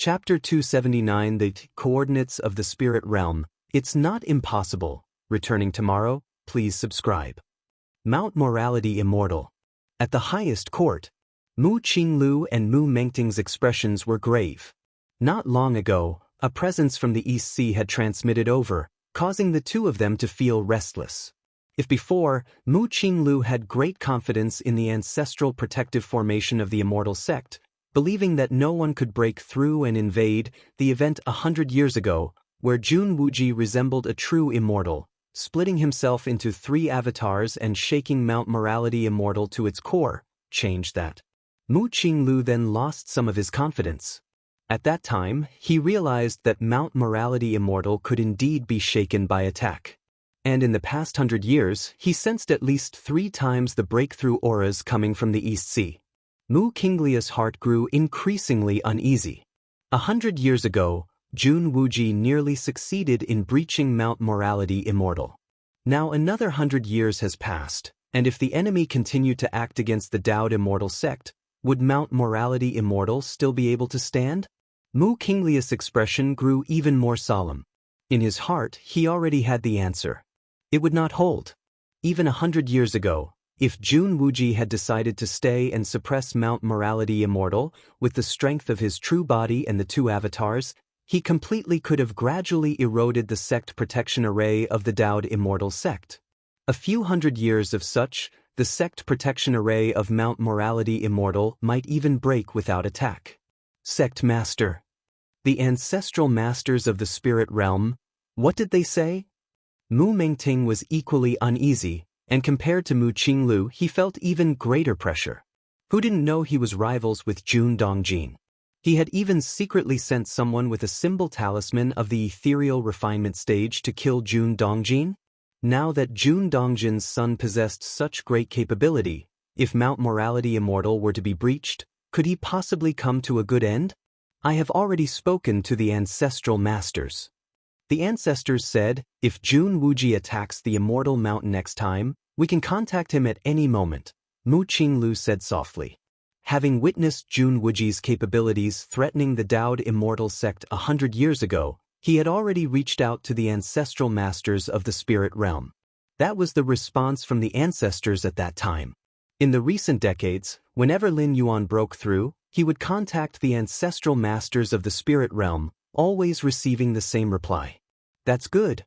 Chapter 279, The Coordinates of the Spirit Realm. It's not impossible. Returning tomorrow, please subscribe. Mount Morality Immortal. At the highest court, Mu Qinglu and Mu Mengting's expressions were grave. Not long ago, a presence from the East Sea had transmitted over, causing the two of them to feel restless. If before, Mu Qinglu had great confidence in the ancestral protective formation of the immortal sect, believing that no one could break through and invade, the event 100 years ago, where Jun Wuji resembled a true immortal, splitting himself into 3 avatars and shaking Mount Morality Immortal to its core, changed that. Mu Qinglu then lost some of his confidence. At that time, he realized that Mount Morality Immortal could indeed be shaken by attack. And in the past 100 years, he sensed at least 3 times the breakthrough auras coming from the East Sea. Mu Qinglia's heart grew increasingly uneasy. 100 years ago, Jun Wuji nearly succeeded in breaching Mount Morality Immortal. Now another 100 years has passed, and if the enemy continued to act against the Dowd Immortal sect, would Mount Morality Immortal still be able to stand? Mu Qinglia's expression grew even more solemn. In his heart, he already had the answer. It would not hold. Even 100 years ago, if Jun Wuji had decided to stay and suppress Mount Morality Immortal with the strength of his true body and the 2 avatars, he completely could have gradually eroded the sect protection array of the Dowd Immortal sect. A few 100 years of such, the sect protection array of Mount Morality Immortal might even break without attack. Sect Master. The ancestral masters of the spirit realm, what did they say? Mu Mengting was equally uneasy, and compared to Mu Qinglu, he felt even greater pressure. Who didn't know he was rivals with Jun Dongjin? He had even secretly sent someone with a symbol talisman of the ethereal refinement stage to kill Jun Dongjin. Now that Jun Dongjin's son possessed such great capability, if Mount Morality Immortal were to be breached, could he possibly come to a good end? I have already spoken to the ancestral masters. The ancestors said, if Jun Wuji attacks the immortal mountain next time, we can contact him at any moment, Mu Qinglu said softly. Having witnessed Jun Wuji's capabilities threatening the Dowd Immortal sect 100 years ago, he had already reached out to the ancestral masters of the spirit realm. That was the response from the ancestors at that time. In the recent decades, whenever Lin Yuan broke through, he would contact the ancestral masters of the spirit realm, always receiving the same reply. That's good.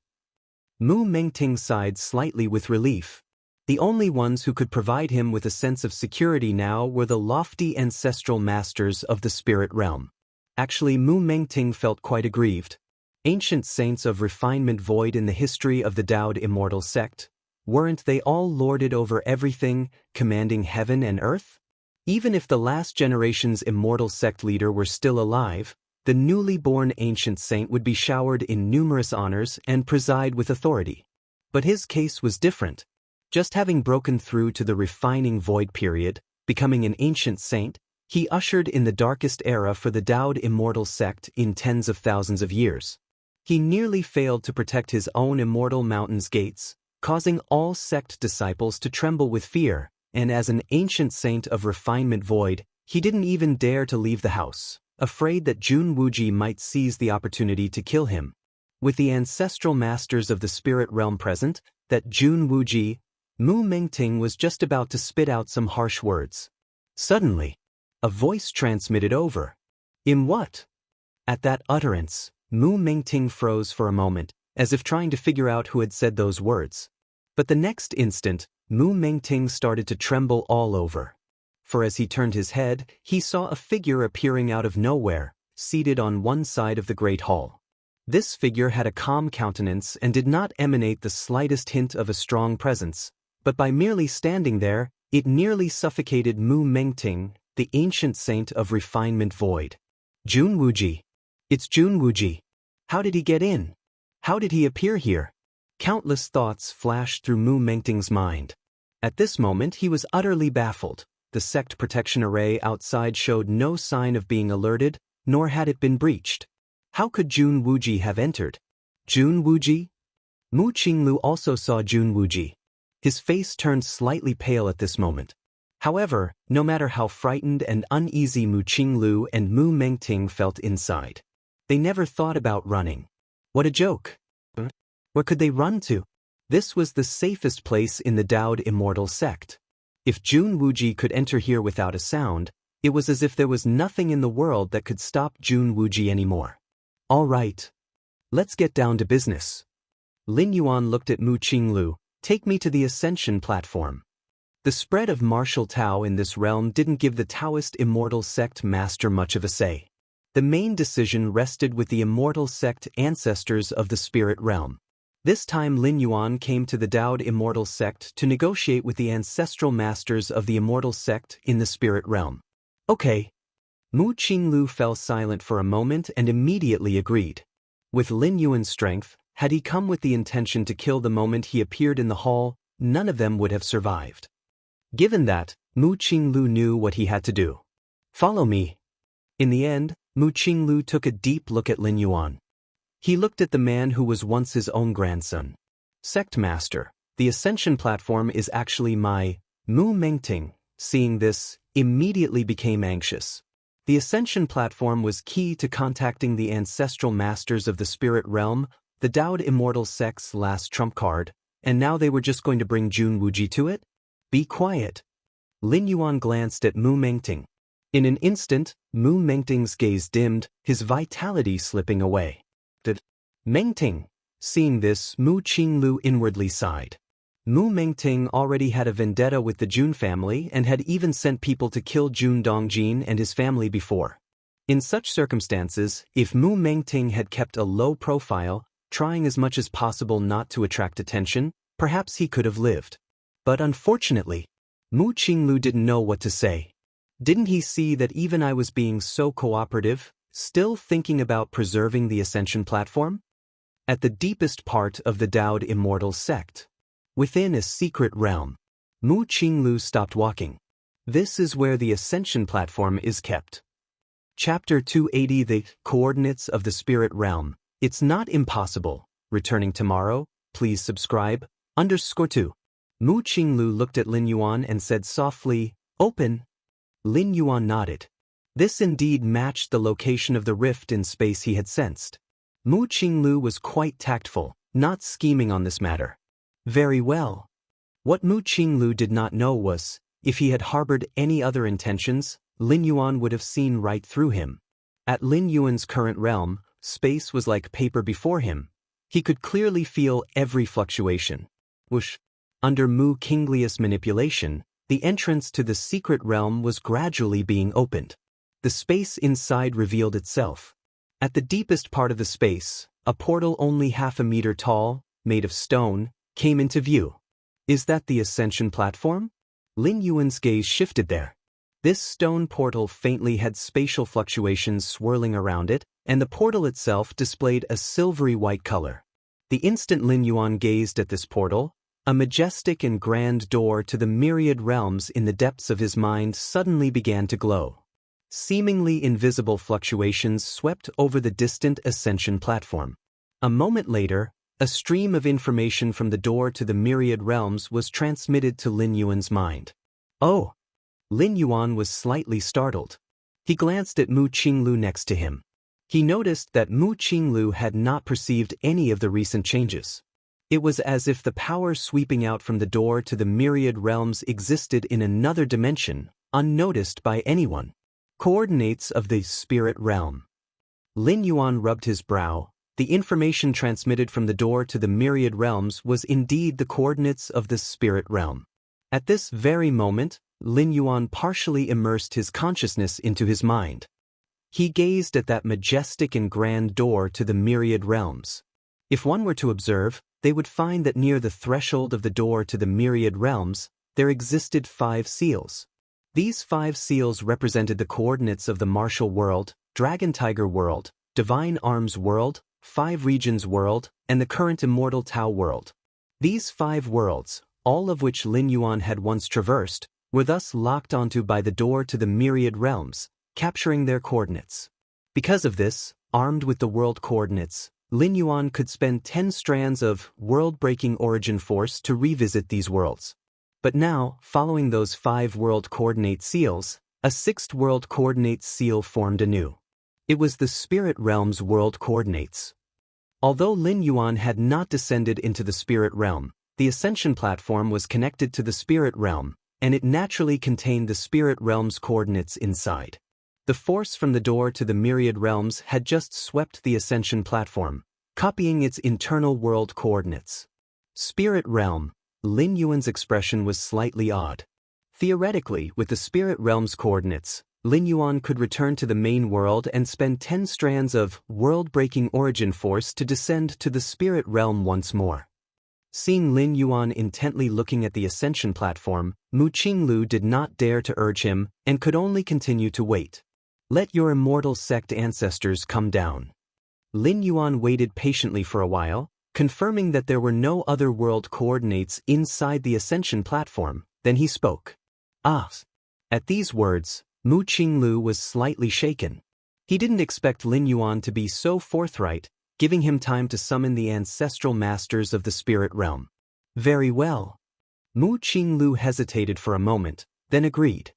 Mu Mengting sighed slightly with relief. The only ones who could provide him with a sense of security now were the lofty ancestral masters of the spirit realm. Actually, Mu Mengting felt quite aggrieved. Ancient saints of refinement void in the history of the Dowd Immortal sect, weren't they all lorded over everything, commanding heaven and earth? Even if the last generation's immortal sect leader were still alive, the newly born ancient saint would be showered in numerous honors and preside with authority. But his case was different. Just having broken through to the refining void period, becoming an ancient saint, he ushered in the darkest era for the Dowd Immortal sect in tens of thousands of years. He nearly failed to protect his own immortal mountain's gates, causing all sect disciples to tremble with fear, and as an ancient saint of refinement void, he didn't even dare to leave the house, afraid that Jun Wuji might seize the opportunity to kill him. With the ancestral masters of the spirit realm present, that Jun Wuji, Mu Mengting was just about to spit out some harsh words. Suddenly, a voice transmitted over. In what? At that utterance, Mu Mengting froze for a moment, as if trying to figure out who had said those words. But the next instant, Mu Mengting started to tremble all over. For as he turned his head, he saw a figure appearing out of nowhere, seated on one side of the great hall. This figure had a calm countenance and did not emanate the slightest hint of a strong presence, but by merely standing there, it nearly suffocated Mu Mengting, the ancient saint of refinement void. Jun Wuji. It's Jun Wuji. How did he get in? How did he appear here? Countless thoughts flashed through Mu Mengting's mind. At this moment he was utterly baffled. The sect protection array outside showed no sign of being alerted, nor had it been breached. How could Jun Wuji have entered? Jun Wuji? Mu Qinglu also saw Jun Wuji. His face turned slightly pale at this moment. However, no matter how frightened and uneasy Mu Qinglu and Mu Mengting felt inside, they never thought about running. What a joke! Where could they run to? This was the safest place in the Daoed Immortal sect. If Jun Wuji could enter here without a sound, it was as if there was nothing in the world that could stop Jun Wuji anymore. All right. Let's get down to business. Lin Yuan looked at Mu Qinglu. Take me to the Ascension platform. The spread of martial Tao in this realm didn't give the Taoist Immortal sect master much of a say. The main decision rested with the Immortal sect ancestors of the spirit realm. This time Lin Yuan came to the Daoed Immortal sect to negotiate with the ancestral masters of the Immortal sect in the spirit realm. Okay. Mu Qinglu fell silent for a moment and immediately agreed. With Lin Yuan's strength, had he come with the intention to kill the moment he appeared in the hall, none of them would have survived. Given that, Mu Qinglu knew what he had to do. Follow me. In the end, Mu Qinglu took a deep look at Lin Yuan. He looked at the man who was once his own grandson. Sect Master, the Ascension platform is actually my Mu Mengting. Seeing this, immediately became anxious. The Ascension platform was key to contacting the ancestral masters of the spirit realm, the Daoed Immortal sect's last trump card, and now they were just going to bring Jun Wuji to it? Be quiet. Lin Yuan glanced at Mu Mengting. In an instant, Mu Mengting's gaze dimmed, his vitality slipping away. Mengting. Seeing this, Mu Qinglu inwardly sighed. Mu Mengting already had a vendetta with the Jun family and had even sent people to kill Jun Dongjin and his family before. In such circumstances, if Mu Mengting had kept a low profile, trying as much as possible not to attract attention, perhaps he could have lived. But unfortunately, Mu Qinglu didn't know what to say. Didn't he see that even I was being so cooperative, still thinking about preserving the Ascension platform? At the deepest part of the Daoed Immortal sect, within a secret realm, Mu Qinglu stopped walking. This is where the Ascension platform is kept. Chapter 280 The Coordinates of the Spirit Realm. It's not impossible. Returning tomorrow, please subscribe. _2. Mu Qinglu looked at Lin Yuan and said softly, "Open." Lin Yuan nodded. This indeed matched the location of the rift in space he had sensed. Mu Qinglu was quite tactful, not scheming on this matter. Very well. What Mu Qinglu did not know was, if he had harbored any other intentions, Lin Yuan would have seen right through him. At Lin Yuan's current realm, space was like paper before him. He could clearly feel every fluctuation. Whoosh. Under Mu Qinglius manipulation, the entrance to the secret realm was gradually being opened. The space inside revealed itself. At the deepest part of the space, a portal only half a meter tall, made of stone, came into view. Is that the Ascension platform? Lin Yuan's gaze shifted there. This stone portal faintly had spatial fluctuations swirling around it, and the portal itself displayed a silvery white color. The instant Lin Yuan gazed at this portal, a majestic and grand door to the myriad realms in the depths of his mind suddenly began to glow. Seemingly invisible fluctuations swept over the distant Ascension platform. A moment later, a stream of information from the door to the myriad realms was transmitted to Lin Yuan's mind. Oh! Lin Yuan was slightly startled. He glanced at Mu Qinglu next to him. He noticed that Mu Qinglu had not perceived any of the recent changes. It was as if the power sweeping out from the door to the myriad realms existed in another dimension, unnoticed by anyone. Coordinates of the spirit realm. Lin Yuan rubbed his brow. The information transmitted from the door to the myriad realms was indeed the coordinates of the spirit realm. At this very moment, Lin Yuan partially immersed his consciousness into his mind. He gazed at that majestic and grand door to the myriad realms. If one were to observe, they would find that near the threshold of the door to the myriad realms, there existed 5 seals. These 5 seals represented the coordinates of the martial world, dragon tiger world, divine arms world, 5 regions world, and the current immortal Tao world. These 5 worlds, all of which Lin Yuan had once traversed, were thus locked onto by the door to the myriad realms, capturing their coordinates. Because of this, armed with the world coordinates, Lin Yuan could spend 10 strands of world-breaking origin force to revisit these worlds. But now, following those 5 world coordinate seals, a 6th world coordinate seal formed anew. It was the spirit realm's world coordinates. Although Lin Yuan had not descended into the spirit realm, the ascension platform was connected to the spirit realm, and it naturally contained the spirit realm's coordinates inside. The force from the door to the myriad realms had just swept the ascension platform, copying its internal world coordinates. Spirit realm. Lin Yuan's expression was slightly odd. Theoretically, with the spirit realm's coordinates, Lin Yuan could return to the main world and spend 10 strands of world-breaking origin force to descend to the spirit realm once more. Seeing Lin Yuan intently looking at the ascension platform, Mu Qinglu did not dare to urge him and could only continue to wait. Let your immortal sect ancestors come down. Lin Yuan waited patiently for a while, confirming that there were no other world coordinates inside the ascension platform. Then he spoke. Ah! At these words, Mu Qinglu was slightly shaken. He didn't expect Lin Yuan to be so forthright, giving him time to summon the ancestral masters of the spirit realm. Very well. Mu Qinglu hesitated for a moment, then agreed.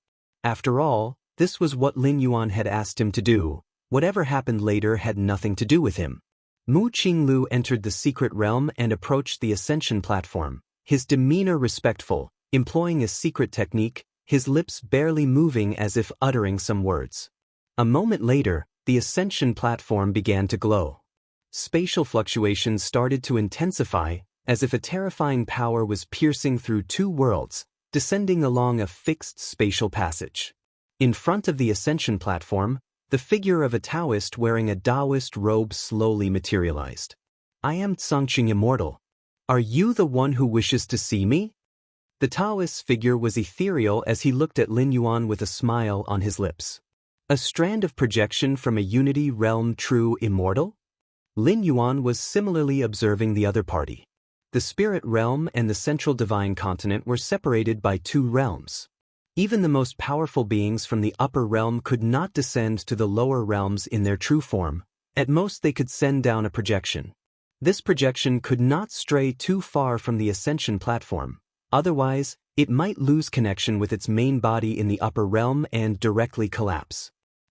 After all, this was what Lin Yuan had asked him to do. Whatever happened later had nothing to do with him. Mu Qinglu entered the secret realm and approached the ascension platform, his demeanor respectful, employing a secret technique, his lips barely moving as if uttering some words. A moment later, the ascension platform began to glow. Spatial fluctuations started to intensify, as if a terrifying power was piercing through 2 worlds, descending along a fixed spatial passage. In front of the ascension platform, the figure of a Taoist wearing a Taoist robe slowly materialized. I am Xianxia Immortal. Are you the one who wishes to see me? The Taoist's figure was ethereal as he looked at Lin Yuan with a smile on his lips. A strand of projection from a unity realm true immortal? Lin Yuan was similarly observing the other party. The spirit realm and the central divine continent were separated by 2 realms. Even the most powerful beings from the upper realm could not descend to the lower realms in their true form. At most they could send down a projection. This projection could not stray too far from the ascension platform. Otherwise, it might lose connection with its main body in the upper realm and directly collapse.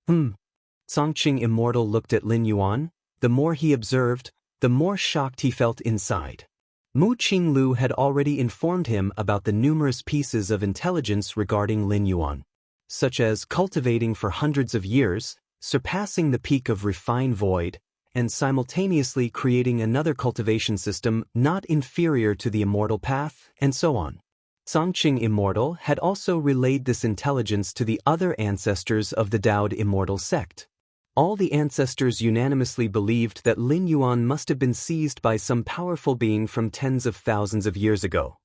Xianxia Immortal looked at Lin Yuan. The more he observed, the more shocked he felt inside. Mu Qinglu had already informed him about the numerous pieces of intelligence regarding Lin Yuan, such as cultivating for hundreds of years, surpassing the peak of refined void, and simultaneously creating another cultivation system not inferior to the immortal path, and so on. Xianxia Immortal had also relayed this intelligence to the other ancestors of the Daoed Immortal sect. All the ancestors unanimously believed that Lin Yuan must have been seized by some powerful being from tens of thousands of years ago.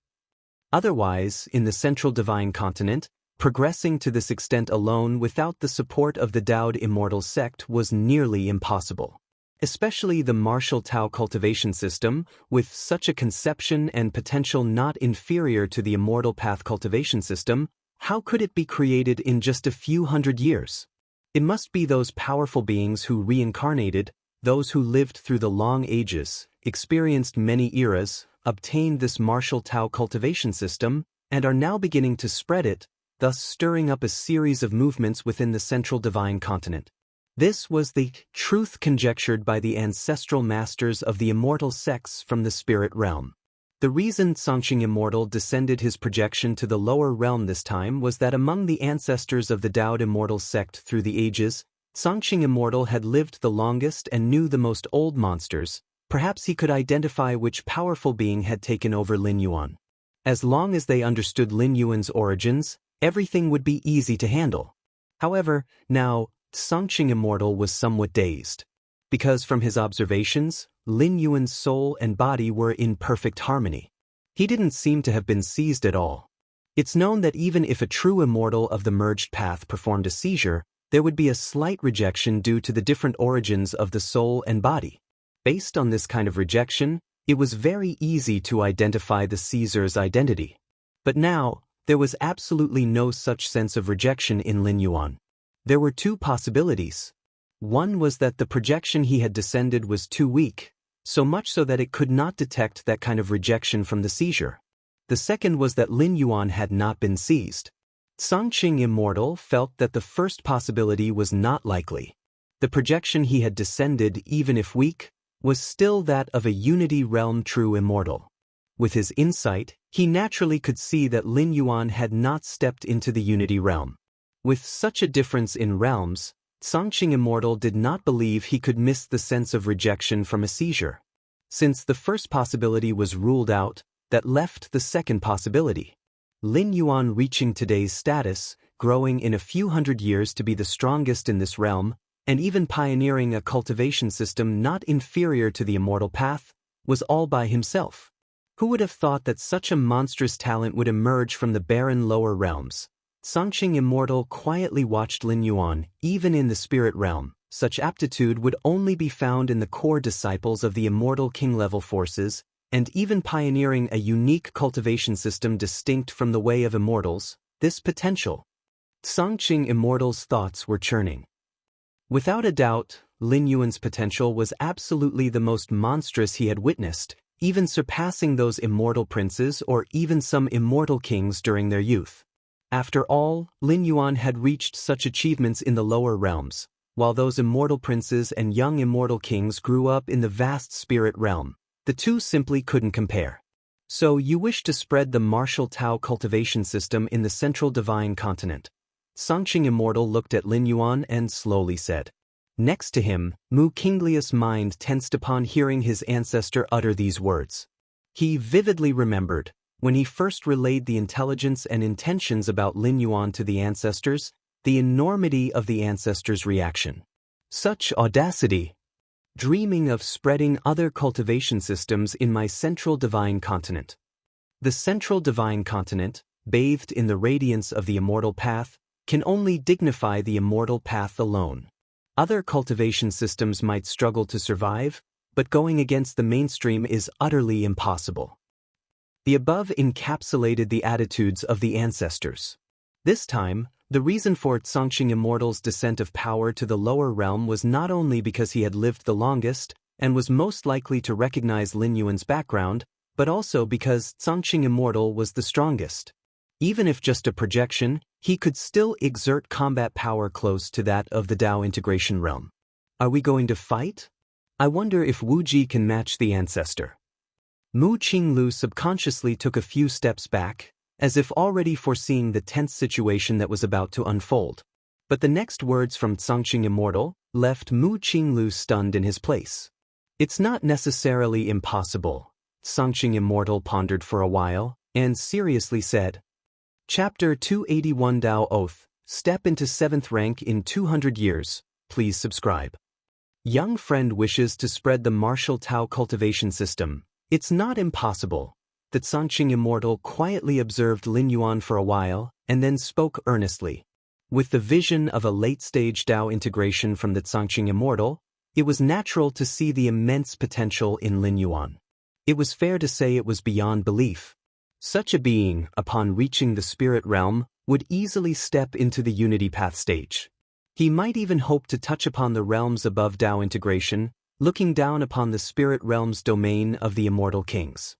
Otherwise, in the central divine continent, progressing to this extent alone without the support of the Daoed Immortal sect was nearly impossible. Especially the martial Tao cultivation system, with such a conception and potential not inferior to the immortal path cultivation system, how could it be created in just a few hundred years? It must be those powerful beings who reincarnated, those who lived through the long ages, experienced many eras, obtained this martial Tao cultivation system, and are now beginning to spread it, thus stirring up a series of movements within the central divine continent. This was the truth conjectured by the ancestral masters of the immortal sects from the spirit realm. The reason Xianxia Immortal descended his projection to the lower realm this time was that among the ancestors of the Daoed Immortal sect through the ages, Xianxia Immortal had lived the longest and knew the most old monsters. Perhaps he could identify which powerful being had taken over Lin Yuan. As long as they understood Lin Yuan's origins, everything would be easy to handle. However, now, Xianxia Immortal was somewhat dazed. Because from his observations, Lin Yuan's soul and body were in perfect harmony. He didn't seem to have been seized at all. It's known that even if a true immortal of the merged path performed a seizure, there would be a slight rejection due to the different origins of the soul and body. Based on this kind of rejection, it was very easy to identify the seizer's identity. But now, there was absolutely no such sense of rejection in Lin Yuan. There were 2 possibilities. One was that the projection he had descended was too weak, so much so that it could not detect that kind of rejection from the seizure. The second was that Lin Yuan had not been seized. Songqing Immortal felt that the first possibility was not likely. The projection he had descended, even if weak, was still that of a Unity Realm true immortal. With his insight, he naturally could see that Lin Yuan had not stepped into the Unity Realm. With such a difference in realms, Songqing Immortal did not believe he could miss the sense of rejection from a seizure. Since the first possibility was ruled out, that left the second possibility. Lin Yuan reaching today's status, growing in a few hundred years to be the strongest in this realm, and even pioneering a cultivation system not inferior to the immortal path, was all by himself. Who would have thought that such a monstrous talent would emerge from the barren lower realms? Songqing Immortal quietly watched Lin Yuan. Even in the spirit realm, such aptitude would only be found in the core disciples of the immortal king-level forces, and even pioneering a unique cultivation system distinct from the way of immortals, this potential. Songqing Immortal's thoughts were churning. Without a doubt, Lin Yuan's potential was absolutely the most monstrous he had witnessed, even surpassing those immortal princes or even some immortal kings during their youth. After all, Lin Yuan had reached such achievements in the lower realms, while those immortal princes and young immortal kings grew up in the vast spirit realm. The two simply couldn't compare. So you wish to spread the martial Tao cultivation system in the central divine continent. Songqing Immortal looked at Lin Yuan and slowly said. Next to him, Mu Kinglius' mind tensed upon hearing his ancestor utter these words. He vividly remembered, when he first relayed the intelligence and intentions about Lin Yuan to the ancestors, the enormity of the ancestors' reaction. Such audacity! Dreaming of spreading other cultivation systems in my central divine continent. The central divine continent, bathed in the radiance of the immortal path, can only dignify the immortal path alone. Other cultivation systems might struggle to survive, but going against the mainstream is utterly impossible. The above encapsulated the attitudes of the ancestors. This time, the reason for Songqing Immortal's descent of power to the lower realm was not only because he had lived the longest and was most likely to recognize Lin Yuan's background, but also because Songqing Immortal was the strongest. Even if just a projection, he could still exert combat power close to that of the Dao integration realm. Are we going to fight? I wonder if Wu Ji can match the ancestor. Mu Qinglu subconsciously took a few steps back, as if already foreseeing the tense situation that was about to unfold. But the next words from Songqing Immortal left Mu Qinglu stunned in his place. It's not necessarily impossible, Songqing Immortal pondered for a while, and seriously said. Chapter 281 Dao Oath, Step into 7th rank in 200 years, please subscribe. Young friend wishes to spread the martial Tao cultivation system. It's not impossible. That Songqing Immortal quietly observed Lin Yuan for a while, and then spoke earnestly. With the vision of a late-stage Dao integration from the Songqing Immortal, it was natural to see the immense potential in Lin Yuan. It was fair to say it was beyond belief. Such a being, upon reaching the spirit realm, would easily step into the unity path stage. He might even hope to touch upon the realms above Dao integration, looking down upon the spirit realm's domain of the immortal kings.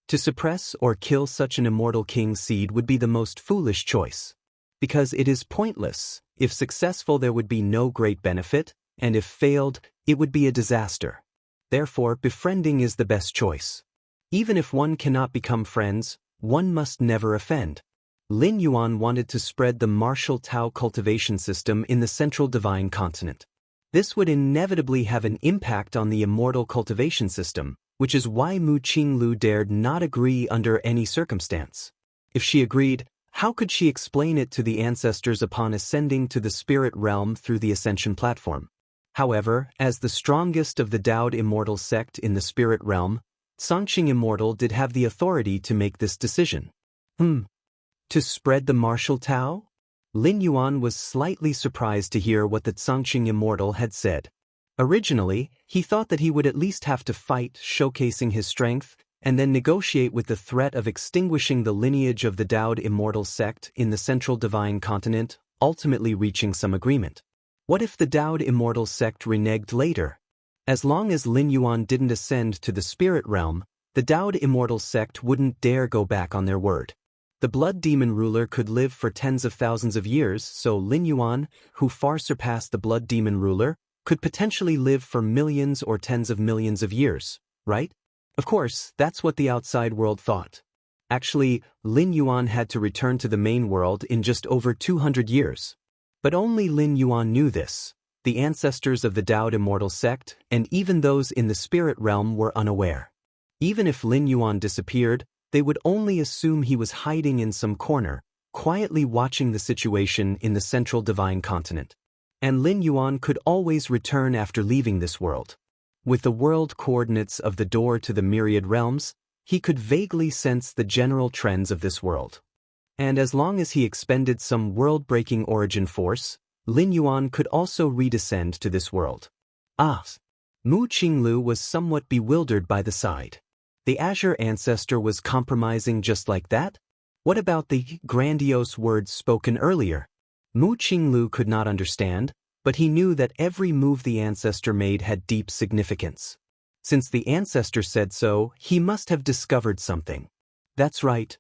To suppress or kill such an immortal king seed would be the most foolish choice. Because it is pointless. If successful there would be no great benefit, and if failed, it would be a disaster. Therefore, befriending is the best choice. Even if one cannot become friends, one must never offend. Lin Yuan wanted to spread the martial Tao cultivation system in the central divine continent. This would inevitably have an impact on the immortal cultivation system, which is why Mu Qinglu dared not agree under any circumstance. If she agreed, how could she explain it to the ancestors upon ascending to the spirit realm through the ascension platform? However, as the strongest of the Daoed immortal sect in the spirit realm, Songqing Immortal did have the authority to make this decision. To spread the martial Tao? Lin Yuan was slightly surprised to hear what the Songqing Immortal had said. Originally, he thought that he would at least have to fight, showcasing his strength, and then negotiate with the threat of extinguishing the lineage of the Daoed immortal sect in the central divine continent, ultimately reaching some agreement. What if the Daoed immortal sect reneged later? As long as Lin Yuan didn't ascend to the spirit realm, the Dowd Immortal sect wouldn't dare go back on their word. The blood demon ruler could live for tens of thousands of years, so Lin Yuan, who far surpassed the blood demon ruler, could potentially live for millions or tens of millions of years, right? Of course, that's what the outside world thought. Actually, Lin Yuan had to return to the main world in just over 200 years. But only Lin Yuan knew this. The ancestors of the Dowd Immortal sect, and even those in the spirit realm, were unaware. Even if Lin Yuan disappeared, they would only assume he was hiding in some corner, quietly watching the situation in the central divine continent. And Lin Yuan could always return after leaving this world. With the world coordinates of the door to the myriad realms, he could vaguely sense the general trends of this world. And as long as he expended some world-breaking origin force, Lin Yuan could also redescend to this world. Mu Qinglu was somewhat bewildered by the sight. The Azure ancestor was compromising just like that? What about the grandiose words spoken earlier? Mu Qinglu could not understand, but he knew that every move the ancestor made had deep significance. Since the ancestor said so, he must have discovered something. That's right.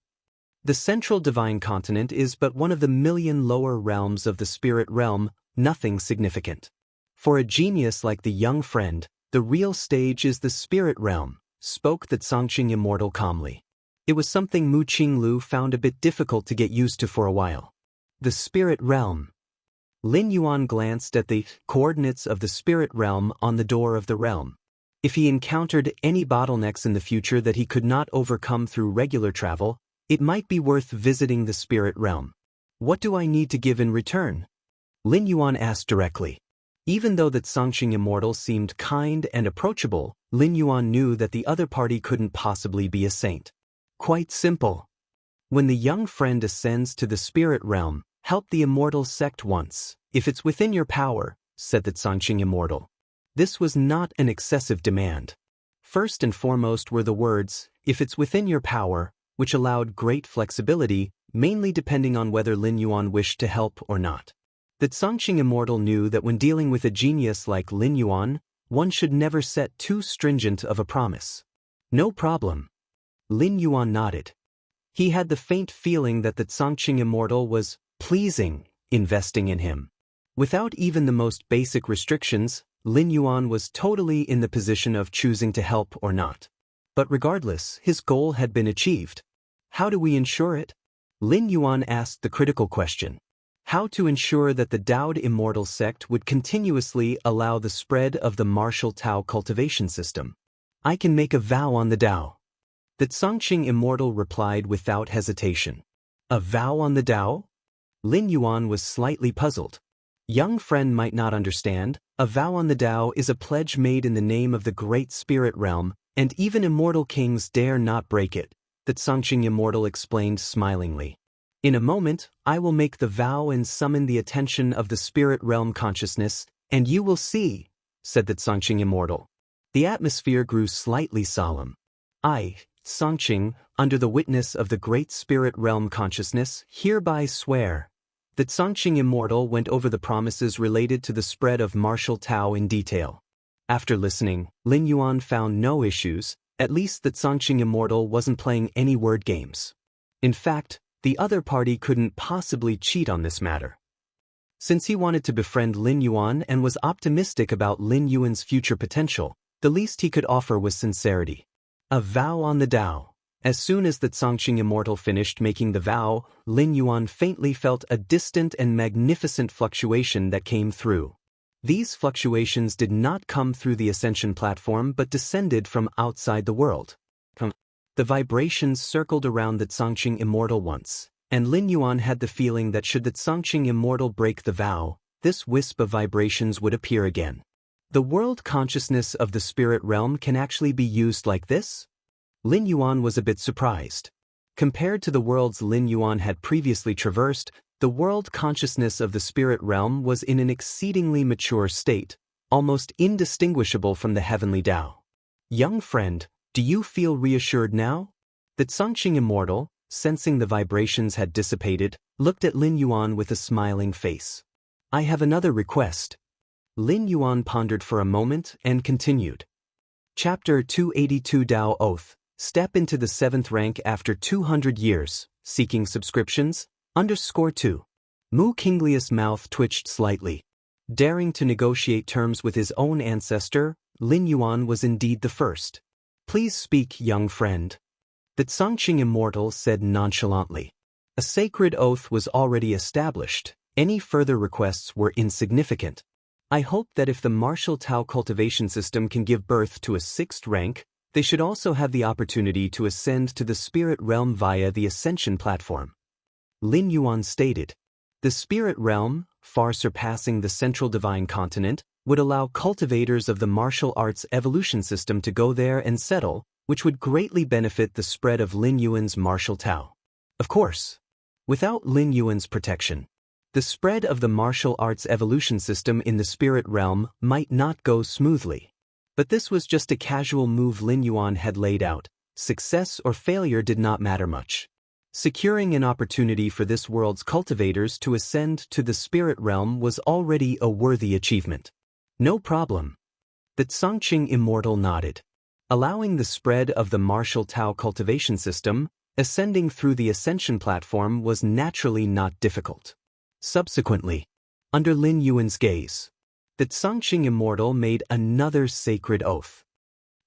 The central divine continent is but one of the million lower realms of the spirit realm, nothing significant. For a genius like the young friend, the real stage is the spirit realm, spoke the Xianxia immortal calmly. It was something Mu Qinglu found a bit difficult to get used to for a while. The spirit realm. Lin Yuan glanced at the coordinates of the spirit realm on the door of the realm. If he encountered any bottlenecks in the future that he could not overcome through regular travel, it might be worth visiting the spirit realm. What do I need to give in return? Lin Yuan asked directly. Even though the Xianxia immortal seemed kind and approachable, Lin Yuan knew that the other party couldn't possibly be a saint. Quite simple. When the young friend ascends to the spirit realm, help the immortal sect once, if it's within your power, said the Xianxia immortal. This was not an excessive demand. First and foremost were the words, if it's within your power, which allowed great flexibility, mainly depending on whether Lin Yuan wished to help or not. The Xianxia immortal knew that when dealing with a genius like Lin Yuan, one should never set too stringent of a promise. No problem. Lin Yuan nodded. He had the faint feeling that the Xianxia immortal was pleasing investing in him. Without even the most basic restrictions, Lin Yuan was totally in the position of choosing to help or not. But regardless, his goal had been achieved. How do we ensure it? Lin Yuan asked the critical question. How to ensure that the Dowd Immortal sect would continuously allow the spread of the martial Tao cultivation system. I can make a vow on the Tao. The Xianxia immortal replied without hesitation. A vow on the Tao? Lin Yuan was slightly puzzled. Young friend might not understand, a vow on the Tao is a pledge made in the name of the great spirit realm, and even immortal kings dare not break it, the Xianxia immortal explained smilingly. In a moment, I will make the vow and summon the attention of the spirit realm consciousness, and you will see, said the Xianxia immortal. The atmosphere grew slightly solemn. I, Xianxia, under the witness of the great spirit realm consciousness, hereby swear. The Xianxia immortal went over the promises related to the spread of martial Tao in detail. After listening, Lin Yuan found no issues, at least the Xianxia immortal wasn't playing any word games. In fact, the other party couldn't possibly cheat on this matter. Since he wanted to befriend Lin Yuan and was optimistic about Lin Yuan's future potential, the least he could offer was sincerity. A vow on the Tao. As soon as the Xianxia immortal finished making the vow, Lin Yuan faintly felt a distant and magnificent fluctuation that came through. These fluctuations did not come through the ascension platform but descended from outside the world. The vibrations circled around the Xianxia immortal once, and Lin Yuan had the feeling that should the Xianxia immortal break the vow, this wisp of vibrations would appear again. The world consciousness of the spirit realm can actually be used like this? Lin Yuan was a bit surprised. Compared to the worlds Lin Yuan had previously traversed, the world consciousness of the spirit realm was in an exceedingly mature state, almost indistinguishable from the heavenly Tao. Young friend, do you feel reassured now? The Xianxia immortal, sensing the vibrations had dissipated, looked at Lin Yuan with a smiling face. I have another request. Lin Yuan pondered for a moment and continued. Chapter 282 Tao Oath. Step into the 7th rank after 200 years, seeking subscriptions? _2. Mu Qinglius' mouth twitched slightly. Daring to negotiate terms with his own ancestor, Lin Yuan was indeed the first. Please speak, young friend. The Xianxia immortal said nonchalantly. A sacred oath was already established. Any further requests were insignificant. I hope that if the martial Tao cultivation system can give birth to a 6th rank, they should also have the opportunity to ascend to the spirit realm via the ascension platform. Lin Yuan stated. The spirit realm, far surpassing the central divine continent, would allow cultivators of the martial arts evolution system to go there and settle, which would greatly benefit the spread of Lin Yuan's martial Tao. Of course, without Lin Yuan's protection, the spread of the martial arts evolution system in the spirit realm might not go smoothly. But this was just a casual move Lin Yuan had laid out. Success or failure did not matter much. Securing an opportunity for this world's cultivators to ascend to the spirit realm was already a worthy achievement. No problem. The Xianxia immortal nodded. Allowing the spread of the martial Tao cultivation system, ascending through the ascension platform was naturally not difficult. Subsequently, under Lin Yuan's gaze, the Xianxia immortal made another sacred oath.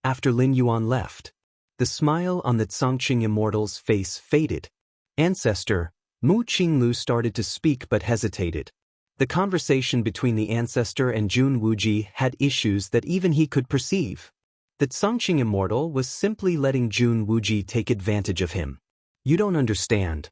After Lin Yuan left, the smile on the Xianxia immortal's face faded. Ancestor, Mu Qinglu started to speak but hesitated. The conversation between the ancestor and Jun Wuji had issues that even he could perceive. The Xianxia immortal was simply letting Jun Wuji take advantage of him. You don't understand.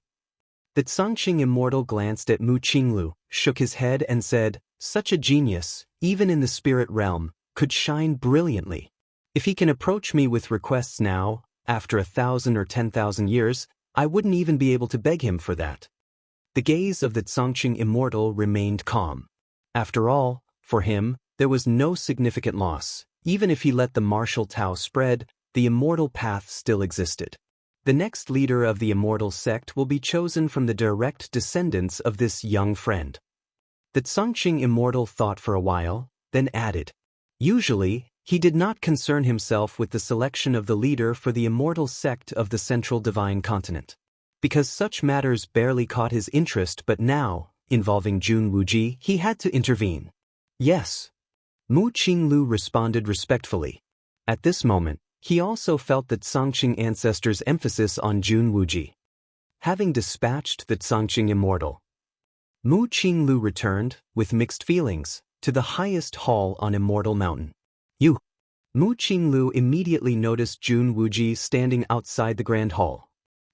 The Xianxia immortal glanced at Mu Qinglu, shook his head and said, such a genius, even in the spirit realm, could shine brilliantly. If he can approach me with requests now, after 1,000 or 10,000 years, I wouldn't even be able to beg him for that. The gaze of the Xianxia immortal remained calm. After all, for him, there was no significant loss. Even if he let the martial Tao spread, the immortal path still existed. The next leader of the immortal sect will be chosen from the direct descendants of this young friend. The Xianxia immortal thought for a while, then added. Usually, he did not concern himself with the selection of the leader for the immortal sect of the central divine continent, because such matters barely caught his interest, but now, involving Jun Wuji, he had to intervene. Yes. Mu Qinglu responded respectfully. At this moment, he also felt that Xianxia ancestor's emphasis on Jun Wuji. Having dispatched the Xianxia immortal, Mu Qinglu returned, with mixed feelings, to the highest hall on Immortal Mountain. Mu Qinglu immediately noticed Jun Wuji standing outside the Grand Hall.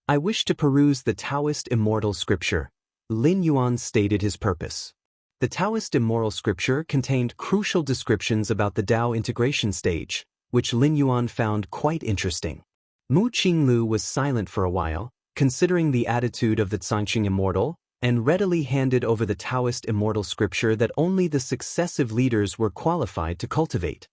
I wish to peruse the Taoist immortal scripture. Lin Yuan stated his purpose. The Taoist immortal scripture contained crucial descriptions about the Tao integration stage, which Lin Yuan found quite interesting. Mu Qinglu was silent for a while, considering the attitude of the Xianxia immortal, and readily handed over the Taoist immortal scripture that only the successive leaders were qualified to cultivate.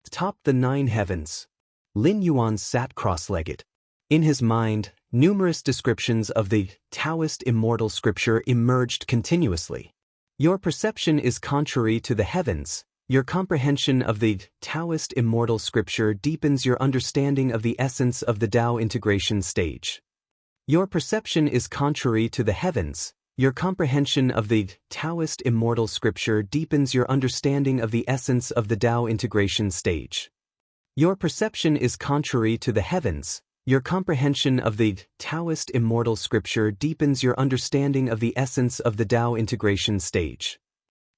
Atop the 9 heavens, Lin Yuan sat cross-legged. In his mind, numerous descriptions of the Taoist immortal scripture emerged continuously. Your perception is contrary to the heavens. Your comprehension of the Taoist immortal scripture deepens your understanding of the essence of the Tao integration stage. Your perception is contrary to the heavens. Your comprehension of the Taoist immortal scripture deepens your understanding of the essence of the Tao integration stage. Your perception is contrary to the heavens. Your comprehension of the Taoist immortal scripture deepens your understanding of the essence of the Tao integration stage.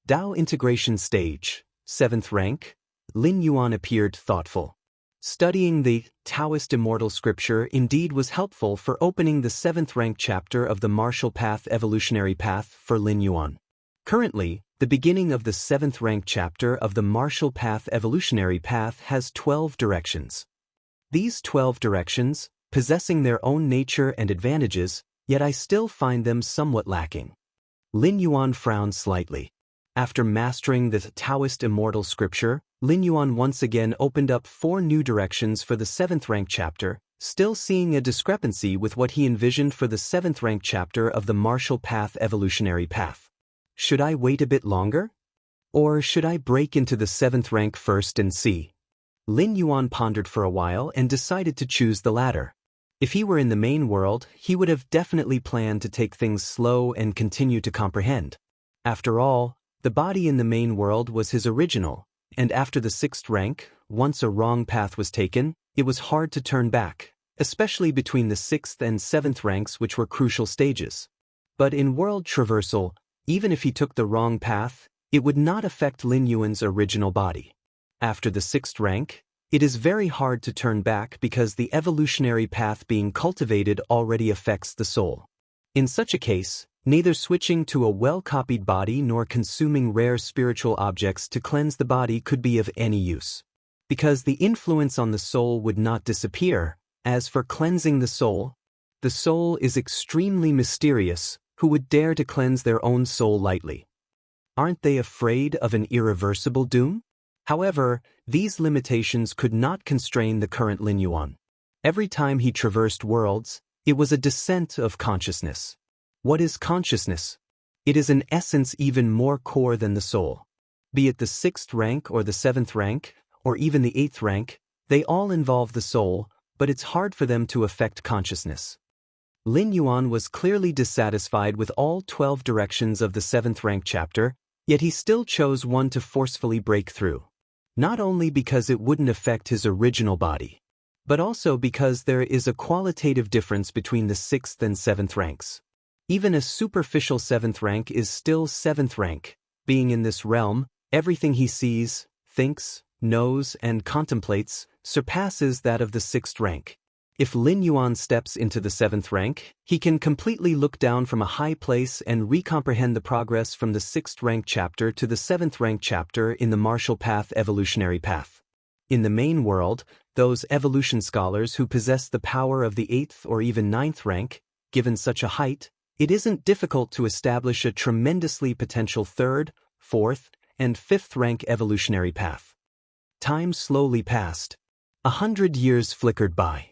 Tao integration stage, 7th rank. Lin Yuan appeared thoughtful. Studying the Taoist immortal scripture indeed was helpful for opening the 7th rank chapter of the martial path evolutionary path for Lin Yuan. Currently, the beginning of the 7th rank chapter of the martial path evolutionary path has 12 directions. These 12 directions, possessing their own nature and advantages, yet I still find them somewhat lacking. Lin Yuan frowned slightly. After mastering the Taoist immortal scripture, Lin Yuan once again opened up 4 new directions for the 7th rank chapter, still seeing a discrepancy with what he envisioned for the 7th rank chapter of the martial path evolutionary path. Should I wait a bit longer? Or should I break into the 7th rank first and see? Lin Yuan pondered for a while and decided to choose the latter. If he were in the main world, he would have definitely planned to take things slow and continue to comprehend. After all, the body in the main world was his original, and after the 6th rank, once a wrong path was taken, it was hard to turn back, especially between the 6th and 7th ranks, which were crucial stages. But in world traversal, even if he took the wrong path, it would not affect Lin Yuan's original body. After the 6th rank, it is very hard to turn back because the evolutionary path being cultivated already affects the soul. In such a case, neither switching to a well-copied body nor consuming rare spiritual objects to cleanse the body could be of any use. Because the influence on the soul would not disappear. As for cleansing the soul is extremely mysterious. Who would dare to cleanse their own soul lightly? Aren't they afraid of an irreversible doom? However, these limitations could not constrain the current Lin Yuan. Every time he traversed worlds, it was a descent of consciousness. What is consciousness? It is an essence even more core than the soul. Be it the 6th rank or the 7th rank, or even the 8th rank, they all involve the soul, but it's hard for them to affect consciousness. Lin Yuan was clearly dissatisfied with all 12 directions of the 7th rank chapter, yet he still chose one to forcefully break through. Not only because it wouldn't affect his original body, but also because there is a qualitative difference between the 6th and 7th ranks. Even a superficial 7th rank is still 7th rank. Being in this realm, everything he sees, thinks, knows, and contemplates surpasses that of the 6th rank. If Lin Yuan steps into the 7th rank, he can completely look down from a high place and recomprehend the progress from the 6th rank chapter to the 7th rank chapter in the martial path evolutionary path. In the main world, those evolution scholars who possess the power of the 8th or even 9th rank, given such a height, it isn't difficult to establish a tremendously potential 3rd, 4th, and 5th rank evolutionary path. Time slowly passed. 100 years flickered by.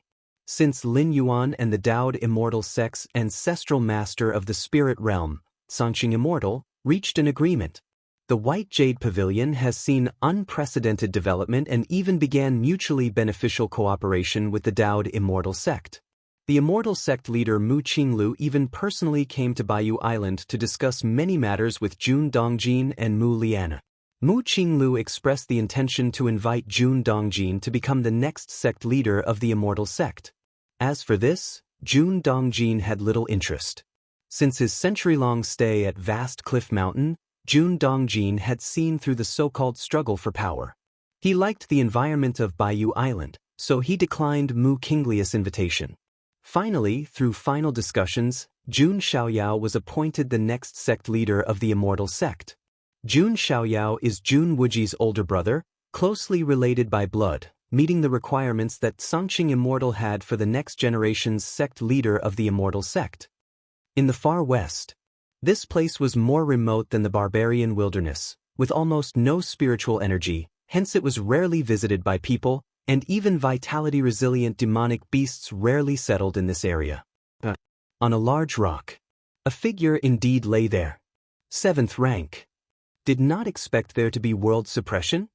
Since Lin Yuan and the Daoed Immortal Sect's ancestral master of the spirit realm, Xianxia Immortal, reached an agreement. The White Jade Pavilion has seen unprecedented development and even began mutually beneficial cooperation with the Daoed Immortal Sect. The Immortal Sect leader Mu Qinglu even personally came to Baiyu Island to discuss many matters with Jun Dongjin and Mu Liana. Mu Qinglu expressed the intention to invite Jun Dongjin to become the next sect leader of the Immortal Sect. As for this, Jun Dongjin had little interest. Since his century-long stay at Vast Cliff Mountain, Jun Dongjin had seen through the so-called struggle for power. He liked the environment of Baiyu Island, so he declined Mu Qinglius' invitation. Finally, through final discussions, Jun Xiaoyao was appointed the next sect leader of the Immortal Sect. Jun Xiaoyao is Jun Wuji's older brother, closely related by blood, meeting the requirements that Xianxia Immortal had for the next generation's sect leader of the Immortal Sect. In the far west, this place was more remote than the barbarian wilderness, with almost no spiritual energy, hence it was rarely visited by people, and even vitality-resilient demonic beasts rarely settled in this area. On a large rock, a figure indeed lay there. 7th rank. Did not expect there to be world suppression?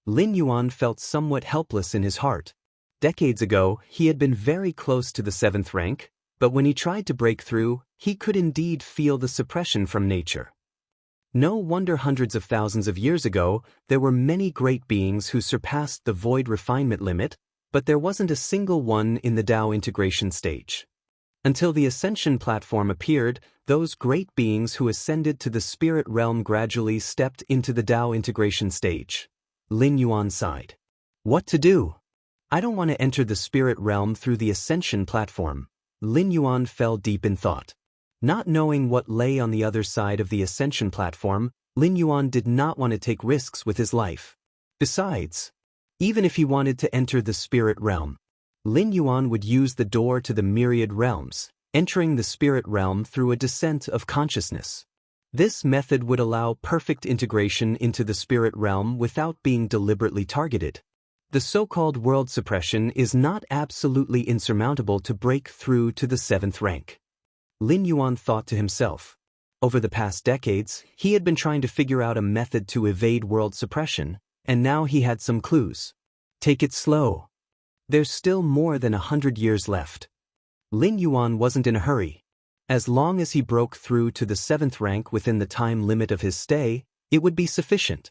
Lin Yuan felt somewhat helpless in his heart. Decades ago, he had been very close to the 7th rank, but when he tried to break through, he could indeed feel the suppression from nature. No wonder hundreds of thousands of years ago, there were many great beings who surpassed the void refinement limit, but there wasn't a single one in the Tao integration stage. Until the Ascension platform appeared, those great beings who ascended to the spirit realm gradually stepped into the Tao integration stage. Lin Yuan sighed. What to do? I don't want to enter the spirit realm through the Ascension platform. Lin Yuan fell deep in thought. Not knowing what lay on the other side of the Ascension platform, Lin Yuan did not want to take risks with his life. Besides, even if he wanted to enter the spirit realm, Lin Yuan would use the door to the myriad realms, entering the spirit realm through a descent of consciousness. This method would allow perfect integration into the spirit realm without being deliberately targeted. The so-called world suppression is not absolutely insurmountable to break through to the 7th rank. Lin Yuan thought to himself. Over the past decades, he had been trying to figure out a method to evade world suppression, and now he had some clues. Take it slow. There's still more than 100 years left. Lin Yuan wasn't in a hurry. As long as he broke through to the 7th rank within the time limit of his stay, it would be sufficient.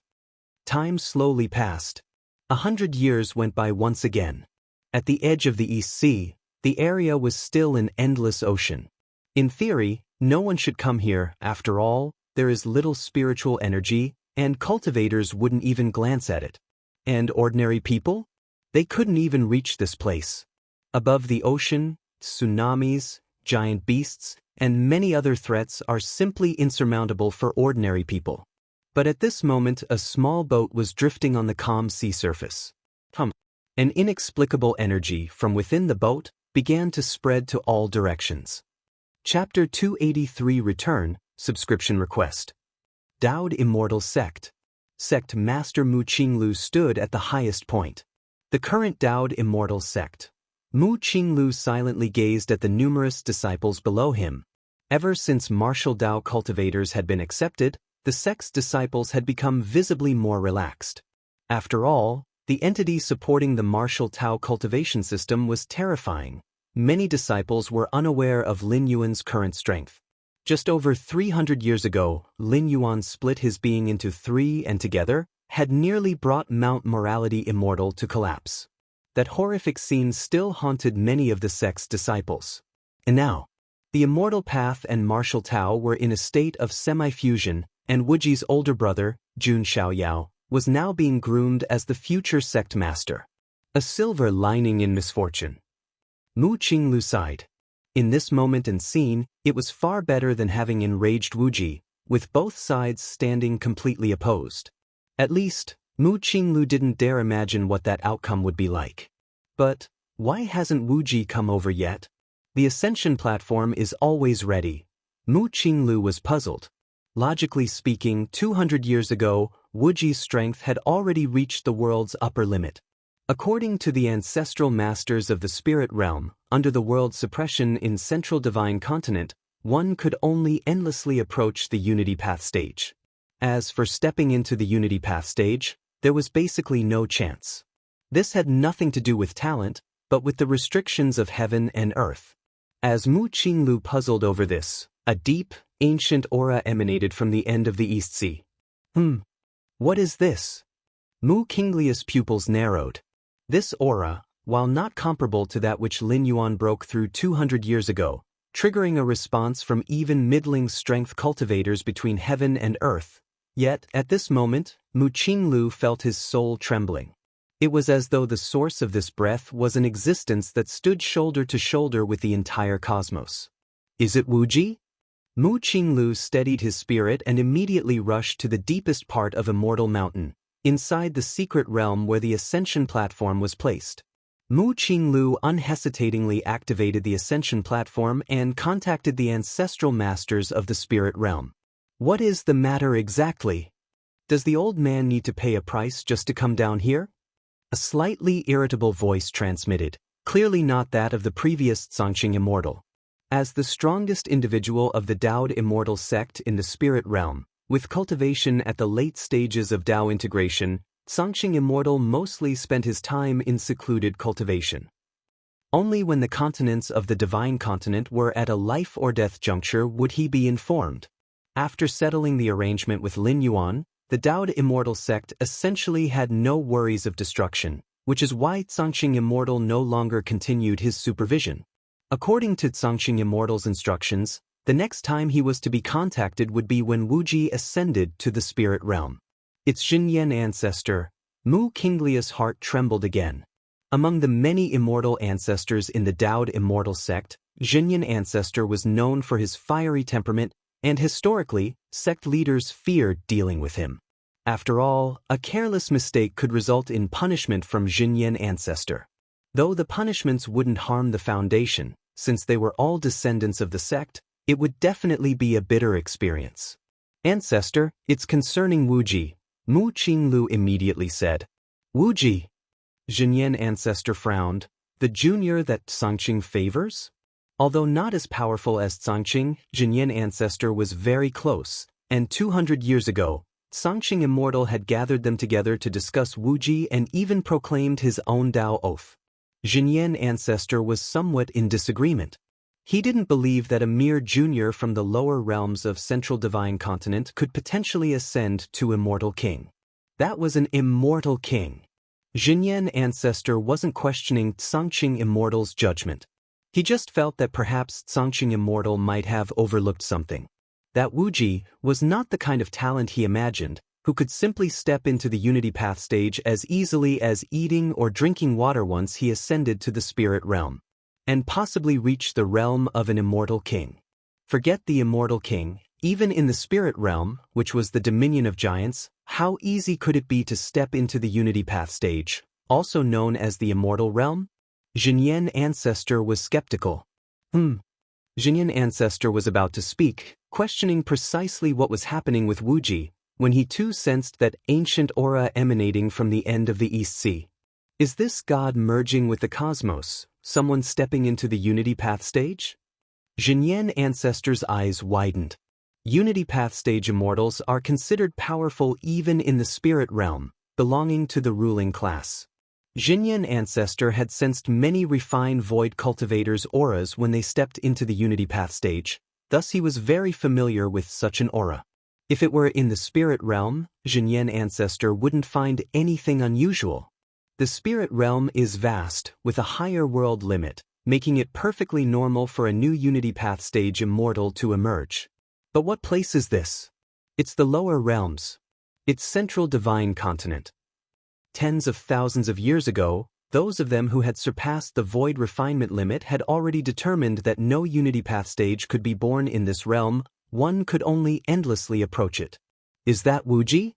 Time slowly passed. 100 years went by once again. At the edge of the East Sea, the area was still an endless ocean. In theory, no one should come here. After all, there is little spiritual energy, and cultivators wouldn't even glance at it. And ordinary people? They couldn't even reach this place. Above the ocean, tsunamis, giant beasts, and many other threats are simply insurmountable for ordinary people. But at this moment a small boat was drifting on the calm sea surface. An inexplicable energy from within the boat began to spread to all directions. Chapter 283 Return, Subscription Request. Dowd Immortal Sect. Sect Master Mu Qinglu stood at the highest point. The current Dowd Immortal Sect. Mu Qinglu silently gazed at the numerous disciples below him. Ever since martial Tao cultivators had been accepted, the sect's disciples had become visibly more relaxed. After all, the entity supporting the martial Tao cultivation system was terrifying. Many disciples were unaware of Lin Yuan's current strength. Just over 300 years ago, Lin Yuan split his being into 3 and together had nearly brought Mount Morality Immortal to collapse. That horrific scene still haunted many of the sect's disciples. And now, the Immortal Path and martial Tao were in a state of semi-fusion, and Wuji's older brother, Jun Xiaoyao, was now being groomed as the future sect master. A silver lining in misfortune. Mu Qinglu sighed. In this moment and scene, it was far better than having enraged Wuji, with both sides standing completely opposed. At least, Mu Qinglu didn't dare imagine what that outcome would be like. But why hasn't Wuji come over yet? The ascension platform is always ready. Mu Qinglu was puzzled. Logically speaking, 200 years ago, Wuji's strength had already reached the world's upper limit. According to the ancestral masters of the spirit realm, under the world suppression in Central Divine Continent, one could only endlessly approach the Unity Path stage. As for stepping into the Unity Path stage, there was basically no chance. This had nothing to do with talent, but with the restrictions of heaven and earth. As Mu Qinglu puzzled over this, a deep, ancient aura emanated from the end of the East Sea. What is this? Mu Qinglius' pupils narrowed. This aura, while not comparable to that which Lin Yuan broke through 200 years ago, triggering a response from even middling strength cultivators between heaven and earth. Yet, at this moment, Mu Qinglu felt his soul trembling. It was as though the source of this breath was an existence that stood shoulder to shoulder with the entire cosmos. Is it Wuji? Mu Qinglu steadied his spirit and immediately rushed to the deepest part of Immortal Mountain, inside the secret realm where the ascension platform was placed. Mu Qinglu unhesitatingly activated the ascension platform and contacted the ancestral masters of the spirit realm. What is the matter exactly? Does the old man need to pay a price just to come down here? A slightly irritable voice transmitted, clearly not that of the previous Xianxia Immortal. As the strongest individual of the Dowd Immortal sect in the spirit realm, with cultivation at the late stages of Tao integration, Xianxia Immortal mostly spent his time in secluded cultivation. Only when the continents of the Divine Continent were at a life-or-death juncture would he be informed. After settling the arrangement with Lin Yuan, the Dowd Immortal sect essentially had no worries of destruction, which is why Xianxia Immortal no longer continued his supervision. According to Xianxia Immortal's instructions, the next time he was to be contacted would be when Wuji ascended to the spirit realm. Its Xinyan ancestor, Mu Qinglius' heart trembled again. Among the many immortal ancestors in the Dowd Immortal sect, Xinyan ancestor was known for his fiery temperament, and historically, sect leaders feared dealing with him. After all, a careless mistake could result in punishment from Xinyan ancestor. Though the punishments wouldn't harm the foundation, since they were all descendants of the sect, it would definitely be a bitter experience. Ancestor, it's concerning Wuji, Mu Qinglu immediately said. Wuji? Xinyan ancestor frowned. The junior that Xianxia favors? Although not as powerful as Xianxia, Xinyan ancestor was very close, and 200 years ago, Xianxia Immortal had gathered them together to discuss Wuji and even proclaimed his own Dao oath. Xinyan Ancestor was somewhat in disagreement. He didn't believe that a mere junior from the lower realms of Central Divine Continent could potentially ascend to Immortal King. That was an immortal king. Xinyan Ancestor wasn't questioning Xianxia Immortal's judgment. He just felt that perhaps Xianxia Immortal might have overlooked something. That Wuji was not the kind of talent he imagined, who could simply step into the Unity Path stage as easily as eating or drinking water once he ascended to the spirit realm, and possibly reach the realm of an immortal king. Forget the immortal king, even in the spirit realm, which was the dominion of giants, how easy could it be to step into the Unity Path stage, also known as the immortal realm? Xinyan Ancestor was skeptical. Xinyan Ancestor was about to speak, questioning precisely what was happening with Wuji, when he too sensed that ancient aura emanating from the end of the East Sea. Is this God merging with the cosmos, someone stepping into the Unity Path stage? Xinyan Ancestor's eyes widened. Unity Path stage immortals are considered powerful even in the spirit realm, belonging to the ruling class. Xinyan Ancestor had sensed many refined void cultivators' auras when they stepped into the Unity Path stage, thus he was very familiar with such an aura. If it were in the spirit realm, Xinyan Ancestor wouldn't find anything unusual. The spirit realm is vast, with a higher world limit, making it perfectly normal for a new Unity Path stage immortal to emerge. But what place is this? It's the lower realms. It's Central Divine Continent. Tens of thousands of years ago, those of them who had surpassed the void refinement limit had already determined that no Unity Path stage could be born in this realm. One could only endlessly approach it. Is that Wuji?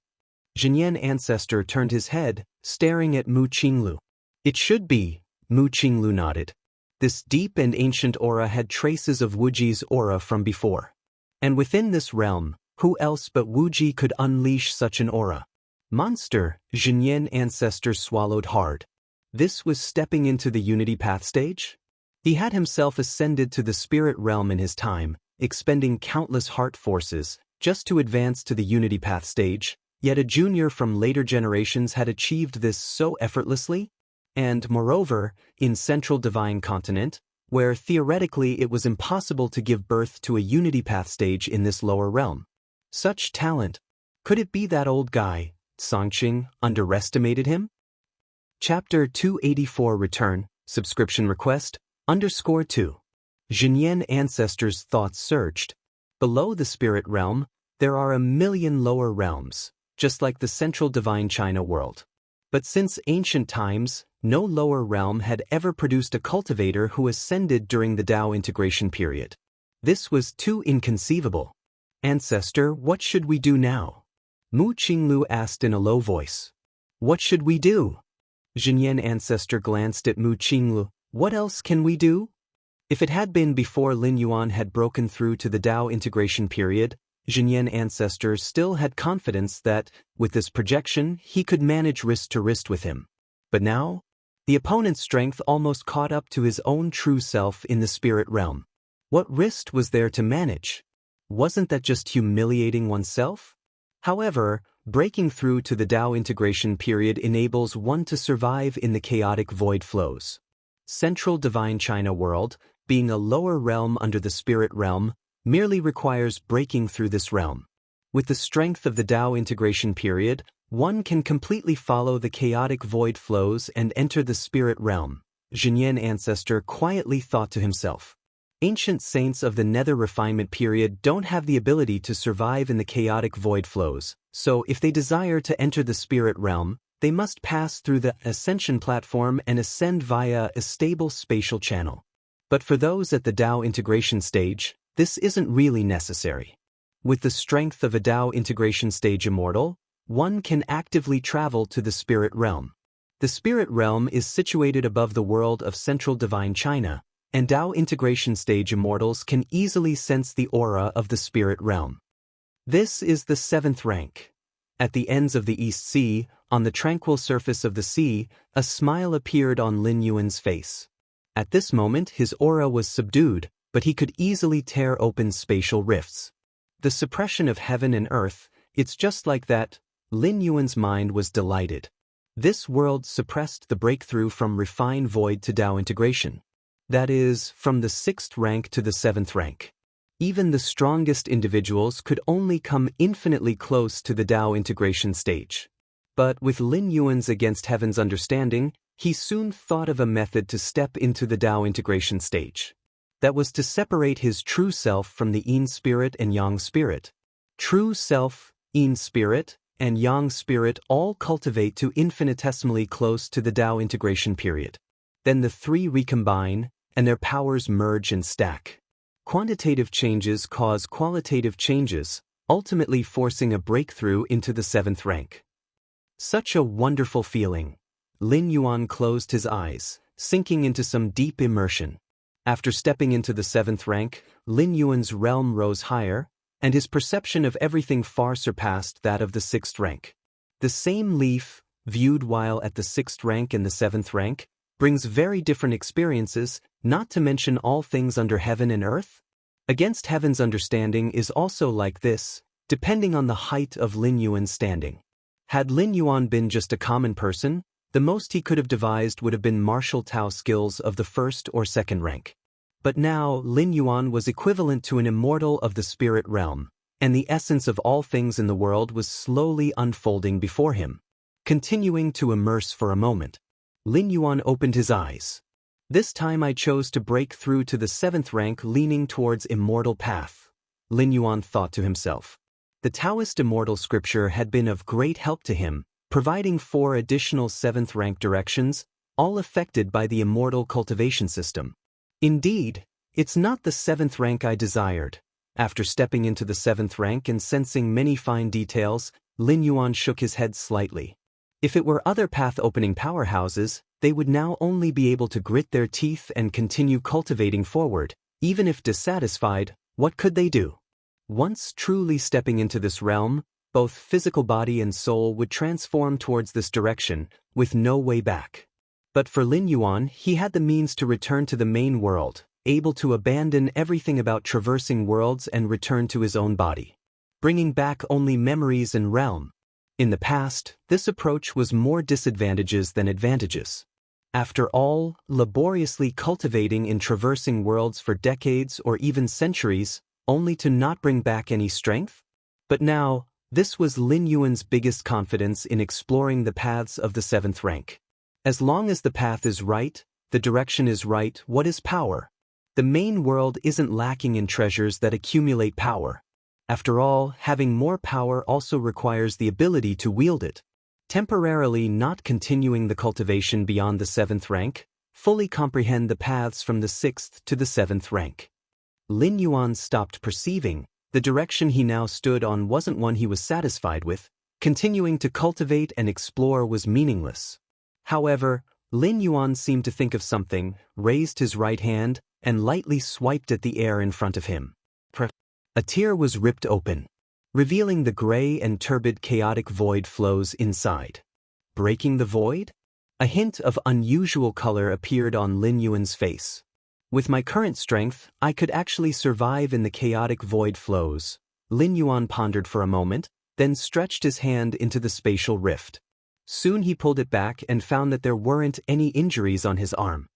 Xinyan Ancestor turned his head, staring at Mu Qinglu. It should be, Mu Qinglu nodded. This deep and ancient aura had traces of Wuji's aura from before. And within this realm, who else but Wuji could unleash such an aura? Monster, Xinyan Ancestor swallowed hard. This was stepping into the Unity Path stage? He had himself ascended to the spirit realm in his time, expending countless heart forces, just to advance to the Unity Path stage, yet a junior from later generations had achieved this so effortlessly? And, moreover, in Central Divine Continent, where theoretically it was impossible to give birth to a Unity Path stage in this lower realm. Such talent. Could it be that old guy, Xianxia, underestimated him? Chapter 284 Return, Subscription Request, _2. Xinyan Ancestor's thoughts surged. Below the spirit realm, there are a million lower realms, just like the Central Divine China world. But since ancient times, no lower realm had ever produced a cultivator who ascended during the Dao integration period. This was too inconceivable. Ancestor, what should we do now? Mu Qinglu asked in a low voice. What should we do? Xinyan Ancestor glanced at Mu Qinglu. What else can we do? If it had been before Lin Yuan had broken through to the Dao integration period, Xinyan Ancestor still had confidence that, with this projection, he could manage wrist to wrist with him. But now, the opponent's strength almost caught up to his own true self in the spirit realm. What wrist was there to manage? Wasn't that just humiliating oneself? However, breaking through to the Dao integration period enables one to survive in the chaotic void flows. Central Divine China world, being a lower realm under the spirit realm, merely requires breaking through this realm. With the strength of the Dao integration period, one can completely follow the chaotic void flows and enter the spirit realm. Xinyan Ancestor quietly thought to himself. Ancient saints of the nether refinement period don't have the ability to survive in the chaotic void flows, so if they desire to enter the spirit realm, they must pass through the ascension platform and ascend via a stable spatial channel. But for those at the Dao integration stage, this isn't really necessary. With the strength of a Dao integration stage immortal, one can actively travel to the spirit realm. The spirit realm is situated above the world of Central Divine China, and Dao integration stage immortals can easily sense the aura of the spirit realm. This is the 7th rank. At the ends of the East Sea, on the tranquil surface of the sea, a smile appeared on Lin Yuan's face. At this moment his aura was subdued, but he could easily tear open spatial rifts. The suppression of heaven and earth, It's just like that. Lin Yuan's mind was delighted. This world suppressed the breakthrough from refined void to Tao integration. That is, from the 6th rank to the 7th rank. Even the strongest individuals could only come infinitely close to the Tao integration stage. But with Lin Yuan's against heaven's understanding, he soon thought of a method to step into the Tao integration stage. That was to separate his true self from the Yin spirit and Yang spirit. True self, Yin spirit, and Yang spirit all cultivate to infinitesimally close to the Tao integration period. Then the three recombine, and their powers merge and stack. Quantitative changes cause qualitative changes, ultimately forcing a breakthrough into the 7th rank. Such a wonderful feeling. Lin Yuan closed his eyes, sinking into some deep immersion. After stepping into the 7th rank, Lin Yuan's realm rose higher, and his perception of everything far surpassed that of the 6th rank. The same leaf, viewed while at the 6th rank and the 7th rank, brings very different experiences, not to mention all things under heaven and earth. Against heaven's understanding is also like this, depending on the height of Lin Yuan's standing. Had Lin Yuan been just a common person, the most he could have devised would have been martial Tao skills of the 1st or 2nd rank. But now Lin Yuan was equivalent to an immortal of the spirit realm, and the essence of all things in the world was slowly unfolding before him. Continuing to immerse for a moment, Lin Yuan opened his eyes. This time I chose to break through to the 7th rank, leaning towards immortal path. Lin Yuan thought to himself. The Taoist immortal scripture had been of great help to him, providing 4 additional 7th rank directions, all affected by the immortal cultivation system. Indeed, it's not the 7th rank I desired. After stepping into the 7th rank and sensing many fine details, Lin Yuan shook his head slightly. If it were other path-opening powerhouses, they would now only be able to grit their teeth and continue cultivating forward. Even if dissatisfied, what could they do? Once truly stepping into this realm, both physical body and soul would transform towards this direction, with no way back. But for Lin Yuan, he had the means to return to the main world, able to abandon everything about traversing worlds and return to his own body, bringing back only memories and realm. In the past, this approach was more disadvantages than advantages. After all, laboriously cultivating and traversing worlds for decades or even centuries, only to not bring back any strength? But now, this was Lin Yuan's biggest confidence in exploring the paths of the 7th rank. As long as the path is right, the direction is right, what is power? The main world isn't lacking in treasures that accumulate power. After all, having more power also requires the ability to wield it. Temporarily not continuing the cultivation beyond the 7th rank, fully comprehend the paths from the 6th to the 7th rank. Lin Yuan stopped perceiving. The direction he now stood on wasn't one he was satisfied with. Continuing to cultivate and explore was meaningless. However, Lin Yuan seemed to think of something, raised his right hand, and lightly swiped at the air in front of him. A tear was ripped open, revealing the gray and turbid chaotic void flows inside. Breaking the void? A hint of unusual color appeared on Lin Yuan's face. With my current strength, I could actually survive in the chaotic void flows. Lin Yuan pondered for a moment, then stretched his hand into the spatial rift. Soon he pulled it back and found that there weren't any injuries on his arm.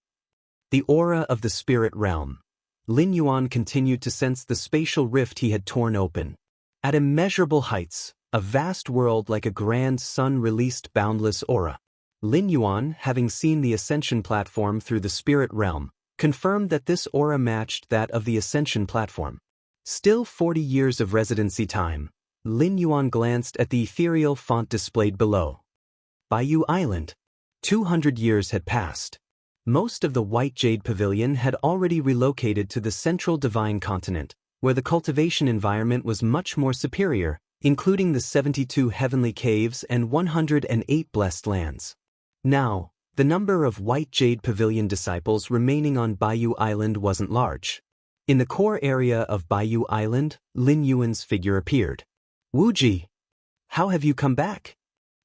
The aura of the spirit realm. Lin Yuan continued to sense the spatial rift he had torn open. At immeasurable heights, a vast world like a grand sun released boundless aura. Lin Yuan, having seen the ascension platform through the spirit realm, confirmed that this aura matched that of the ascension platform. Still 40 years of residency time, Lin Yuan glanced at the ethereal font displayed below. Baiyu Island. 200 years had passed. Most of the White Jade Pavilion had already relocated to the central divine continent, where the cultivation environment was much more superior, including the 72 heavenly caves and 108 blessed lands. Now, the number of White Jade Pavilion disciples remaining on Baiyu Island wasn't large. In the core area of Baiyu Island, Lin Yuan's figure appeared. Wuji, how have you come back?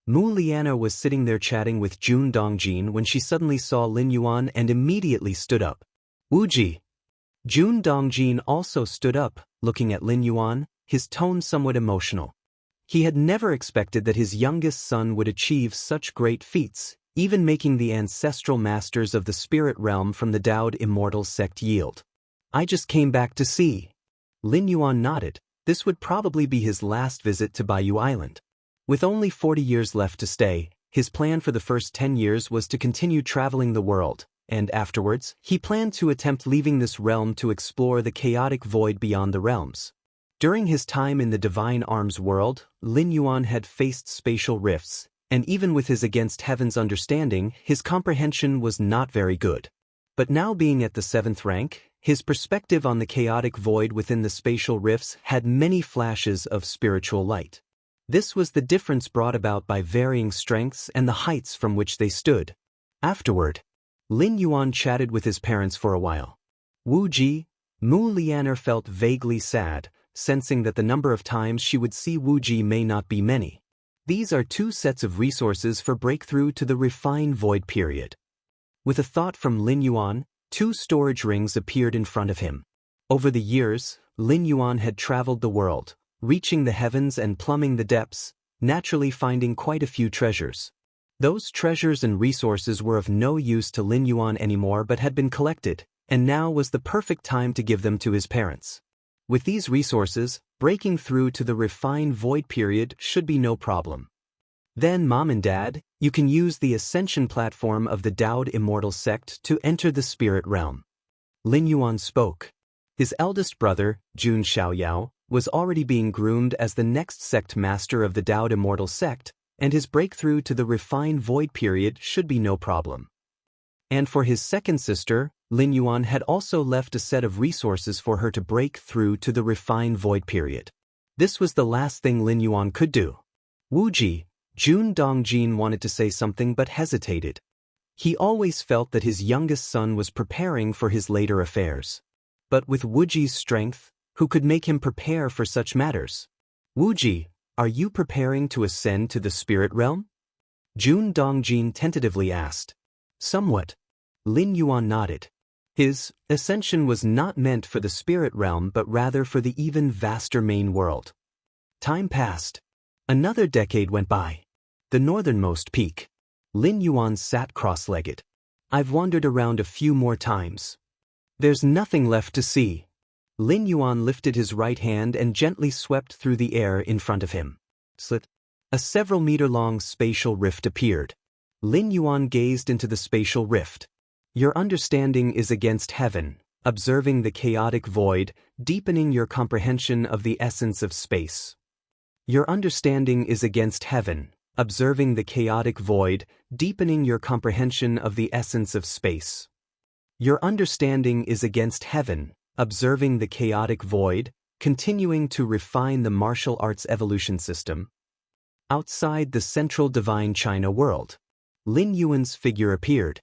Mu Liana was sitting there chatting with Jun Dongjin when she suddenly saw Lin Yuan and immediately stood up. Wuji. Jun Dongjin also stood up, looking at Lin Yuan, his tone somewhat emotional. He had never expected that his youngest son would achieve such great feats, even making the ancestral masters of the spirit realm from the Dowd Immortals sect yield. I just came back to see. Lin Yuan nodded. This would probably be his last visit to Bayou Island. With only 40 years left to stay, his plan for the first 10 years was to continue traveling the world, and afterwards, he planned to attempt leaving this realm to explore the chaotic void beyond the realms. During his time in the Divine Arms world, Lin Yuan had faced spatial rifts, and even with his against heaven's understanding, his comprehension was not very good. But now being at the 7th rank, his perspective on the chaotic void within the spatial rifts had many flashes of spiritual light. This was the difference brought about by varying strengths and the heights from which they stood. Afterward, Lin Yuan chatted with his parents for a while. Wu Ji, Mu Lianer felt vaguely sad, sensing that the number of times she would see Wu Ji may not be many. These are 2 sets of resources for breakthrough to the refined void period. With a thought from Lin Yuan, 2 storage rings appeared in front of him. Over the years, Lin Yuan had traveled the world, reaching the heavens and plumbing the depths, naturally finding quite a few treasures. Those treasures and resources were of no use to Lin Yuan anymore but had been collected, and now was the perfect time to give them to his parents. With these resources, breaking through to the refined void period should be no problem. Then, Mom and Dad, you can use the ascension platform of the Dowd Immortal sect to enter the spirit realm. Lin Yuan spoke. His eldest brother, Jun Xiaoyao, was already being groomed as the next sect master of the Dowd Immortal sect, and his breakthrough to the refined void period should be no problem. And for his second sister, Lin Yuan had also left a set of resources for her to break through to the refined void period. This was the last thing Lin Yuan could do. Wu Ji, Jun Dongjin wanted to say something but hesitated. He always felt that his youngest son was preparing for his later affairs. But with Wu Ji's strength, who could make him prepare for such matters? Wu Ji, are you preparing to ascend to the spirit realm? Jun Dongjin tentatively asked. Somewhat. Lin Yuan nodded. His ascension was not meant for the spirit realm but rather for the even vaster main world. Time passed. Another decade went by. The northernmost peak. Lin Yuan sat cross-legged. I've wandered around a few more times. There's nothing left to see. Lin Yuan lifted his right hand and gently swept through the air in front of him. Slit. A several-meter-long spatial rift appeared. Lin Yuan gazed into the spatial rift. Your understanding is against heaven, observing the chaotic void, deepening your comprehension of the essence of space. Your understanding is against heaven, observing the chaotic void, deepening your comprehension of the essence of space. Your understanding is against heaven, observing the chaotic void, continuing to refine the martial arts evolution system. Outside the central divine China world, Lin Yuan's figure appeared.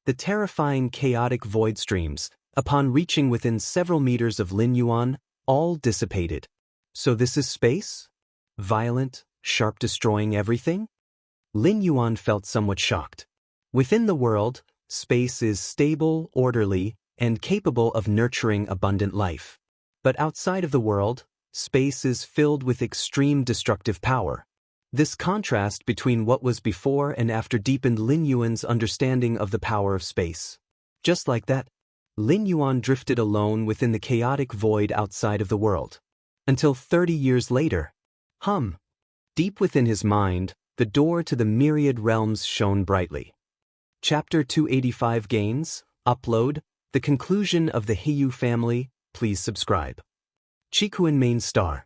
The terrifying chaotic void streams, upon reaching within several meters of Lin Yuan, all dissipated. So this is space? Violent, sharp, destroying everything? Lin Yuan felt somewhat shocked. Within the world, space is stable, orderly, and capable of nurturing abundant life. But outside of the world, space is filled with extreme destructive power. This contrast between what was before and after deepened Lin Yuan's understanding of the power of space. Just like that, Lin Yuan drifted alone within the chaotic void outside of the world. Until 30 years later. Deep within his mind, the door to the myriad realms shone brightly. Chapter 285 Gains, Upload, The Conclusion of the Heiyu Family, please subscribe. Chikuan Main Star.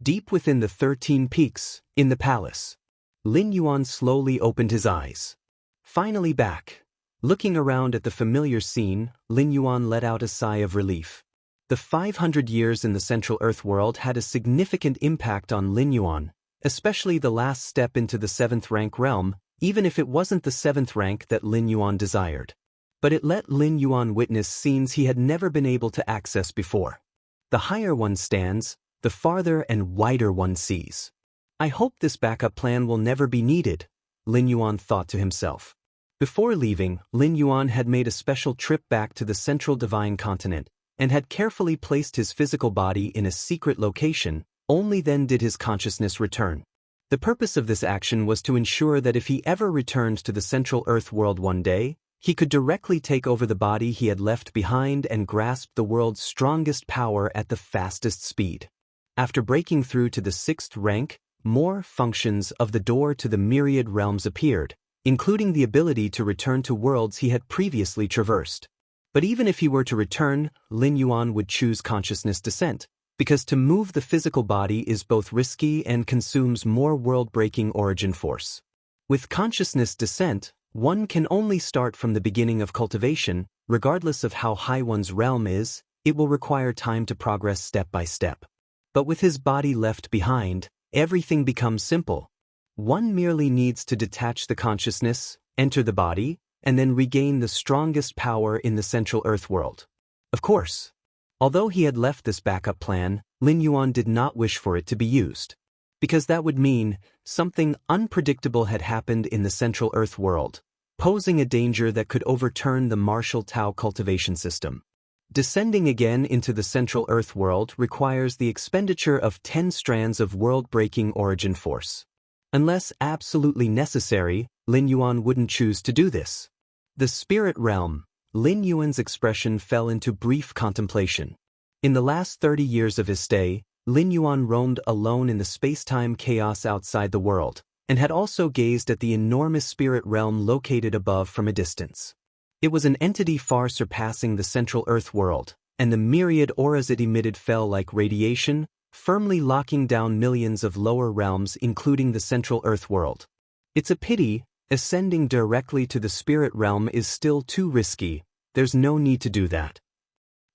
Deep within the 13 peaks, in the palace. Lin Yuan slowly opened his eyes. Finally back. Looking around at the familiar scene, Lin Yuan let out a sigh of relief. The 500 years in the Central Earth world had a significant impact on Lin Yuan, especially the last step into the 7th rank realm, even if it wasn't the 7th rank that Lin Yuan desired. But it let Lin Yuan witness scenes he had never been able to access before. The higher one stands, the farther and wider one sees. I hope this backup plan will never be needed, Lin Yuan thought to himself. Before leaving, Lin Yuan had made a special trip back to the Central Divine Continent, and had carefully placed his physical body in a secret location, Only then did his consciousness return. The purpose of this action was to ensure that if he ever returned to the Central Earth world one day, he could directly take over the body he had left behind and grasp the world's strongest power at the fastest speed. After breaking through to the 6th rank, more functions of the door to the myriad realms appeared, including the ability to return to worlds he had previously traversed. But even if he were to return, Lin Yuan would choose consciousness descent, because to move the physical body is both risky and consumes more world-breaking origin force. With consciousness descent, one can only start from the beginning of cultivation. Regardless of how high one's realm is, it will require time to progress step by step. But with his body left behind, everything becomes simple. One merely needs to detach the consciousness, enter the body, and then regain the strongest power in the Central Earth world. Of course, although he had left this backup plan, Lin Yuan did not wish for it to be used. Because that would mean something unpredictable had happened in the Central Earth world, posing a danger that could overturn the martial Tao cultivation system. Descending again into the Central Earth world requires the expenditure of 10 strands of world-breaking origin force. Unless absolutely necessary, Lin Yuan wouldn't choose to do this. The spirit realm. Lin Yuan's expression fell into brief contemplation. In the last 30 years of his stay, Lin Yuan roamed alone in the space-time chaos outside the world, and had also gazed at the enormous spirit realm located above from a distance. It was an entity far surpassing the Central Earth world, and the myriad auras it emitted fell like radiation, firmly locking down millions of lower realms including the Central Earth world. It's a pity, ascending directly to the spirit realm is still too risky. There's no need to do that.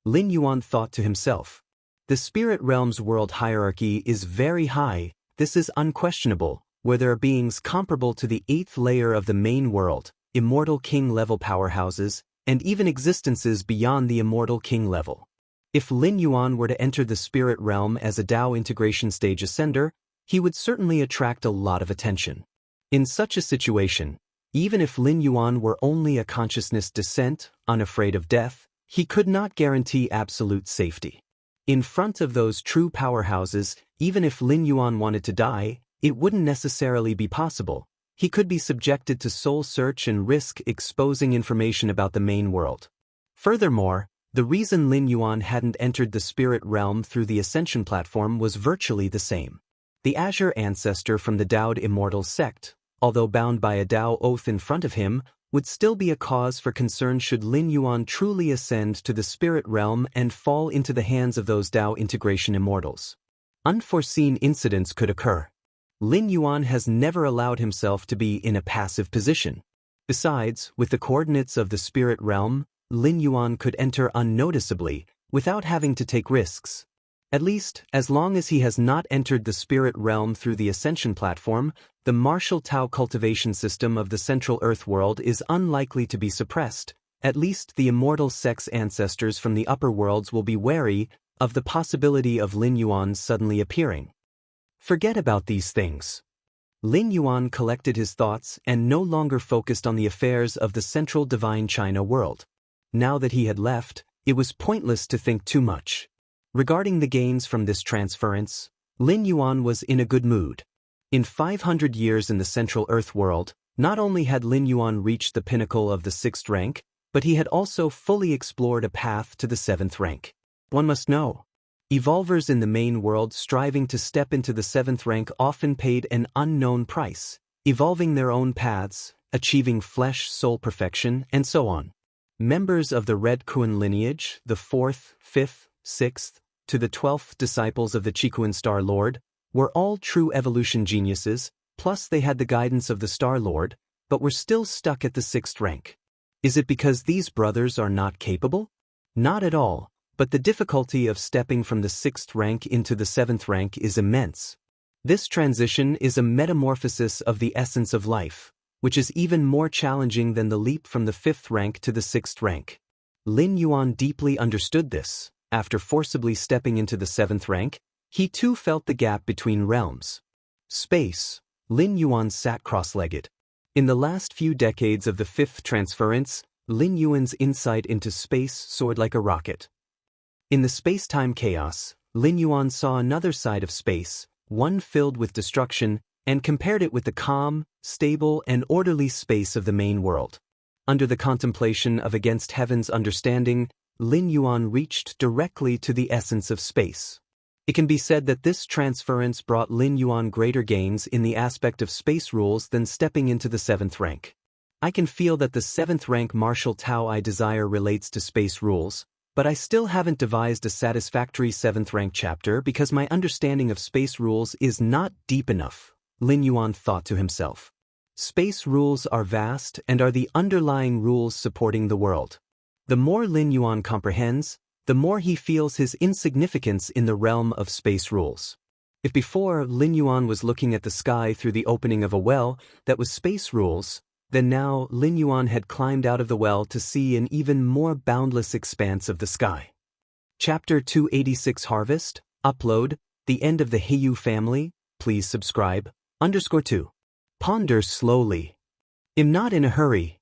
Lin Yuan thought to himself. The spirit realm's world hierarchy is very high. This is unquestionable, where there are beings comparable to the 8th layer of the main world, immortal king-level powerhouses, and even existences beyond the immortal king level. If Lin Yuan were to enter the spirit realm as a Tao integration stage ascender, he would certainly attract a lot of attention. In such a situation, even if Lin Yuan were only a consciousness descent, unafraid of death, he could not guarantee absolute safety. In front of those true powerhouses, even if Lin Yuan wanted to die, it wouldn't necessarily be possible. He could be subjected to soul search and risk exposing information about the main world. Furthermore, the reason Lin Yuan hadn't entered the spirit realm through the ascension platform was virtually the same. The Azure ancestor from the Taoed Immortal sect, although bound by a Tao oath in front of him, would still be a cause for concern should Lin Yuan truly ascend to the spirit realm and fall into the hands of those Tao integration immortals. Unforeseen incidents could occur. Lin Yuan has never allowed himself to be in a passive position. Besides, with the coordinates of the spirit realm, Lin Yuan could enter unnoticeably, without having to take risks. At least, as long as he has not entered the spirit realm through the ascension platform, the martial Tao cultivation system of the Central Earth world is unlikely to be suppressed. At least the immortal sects ancestors from the upper worlds will be wary of the possibility of Lin Yuan suddenly appearing. Forget about these things. Lin Yuan collected his thoughts and no longer focused on the affairs of the central divine China world. Now that he had left, it was pointless to think too much. Regarding the gains from this transference, Lin Yuan was in a good mood. In 500 years in the Central Earth world, not only had Lin Yuan reached the pinnacle of the 6th rank, but he had also fully explored a path to the 7th rank. One must know, evolvers in the main world striving to step into the 7th rank often paid an unknown price, evolving their own paths, achieving flesh-soul perfection, and so on. Members of the Red Kuan lineage, the 4th, 5th, 6th, to the 12th disciples of the Chikuan Star Lord, were all true evolution geniuses, plus they had the guidance of the Star Lord, but were still stuck at the 6th rank. Is it because these brothers are not capable? Not at all, but the difficulty of stepping from the 6th rank into the 7th rank is immense. This transition is a metamorphosis of the essence of life, which is even more challenging than the leap from the 5th rank to the 6th rank. Lin Yuan deeply understood this. After forcibly stepping into the 7th rank, he too felt the gap between realms. Space. Lin Yuan sat cross-legged. In the last few decades of the 5th transference, Lin Yuan's insight into space soared like a rocket. In the space-time chaos, Lin Yuan saw another side of space, one filled with destruction, and compared it with the calm, stable, and orderly space of the main world. Under the contemplation of Against Heaven's Understanding, Lin Yuan reached directly to the essence of space. It can be said that this transference brought Lin Yuan greater gains in the aspect of space rules than stepping into the 7th rank. I can feel that the 7th rank martial Tao I desire relates to space rules, but I still haven't devised a satisfactory 7th rank chapter because my understanding of space rules is not deep enough, Lin Yuan thought to himself. Space rules are vast and are the underlying rules supporting the world. The more Lin Yuan comprehends, the more he feels his insignificance in the realm of space rules. If before Lin Yuan was looking at the sky through the opening of a well that was space rules, then now Lin Yuan had climbed out of the well to see an even more boundless expanse of the sky. Chapter 286 Harvest, Upload, The End of the Heiyu Family, please subscribe, _2. Ponder slowly. Am not in a hurry.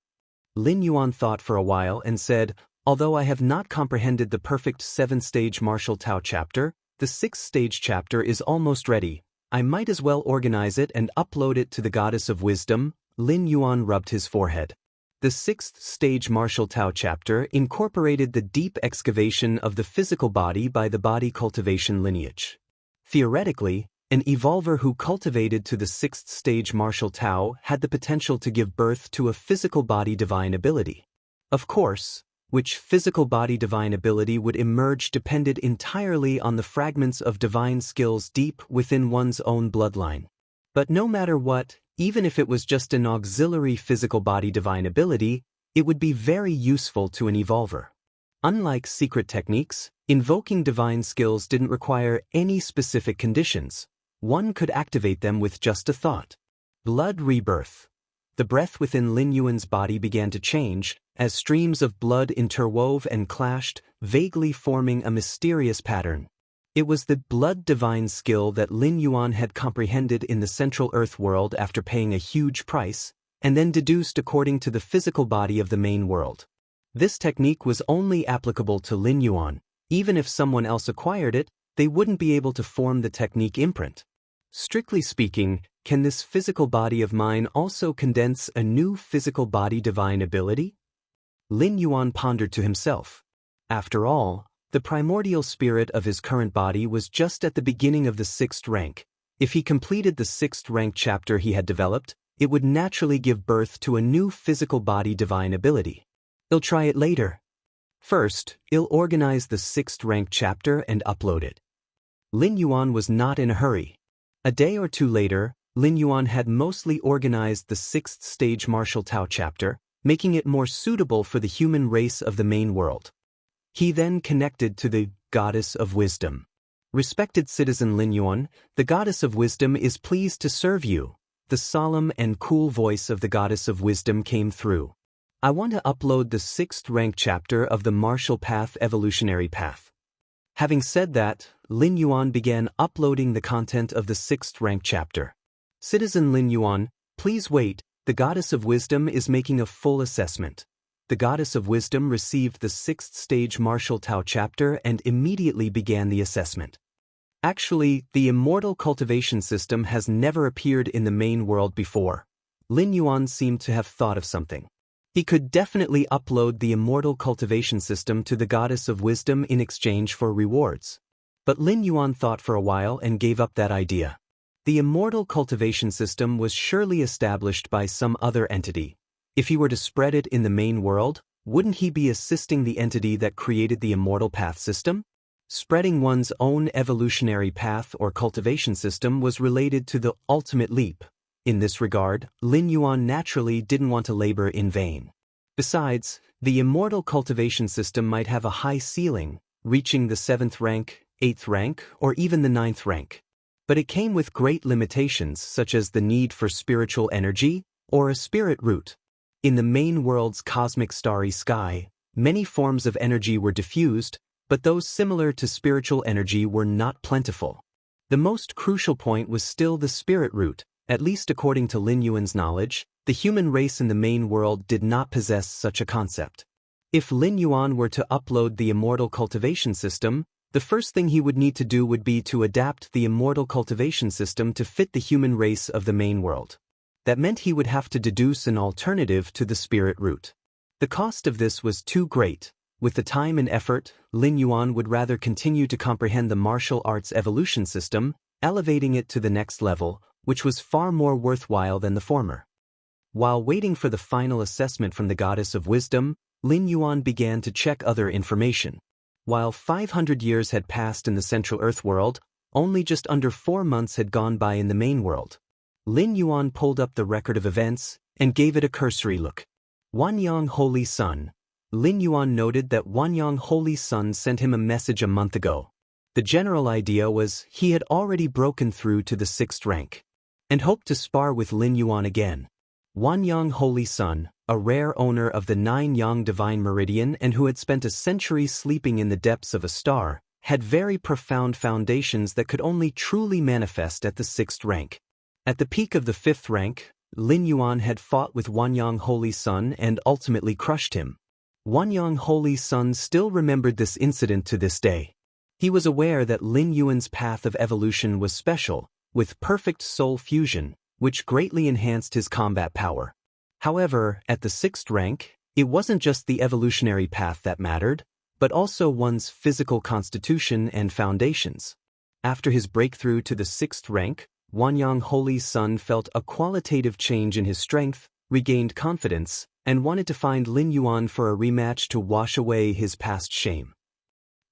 Lin Yuan thought for a while and said, although I have not comprehended the perfect 7th-stage martial Tao chapter, the 6th-stage chapter is almost ready. I might as well organize it and upload it to the Goddess of Wisdom. Lin Yuan rubbed his forehead. The 6th-stage martial Tao chapter incorporated the deep excavation of the physical body by the body cultivation lineage. Theoretically, an evolver who cultivated to the 6th-stage martial Tao had the potential to give birth to a physical body divine ability. Of course, which physical body divine ability would emerge depended entirely on the fragments of divine skills deep within one's own bloodline. But no matter what, even if it was just an auxiliary physical body divine ability, it would be very useful to an evolver. Unlike secret techniques, invoking divine skills didn't require any specific conditions. One could activate them with just a thought. Blood rebirth. The breath within Lin Yuan's body began to change, as streams of blood interwove and clashed, vaguely forming a mysterious pattern. It was the blood divine skill that Lin Yuan had comprehended in the Central Earth world after paying a huge price, and then deduced according to the physical body of the main world. This technique was only applicable to Lin Yuan. Even if someone else acquired it, they wouldn't be able to form the technique imprint. Strictly speaking, can this physical body of mine also condense a new physical body divine ability? Lin Yuan pondered to himself. After all, the primordial spirit of his current body was just at the beginning of the 6th rank. If he completed the 6th rank chapter he had developed, it would naturally give birth to a new physical body divine ability. He'll try it later. First, he'll organize the 6th rank chapter and upload it. Lin Yuan was not in a hurry. A day or two later, Lin Yuan had mostly organized the 6th-stage martial Tao chapter, making it more suitable for the human race of the main world. He then connected to the Goddess of Wisdom. Respected citizen Lin Yuan, the Goddess of Wisdom is pleased to serve you. The solemn and cool voice of the Goddess of Wisdom came through. I want to upload the 6th rank chapter of the Martial Path Evolutionary Path. Having said that, Lin Yuan began uploading the content of the 6th rank chapter. Citizen Lin Yuan, please wait, the Goddess of Wisdom is making a full assessment. The Goddess of Wisdom received the 6th stage martial Tao chapter and immediately began the assessment. Actually, the immortal cultivation system has never appeared in the main world before. Lin Yuan seemed to have thought of something. He could definitely upload the immortal cultivation system to the Goddess of Wisdom in exchange for rewards. But Lin Yuan thought for a while and gave up that idea. The immortal cultivation system was surely established by some other entity. If he were to spread it in the main world, wouldn't he be assisting the entity that created the immortal path system? Spreading one's own evolutionary path or cultivation system was related to the ultimate leap. In this regard, Lin Yuan naturally didn't want to labor in vain. Besides, the immortal cultivation system might have a high ceiling, reaching the 7th rank, 8th rank, or even the 9th rank. But it came with great limitations such as the need for spiritual energy or a spirit root. In the main world's cosmic starry sky, many forms of energy were diffused, but those similar to spiritual energy were not plentiful. The most crucial point was still the spirit root. At least according to Lin Yuan's knowledge, the human race in the main world did not possess such a concept. If Lin Yuan were to upload the immortal cultivation system, The first thing he would need to do would be to adapt the immortal cultivation system to fit the human race of the main world. That meant he would have to deduce an alternative to the spirit root. The cost of this was too great. With the time and effort, Lin Yuan would rather continue to comprehend the martial arts evolution system, elevating it to the next level, which was far more worthwhile than the former. While waiting for the final assessment from the goddess of wisdom, Lin Yuan began to check other information. While 500 years had passed in the Central Earth world, only just under 4 months had gone by in the main world. Lin Yuan pulled up the record of events and gave it a cursory look. Wanyang Holy Sun. Lin Yuan noted that Wanyang Holy Sun sent him a message a month ago. The general idea was he had already broken through to the 6th rank and hoped to spar with Lin Yuan again. Wanyang Holy Sun, a rare owner of the 9-yang divine meridian and who had spent a century sleeping in the depths of a star, had very profound foundations that could only truly manifest at the 6th rank. At the peak of the 5th rank, Lin Yuan had fought with Wanyang Holy Sun and ultimately crushed him. Wanyang Holy Sun still remembered this incident to this day. He was aware that Lin Yuan's path of evolution was special, with perfect soul fusion, which greatly enhanced his combat power. However, at the 6th rank, it wasn't just the evolutionary path that mattered, but also one's physical constitution and foundations. After his breakthrough to the 6th rank, Wanyang Holy Sun felt a qualitative change in his strength, regained confidence, and wanted to find Lin Yuan for a rematch to wash away his past shame.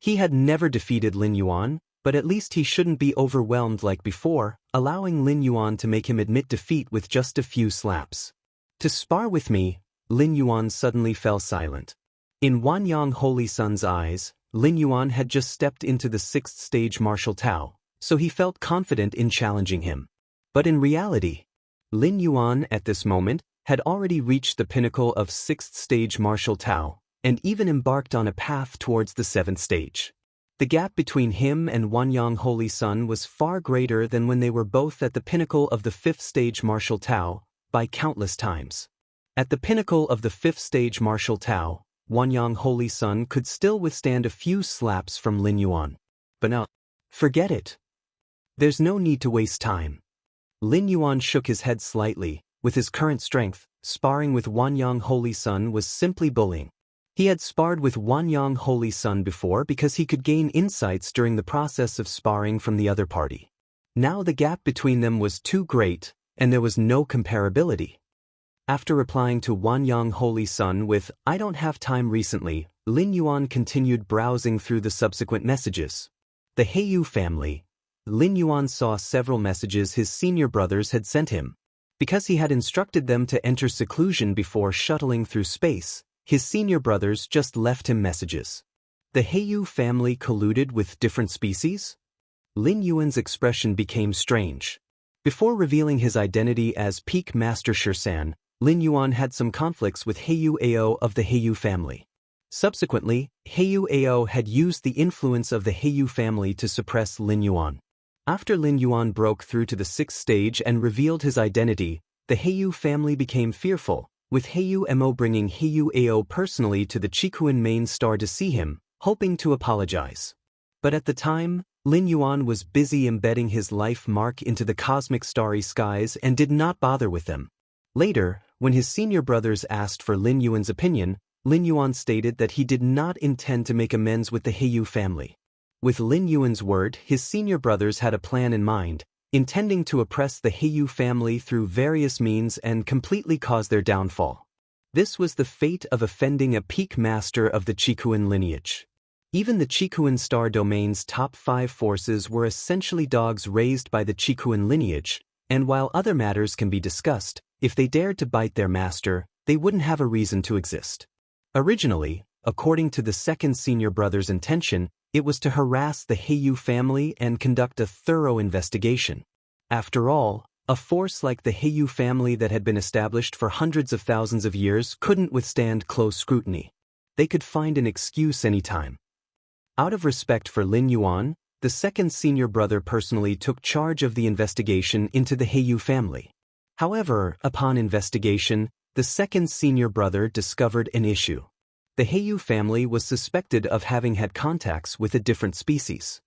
He had never defeated Lin Yuan, but at least he shouldn't be overwhelmed like before, allowing Lin Yuan to make him admit defeat with just a few slaps. To spar with me, Lin Yuan suddenly fell silent. In Wanyang Holy Sun's eyes, Lin Yuan had just stepped into the 6th stage martial Tao, so he felt confident in challenging him. But in reality, Lin Yuan at this moment had already reached the pinnacle of 6th stage martial Tao, and even embarked on a path towards the 7th stage. The gap between him and Wanyang Holy Sun was far greater than when they were both at the pinnacle of the 5th stage martial Tao, by countless times. At the pinnacle of the 5th stage martial Tao, Wanyang Holy Sun could still withstand a few slaps from Lin Yuan. But now, forget it. There's no need to waste time. Lin Yuan shook his head slightly. With his current strength, sparring with Wanyang Holy Sun was simply bullying. He had sparred with Wanyang Holy Sun before because he could gain insights during the process of sparring from the other party. Now the gap between them was too great, and there was no comparability. After replying to Wanyang Holy Sun with, "I don't have time recently," Lin Yuan continued browsing through the subsequent messages. The Heiyu family. Lin Yuan saw several messages his senior brothers had sent him. Because he had instructed them to enter seclusion before shuttling through space, his senior brothers just left him messages. The Heiyu family colluded with different species? Lin Yuan's expression became strange. Before revealing his identity as Peak Master Shirsan, Lin Yuan had some conflicts with Heiyu Ao of the Heiyu family. Subsequently, Heiyu Ao had used the influence of the Heiyu family to suppress Lin Yuan. After Lin Yuan broke through to the 6th stage and revealed his identity, the Heiyu family became fearful, with Heiyu Mo bringing Heiyu Ao personally to the Chikuan main star to see him, hoping to apologize. But at the time, Lin Yuan was busy embedding his life mark into the cosmic starry skies and did not bother with them. Later, when his senior brothers asked for Lin Yuan's opinion, Lin Yuan stated that he did not intend to make amends with the Heiyu family. With Lin Yuan's word, his senior brothers had a plan in mind, intending to oppress the Heiyu family through various means and completely cause their downfall. This was the fate of offending a peak master of the Chikuan lineage. Even the Chikuan star domain's top 5 forces were essentially dogs raised by the Chikuan lineage, and while other matters can be discussed, if they dared to bite their master, they wouldn't have a reason to exist. Originally, according to the second senior brother's intention, it was to harass the Heiyu family and conduct a thorough investigation. After all, a force like the Heiyu family that had been established for hundreds of thousands of years couldn't withstand close scrutiny. They could find an excuse anytime. Out of respect for Lin Yuan, the second senior brother personally took charge of the investigation into the Heiyu family. However, upon investigation, the second senior brother discovered an issue. The Heiyu family was suspected of having had contacts with a different species.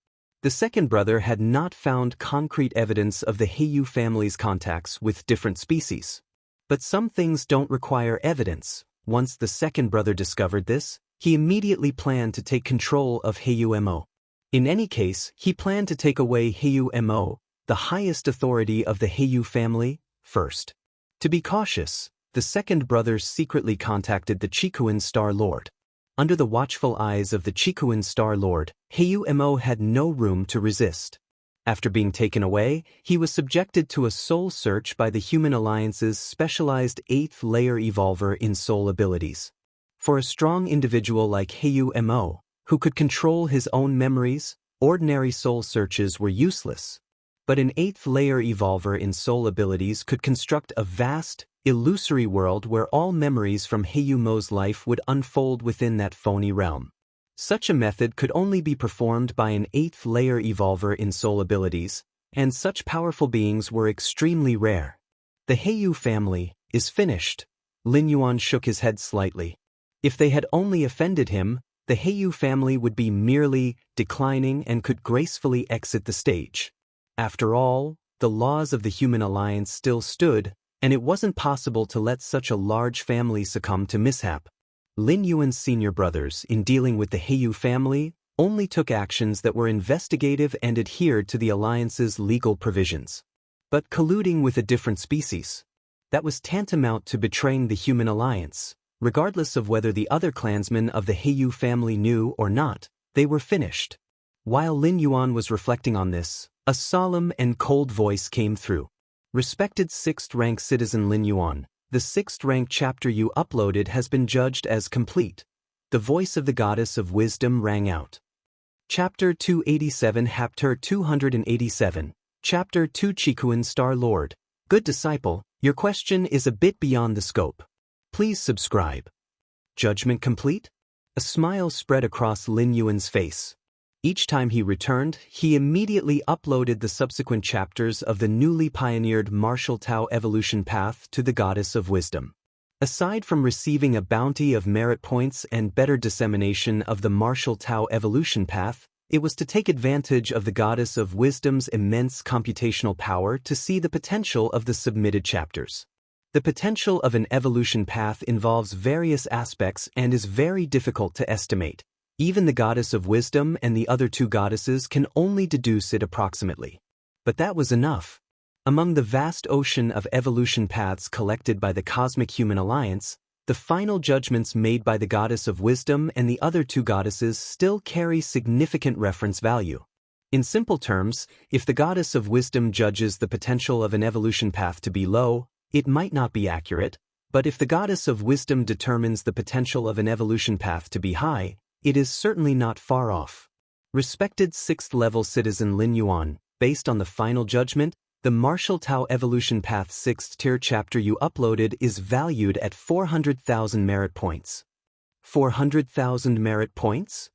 The second brother had not found concrete evidence of the Heiyu family's contacts with different species. But some things don't require evidence. Once the second brother discovered this, he immediately planned to take control of Heiyu Mo. In any case, he planned to take away Heiyu Mo, the highest authority of the Heiyu family, first. To be cautious, the second brother secretly contacted the Chikuin Star Lord. Under the watchful eyes of the Chikuin Star Lord, Heiyu Mo had no room to resist. After being taken away, he was subjected to a soul search by the Human Alliance's specialized 8th layer evolver in soul abilities. For a strong individual like Heiyu Mo, who could control his own memories, ordinary soul searches were useless. But an 8th layer evolver in soul abilities could construct a vast, illusory world where all memories from Heiyu Mo's life would unfold within that phony realm. Such a method could only be performed by an 8th layer evolver in soul abilities, and such powerful beings were extremely rare. The Heiyu family is finished. Lin Yuan shook his head slightly. If they had only offended him, the Heiyu family would be merely declining and could gracefully exit the stage. After all, the laws of the Human Alliance still stood, and it wasn't possible to let such a large family succumb to mishap. Lin Yuan's senior brothers, in dealing with the Heiyu family, only took actions that were investigative and adhered to the Alliance's legal provisions. But colluding with a different species, that was tantamount to betraying the Human Alliance. Regardless of whether the other clansmen of the Heiyu family knew or not, they were finished. While Lin Yuan was reflecting on this, a solemn and cold voice came through. Respected 6th rank citizen Lin Yuan, the 6th rank chapter you uploaded has been judged as complete. The voice of the goddess of wisdom rang out. Chapter 287 Chapter 287 Chapter 2 Chikuin Star Lord. Good disciple, your question is a bit beyond the scope. Please subscribe. Judgment complete? A smile spread across Lin Yuan's face. Each time he returned, he immediately uploaded the subsequent chapters of the newly pioneered Martial Tao evolution path to the Goddess of Wisdom. Aside from receiving a bounty of merit points and better dissemination of the Martial Tao evolution path, it was to take advantage of the Goddess of Wisdom's immense computational power to see the potential of the submitted chapters. The potential of an evolution path involves various aspects and is very difficult to estimate. Even the Goddess of Wisdom and the other two goddesses can only deduce it approximately. But that was enough. Among the vast ocean of evolution paths collected by the Cosmic Human Alliance, the final judgments made by the Goddess of Wisdom and the other two goddesses still carry significant reference value. In simple terms, if the Goddess of Wisdom judges the potential of an evolution path to be low, it might not be accurate, but if the Goddess of Wisdom determines the potential of an evolution path to be high, it is certainly not far off. Respected 6th level citizen Lin Yuan, based on the final judgment, the Martial Tao Evolution Path 6th tier chapter you uploaded is valued at 400,000 merit points. 400,000 merit points?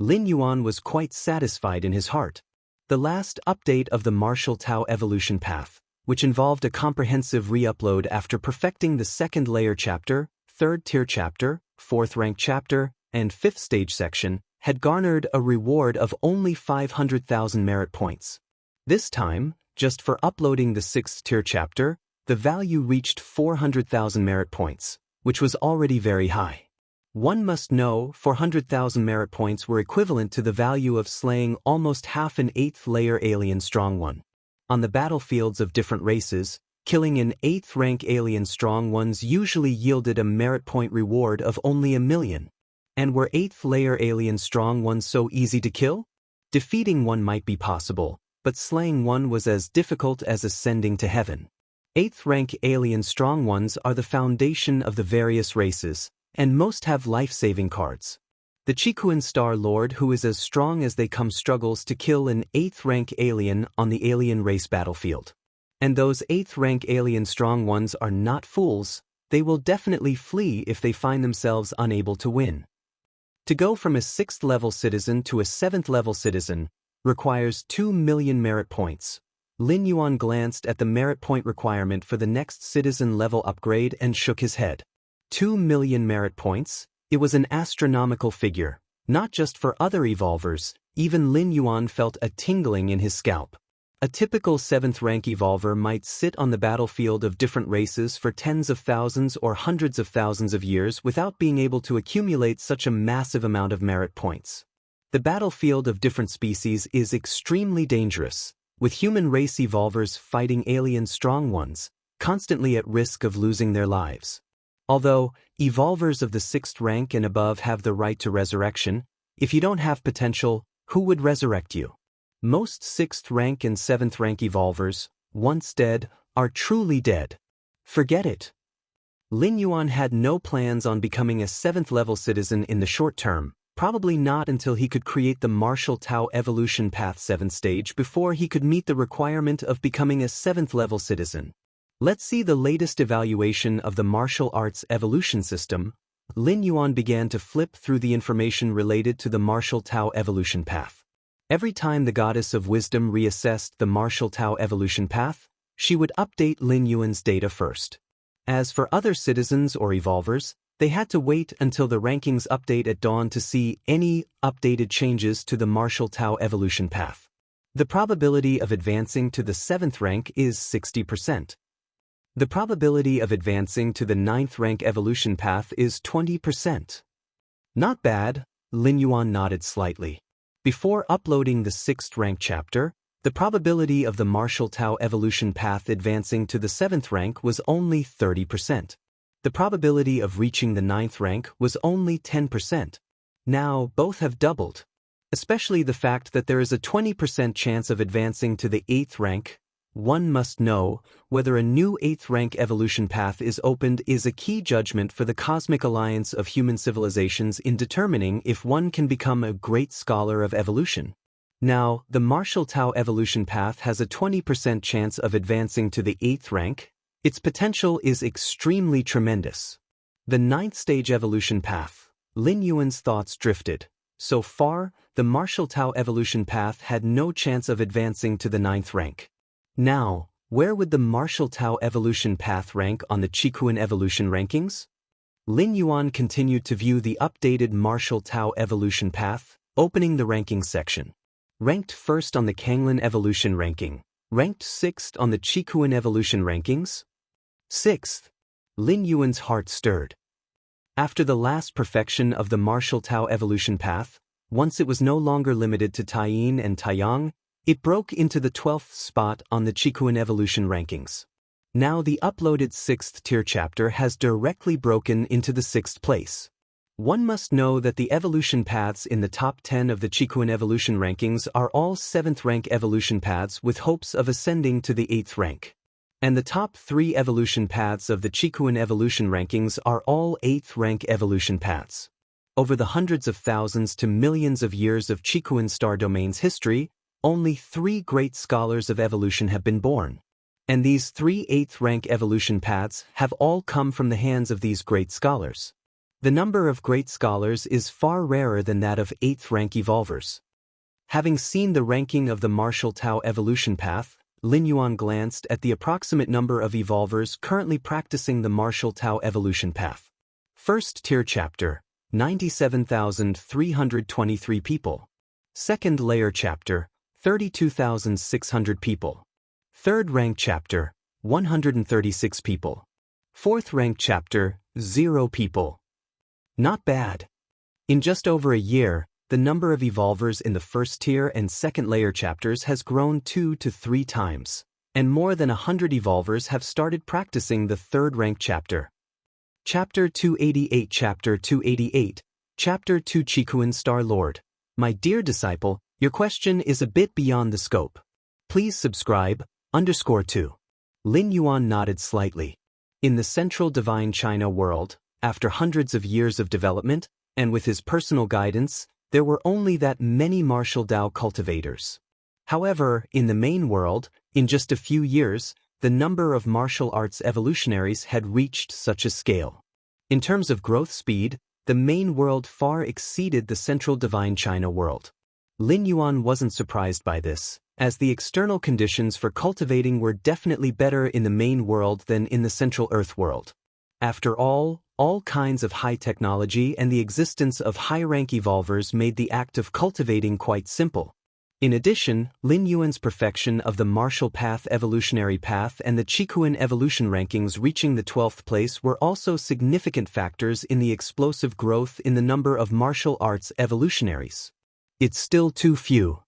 Lin Yuan was quite satisfied in his heart. The last update of the Martial Tao Evolution Path, which involved a comprehensive re-upload after perfecting the 2nd layer chapter, 3rd tier chapter, 4th rank chapter, and 5th stage section, had garnered a reward of only 500,000 merit points. This time, just for uploading the 6th tier chapter, the value reached 400,000 merit points, which was already very high. One must know 400,000 merit points were equivalent to the value of slaying almost half an 8th layer alien strong one. On the battlefields of different races, killing an 8th rank alien strong ones usually yielded a merit point reward of only 1 million. And were 8th layer alien strong ones so easy to kill? Defeating one might be possible, but slaying one was as difficult as ascending to heaven. 8th rank alien strong ones are the foundation of the various races, and most have life-saving cards. The Chikuin Star Lord, who is as strong as they come, struggles to kill an 8th rank alien on the alien race battlefield. And those 8th rank alien strong ones are not fools. They will definitely flee if they find themselves unable to win. To go from a 6th level citizen to a 7th level citizen requires 2 million merit points. Lin Yuan glanced at the merit point requirement for the next citizen level upgrade and shook his head. 2 million merit points? It was an astronomical figure, not just for other evolvers. Even Lin Yuan felt a tingling in his scalp. A typical 7th rank evolver might sit on the battlefield of different races for tens of thousands or hundreds of thousands of years without being able to accumulate such a massive amount of merit points. The battlefield of different species is extremely dangerous, with human race evolvers fighting alien strong ones, constantly at risk of losing their lives. Although evolvers of the 6th rank and above have the right to resurrection, if you don't have potential, who would resurrect you? Most 6th rank and 7th rank evolvers, once dead, are truly dead. Forget it. Lin Yuan had no plans on becoming a 7th level citizen in the short term, probably not until he could create the martial Tao evolution path 7th stage before he could meet the requirement of becoming a 7th level citizen. Let's see the latest evaluation of the martial arts evolution system. Lin Yuan began to flip through the information related to the martial Tao evolution path. Every time the goddess of wisdom reassessed the martial Tao evolution path, she would update Lin Yuan's data first. As for other citizens or evolvers, they had to wait until the rankings update at dawn to see any updated changes to the martial Tao evolution path. The probability of advancing to the 7th rank is 60%. The probability of advancing to the 9th rank evolution path is 20%. Not bad, Lin Yuan nodded slightly. Before uploading the 6th rank chapter, the probability of the martial Tao evolution path advancing to the 7th rank was only 30%. The probability of reaching the 9th rank was only 10%. Now, both have doubled. Especially the fact that there is a 20% chance of advancing to the 8th rank. One must know whether a new 8th rank evolution path is opened is a key judgment for the cosmic alliance of human civilizations in determining if one can become a great scholar of evolution. Now, the martial Tao evolution path has a 20% chance of advancing to the 8th rank. Its potential is extremely tremendous. The 9th stage evolution path. Lin Yuan's thoughts drifted. So far, the martial Tao evolution path had no chance of advancing to the 9th rank. Now, where would the martial Tao evolution path rank on the Qikuan evolution rankings? Lin Yuan continued to view the updated martial Tao evolution path, opening the rankings section. Ranked 1st on the Kanglin evolution ranking. Ranked 6th on the Qikuan evolution rankings. 6th. Lin Yuan's heart stirred. After the last perfection of the martial Tao evolution path, once it was no longer limited to Taiyin and Taiyang, it broke into the 12th spot on the Qikuan evolution rankings. Now the uploaded 6th tier chapter has directly broken into the 6th place. One must know that the evolution paths in the top 10 of the Qikuan evolution rankings are all 7th rank evolution paths with hopes of ascending to the 8th rank. And the top 3 evolution paths of the Qikuan evolution rankings are all 8th rank evolution paths. Over the hundreds of thousands to millions of years of Qikuan star domain's history, only 3 great scholars of evolution have been born. And these 3 8th rank evolution paths have all come from the hands of these great scholars. The number of great scholars is far rarer than that of 8th rank evolvers. Having seen the ranking of the martial Tao evolution path, Lin Yuan glanced at the approximate number of evolvers currently practicing the martial Tao evolution path. 1st tier chapter, 97,323 people. 2nd layer chapter, 32,600 people. 3rd rank chapter, 136 people. 4th rank chapter, 0 people. Not bad. In just over a year, the number of evolvers in the 1st tier and 2nd layer chapters has grown 2 to 3 times, and more than 100 evolvers have started practicing the 3rd rank chapter. Chapter 288. Chapter 288. Chapter 2 Qikuan Star Lord. My dear disciple, your question is a bit beyond the scope. Please subscribe, _2. Lin Yuan nodded slightly. In the central divine China world, after hundreds of years of development, and with his personal guidance, there were only that many martial Dao cultivators. However, in the main world, in just a few years, the number of martial arts evolutionaries had reached such a scale. In terms of growth speed, the main world far exceeded the central divine China world. Lin Yuan wasn't surprised by this, as the external conditions for cultivating were definitely better in the main world than in the central earth world. After all kinds of high technology and the existence of high-rank evolvers made the act of cultivating quite simple. In addition, Lin Yuan's perfection of the martial path evolutionary path and the Qikuan evolution rankings reaching the 12th place were also significant factors in the explosive growth in the number of martial arts evolutionaries. It's still too few.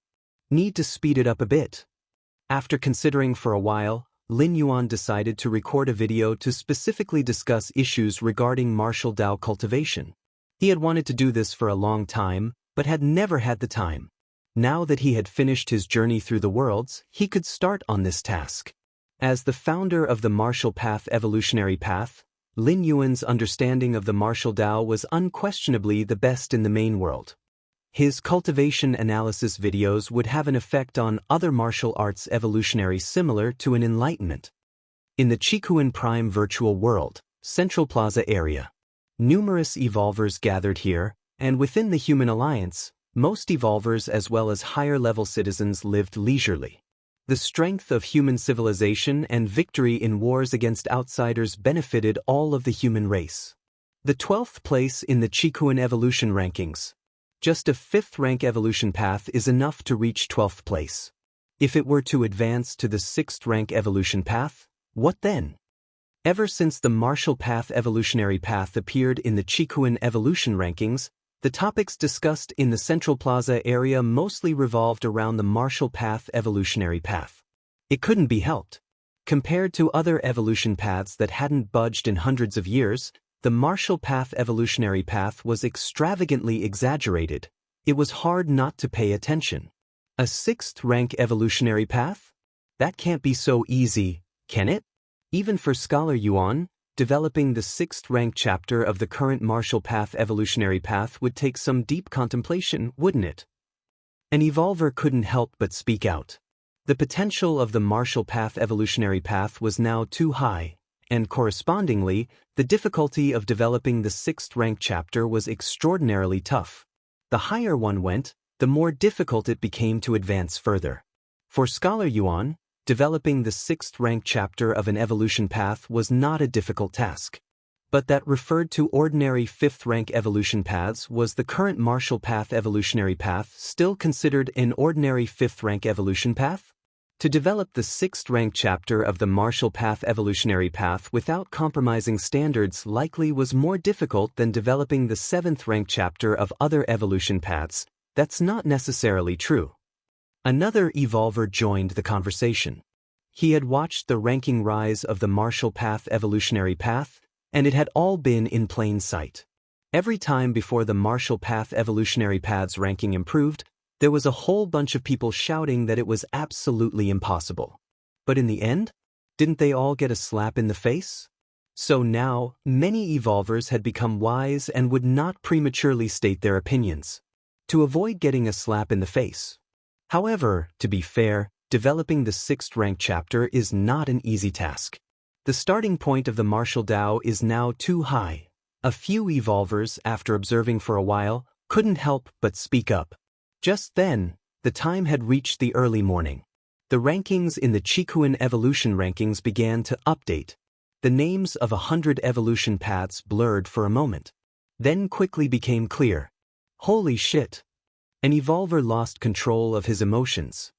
Need to speed it up a bit. After considering for a while, Lin Yuan decided to record a video to specifically discuss issues regarding martial Dao cultivation. He had wanted to do this for a long time, but had never had the time. Now that he had finished his journey through the worlds, he could start on this task. As the founder of the martial path evolutionary path, Lin Yuan's understanding of the martial Dao was unquestionably the best in the main world. His cultivation analysis videos would have an effect on other martial arts evolutionaries similar to an Enlightenment. In the Qikuan Prime virtual world, Central Plaza area, numerous evolvers gathered here, and within the Human Alliance, most evolvers as well as higher-level citizens lived leisurely. The strength of human civilization and victory in wars against outsiders benefited all of the human race. The 12th place in the Qikuan evolution rankings. Just a 5th rank evolution path is enough to reach 12th place. If it were to advance to the 6th rank evolution path, what then? Ever since the martial path evolutionary path appeared in the Qikuan evolution rankings, the topics discussed in the Central Plaza area mostly revolved around the martial path evolutionary path. It couldn't be helped. Compared to other evolution paths that hadn't budged in hundreds of years, the martial path evolutionary path was extravagantly exaggerated. It was hard not to pay attention. A 6th rank evolutionary path? That can't be so easy, can it? Even for Scholar Yuan, developing the 6th rank chapter of the current martial path evolutionary path would take some deep contemplation, wouldn't it? An evolver couldn't help but speak out. The potential of the martial path evolutionary path was now too high, and correspondingly, the difficulty of developing the 6th rank chapter was extraordinarily tough. The higher one went, the more difficult it became to advance further. For Scholar Yuan, developing the 6th rank chapter of an evolution path was not a difficult task. But that referred to ordinary 5th rank evolution paths was the current martial path evolutionary path still considered an ordinary 5th rank evolution path? To develop the 6th rank chapter of the martial path evolutionary path without compromising standards likely was more difficult than developing the 7th rank chapter of other evolution paths. That's not necessarily true. Another evolver joined the conversation. He had watched the ranking rise of the martial path evolutionary path, and it had all been in plain sight. Every time before the martial path evolutionary path's ranking improved, there was a whole bunch of people shouting that it was absolutely impossible. But in the end, didn't they all get a slap in the face? So now, many evolvers had become wise and would not prematurely state their opinions, to avoid getting a slap in the face. However, to be fair, developing the 6th rank chapter is not an easy task. The starting point of the martial Dao is now too high. A few evolvers, after observing for a while, couldn't help but speak up. Just then, the time had reached the early morning. The rankings in the Qikuan evolution rankings began to update. The names of 100 evolution paths blurred for a moment, then quickly became clear. Holy shit! An evolver lost control of his emotions.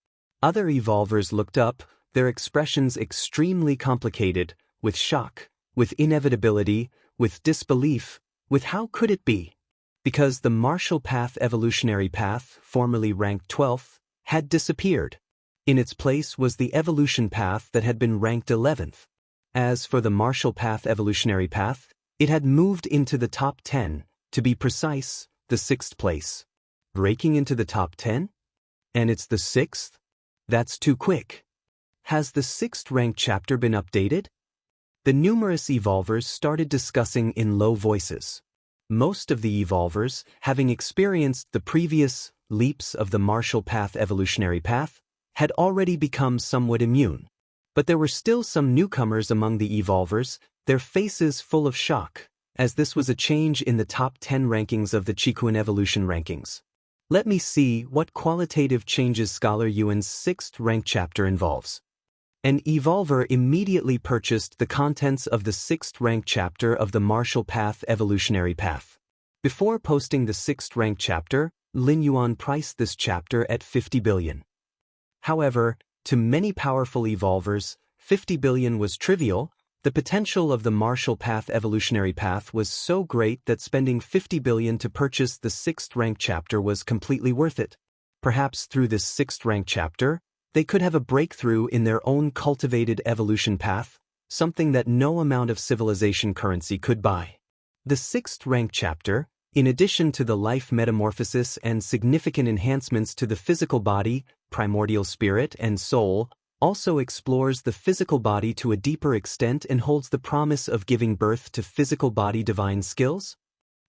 Other evolvers looked up, their expressions extremely complicated, with shock, with inevitability, with disbelief, with how could it be? Because the martial path evolutionary path, formerly ranked 12th, had disappeared. In its place was the evolution path that had been ranked 11th. As for the martial path evolutionary path, it had moved into the top 10, to be precise, the 6th place. Breaking into the top 10? And it's the 6th? That's too quick. Has the 6th rank chapter been updated? The numerous evolvers started discussing in low voices. Most of the evolvers, having experienced the previous leaps of the martial path evolutionary path, had already become somewhat immune. But there were still some newcomers among the evolvers, their faces full of shock, as this was a change in the top 10 rankings of the Qikuan evolution rankings. Let me see what qualitative changes Scholar Yuan's 6th rank chapter involves. An evolver immediately purchased the contents of the 6th rank chapter of the Martial Path Evolutionary Path. Before posting the 6th rank chapter, Lin Yuan priced this chapter at 50 billion. However, to many powerful evolvers, 50 billion was trivial. The potential of the Martial Path Evolutionary Path was so great that spending 50 billion to purchase the 6th rank chapter was completely worth it. Perhaps through this 6th rank chapter, they could have a breakthrough in their own cultivated evolution path, something that no amount of civilization currency could buy. The 6th rank chapter, in addition to the life metamorphosis and significant enhancements to the physical body, primordial spirit, and soul, also explores the physical body to a deeper extent and holds the promise of giving birth to physical body divine skills?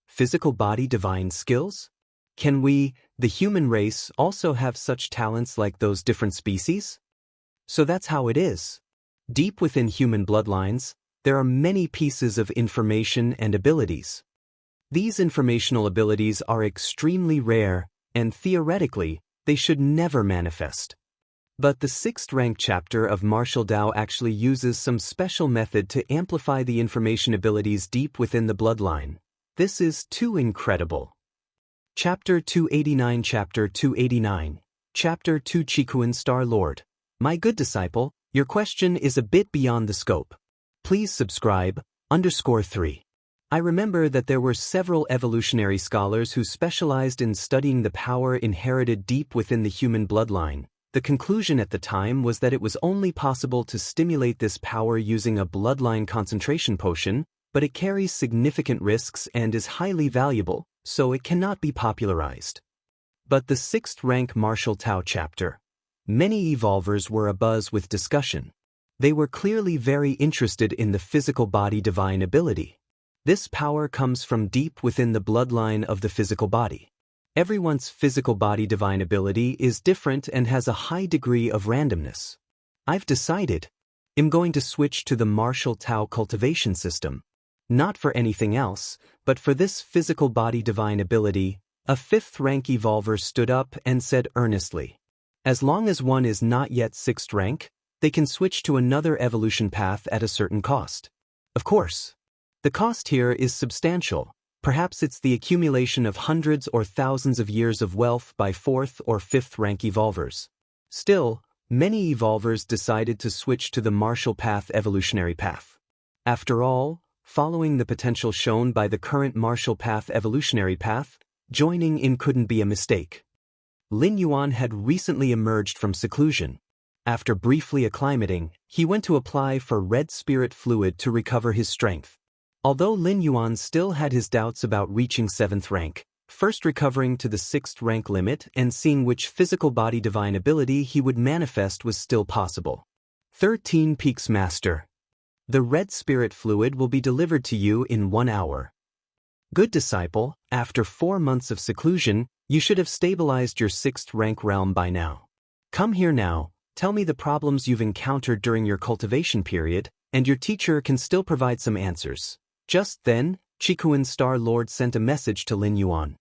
Physical body divine skills? Can we, the human race, also have such talents like those different species? So that's how it is. Deep within human bloodlines, there are many pieces of information and abilities. These informational abilities are extremely rare, and theoretically, they should never manifest. But the 6th rank chapter of Martial Dao actually uses some special method to amplify the information abilities deep within the bloodline. This is too incredible. Chapter 289 Chapter 289 Chapter 2 Qikuan Star Lord. My good disciple, your question is a bit beyond the scope. Please subscribe. _3. I remember that there were several evolutionary scholars who specialized in studying the power inherited deep within the human bloodline. The conclusion at the time was that it was only possible to stimulate this power using a bloodline concentration potion, but it carries significant risks and is highly valuable, so it cannot be popularized. But the 6th rank Martial Tao chapter. Many evolvers were abuzz with discussion. They were clearly very interested in the physical body divine ability. This power comes from deep within the bloodline of the physical body. Everyone's physical body divine ability is different and has a high degree of randomness. I've decided. I'm going to switch to the Martial Tao cultivation system. Not for anything else, but for this physical body divine ability. A 5th rank evolver stood up and said earnestly. As long as one is not yet 6th rank, they can switch to another evolution path at a certain cost. Of course. The cost here is substantial. Perhaps it's the accumulation of hundreds or thousands of years of wealth by 4th or 5th rank evolvers. Still, many evolvers decided to switch to the Martial Path Evolutionary Path. After all, following the potential shown by the current Martial Path Evolutionary Path, joining in couldn't be a mistake. Lin Yuan had recently emerged from seclusion. After briefly acclimating, he went to apply for red spirit fluid to recover his strength. Although Lin Yuan still had his doubts about reaching 7th rank, first recovering to the 6th rank limit and seeing which physical body divine ability he would manifest was still possible. 13 Peaks Master. The red spirit fluid will be delivered to you in 1 hour. Good disciple, after 4 months of seclusion, you should have stabilized your 6th rank realm by now. Come here now, tell me the problems you've encountered during your cultivation period, and your teacher can still provide some answers. Just then, Qikuan Star Lord sent a message to Lin Yuan.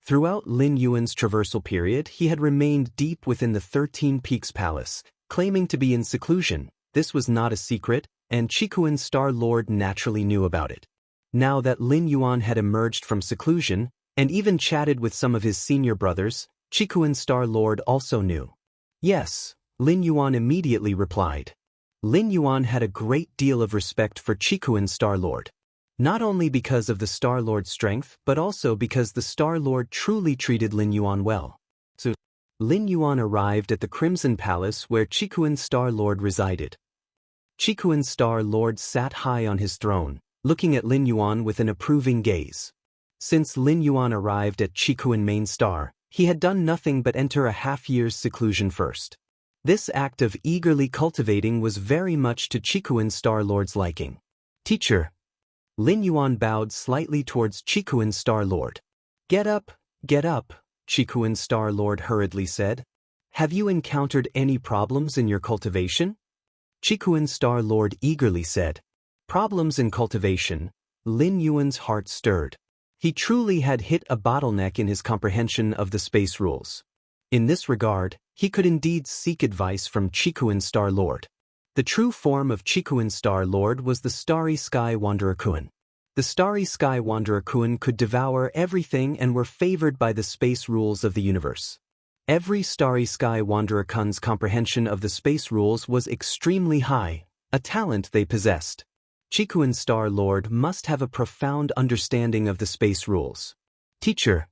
Throughout Lin Yuan's traversal period, he had remained deep within the 13 Peaks Palace, claiming to be in seclusion. This was not a secret, and Qikuan Star Lord naturally knew about it. Now that Lin Yuan had emerged from seclusion, and even chatted with some of his senior brothers, Qikuan Star Lord also knew. Yes, Lin Yuan immediately replied. Lin Yuan had a great deal of respect for Qikuan Star Lord. Not only because of the Star Lord's strength, but also because the Star Lord truly treated Lin Yuan well. So, Lin Yuan arrived at the Crimson Palace where Qikuan Star Lord resided. Qikuan Star Lord sat high on his throne, looking at Lin Yuan with an approving gaze. Since Lin Yuan arrived at Qikuan Main Star, he had done nothing but enter a half-year's seclusion first. This act of eagerly cultivating was very much to Qikuan Star Lord's liking. Teacher. Lin Yuan bowed slightly towards Qikuan Star Lord. Get up, Qikuan Star Lord hurriedly said. Have you encountered any problems in your cultivation? Qikuan Star Lord eagerly said. Problems in cultivation. Lin Yuan's heart stirred. He truly had hit a bottleneck in his comprehension of the space rules. In this regard, he could indeed seek advice from Qikuan Star Lord. The true form of Chikuan Star Lord was the Starry Sky Wanderer Kun. The Starry Sky Wanderer Kun could devour everything and were favored by the space rules of the universe. Every Starry Sky Wanderer Kun's comprehension of the space rules was extremely high, a talent they possessed. Chikuan Star Lord must have a profound understanding of the space rules. Teacher,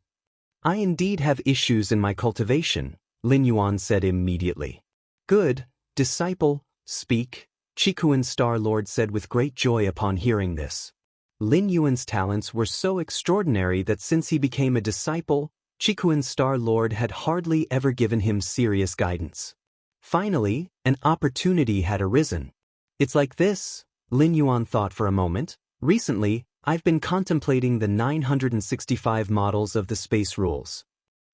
I indeed have issues in my cultivation, Lin Yuan said immediately. Good, disciple, speak, Chikuan Star Lord said with great joy upon hearing this. Lin Yuan's talents were so extraordinary that since he became a disciple, Chikuan Star Lord had hardly ever given him serious guidance. Finally, an opportunity had arisen. It's like this, Lin Yuan thought for a moment. Recently, I've been contemplating the 965 models of the space rules.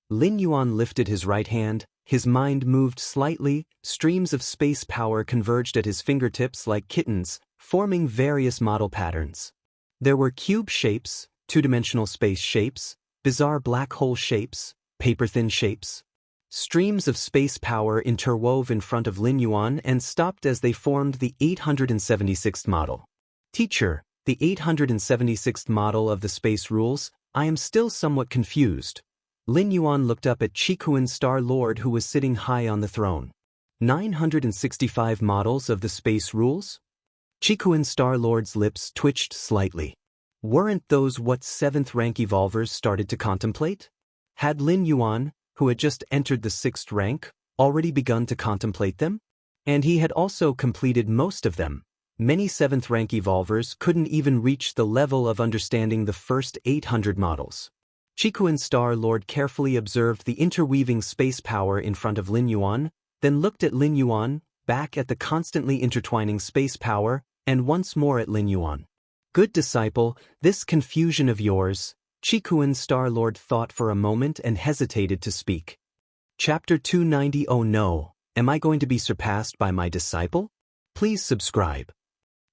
Lin Yuan lifted his right hand, his mind moved slightly, streams of space power converged at his fingertips like kittens, forming various model patterns. There were cube shapes, two-dimensional space shapes, bizarre black hole shapes, paper-thin shapes. Streams of space power interwove in front of Lin Yuan and stopped as they formed the 876th model. Teacher, the 876th model of the space rules, I am still somewhat confused. Lin Yuan looked up at Chikuan Star Lord who was sitting high on the throne. 965 models of the space rules? Chikuan Star Lord's lips twitched slightly. Weren't those what 7th rank evolvers started to contemplate? Had Lin Yuan, who had just entered the 6th rank, already begun to contemplate them? And he had also completed most of them. Many 7th rank evolvers couldn't even reach the level of understanding the first 800 models. Chikuan Star Lord carefully observed the interweaving space power in front of Lin Yuan, then looked at Lin Yuan, back at the constantly intertwining space power, and once more at Lin Yuan. Good disciple, this confusion of yours, Chikuan Star Lord thought for a moment and hesitated to speak. Chapter 290. Oh no, am I going to be surpassed by my disciple? Please subscribe.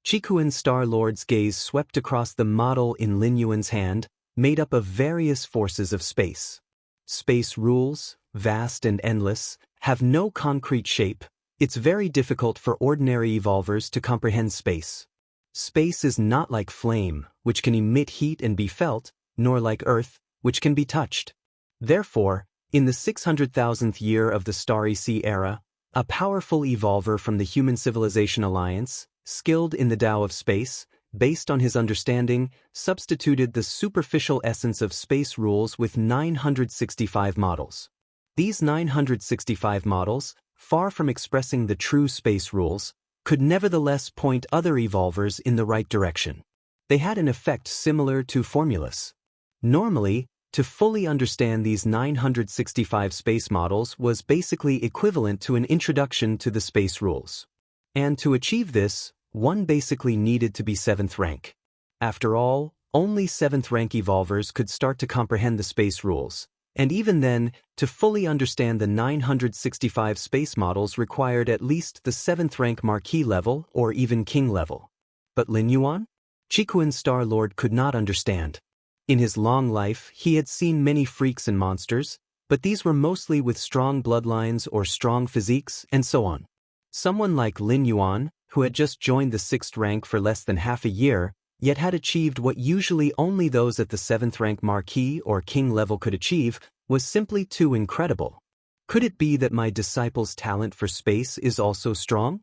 Chikuan Star Lord's gaze swept across the model in Lin Yuan's hand, made up of various forces of space. Space rules, vast and endless, have no concrete shape. It's very difficult for ordinary evolvers to comprehend space. Space is not like flame, which can emit heat and be felt, nor like earth, which can be touched. Therefore, in the 600,000th year of the Starry Sea era, a powerful evolver from the Human Civilization Alliance, skilled in the Tao of space, based on his understanding, substituted the superficial essence of space rules with 965 models. These 965 models, far from expressing the true space rules, could nevertheless point other evolvers in the right direction. They had an effect similar to formulas. Normally, to fully understand these 965 space models was basically equivalent to an introduction to the space rules. And to achieve this, one basically needed to be 7th rank. After all, only 7th rank evolvers could start to comprehend the space rules, and even then, to fully understand the 965 space models required at least the 7th rank Marquis level or even King level. But Lin Yuan? Chikuan Star Lord could not understand. In his long life, he had seen many freaks and monsters, but these were mostly with strong bloodlines or strong physiques and so on. Someone like Lin Yuan, who had just joined the 6th rank for less than half a year, yet had achieved what usually only those at the 7th rank Marquis or King level could achieve, was simply too incredible. Could it be that my disciple's talent for space is also strong?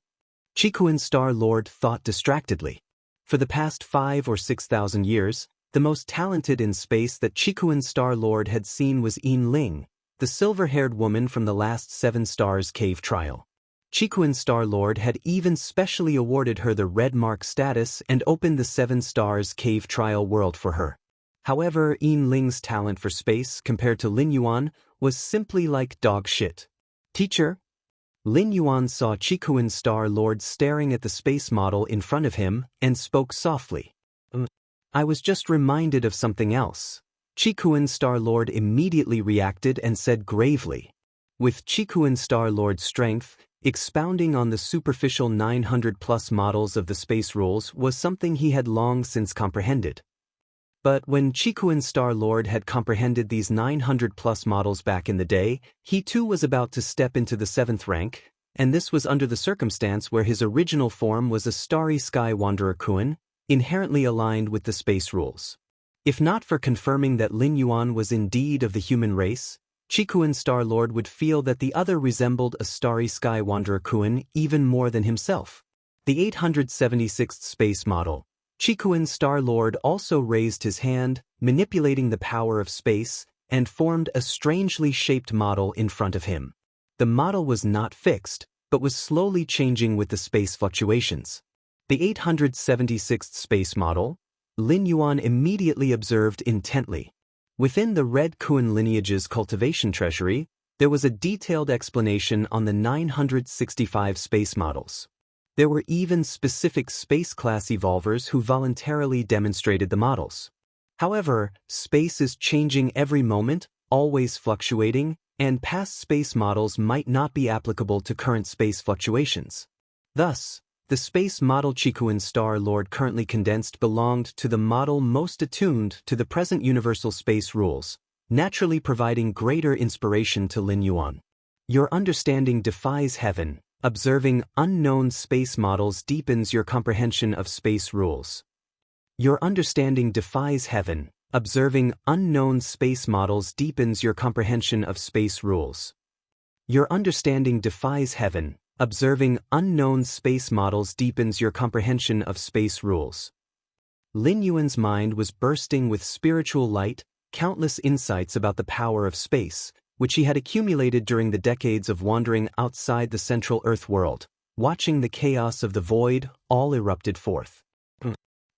Chikuan Star Lord thought distractedly. For the past 5,000 or 6,000 years, the most talented in space that Chikuan Star Lord had seen was Yin Ling, the silver-haired woman from the last 7 Stars Cave trial. Chikuan Star Lord had even specially awarded her the Red Mark status and opened the 7 Stars Cave trial world for her. However, Yin Ling's talent for space compared to Lin Yuan was simply like dog shit. Teacher? Lin Yuan saw Chikuan Star Lord staring at the space model in front of him and spoke softly. I was just reminded of something else. Chikuan Star Lord immediately reacted and said gravely. With Chikuan Star Lord's strength, expounding on the superficial 900-plus models of the space rules was something he had long since comprehended. But when Chikuan Star Lord had comprehended these 900-plus models back in the day, he too was about to step into the 7th rank, and this was under the circumstance where his original form was a starry sky wanderer Kuan, inherently aligned with the space rules. If not for confirming that Lin Yuan was indeed of the human race, Qikuan Star-Lord would feel that the other resembled a starry sky wanderer Kuan even more than himself. The 876th space model. Qikuan Star-Lord also raised his hand, manipulating the power of space, and formed a strangely shaped model in front of him. The model was not fixed, but was slowly changing with the space fluctuations. The 876th space model, Lin Yuan immediately observed intently. Within the Red Kuan lineage's cultivation treasury, there was a detailed explanation on the 965 space models. There were even specific space class evolvers who voluntarily demonstrated the models. However, space is changing every moment, always fluctuating, and past space models might not be applicable to current space fluctuations. Thus, the space model Qikuan Star-Lord currently condensed belonged to the model most attuned to the present universal space rules, naturally providing greater inspiration to Lin Yuan. Your understanding defies heaven. Observing unknown space models deepens your comprehension of space rules. Your understanding defies heaven. Observing unknown space models deepens your comprehension of space rules. Your understanding defies heaven. Observing unknown space models deepens your comprehension of space rules. Lin Yuan's mind was bursting with spiritual light, countless insights about the power of space, which he had accumulated during the decades of wandering outside the central Earth world. Watching the chaos of the void, all erupted forth.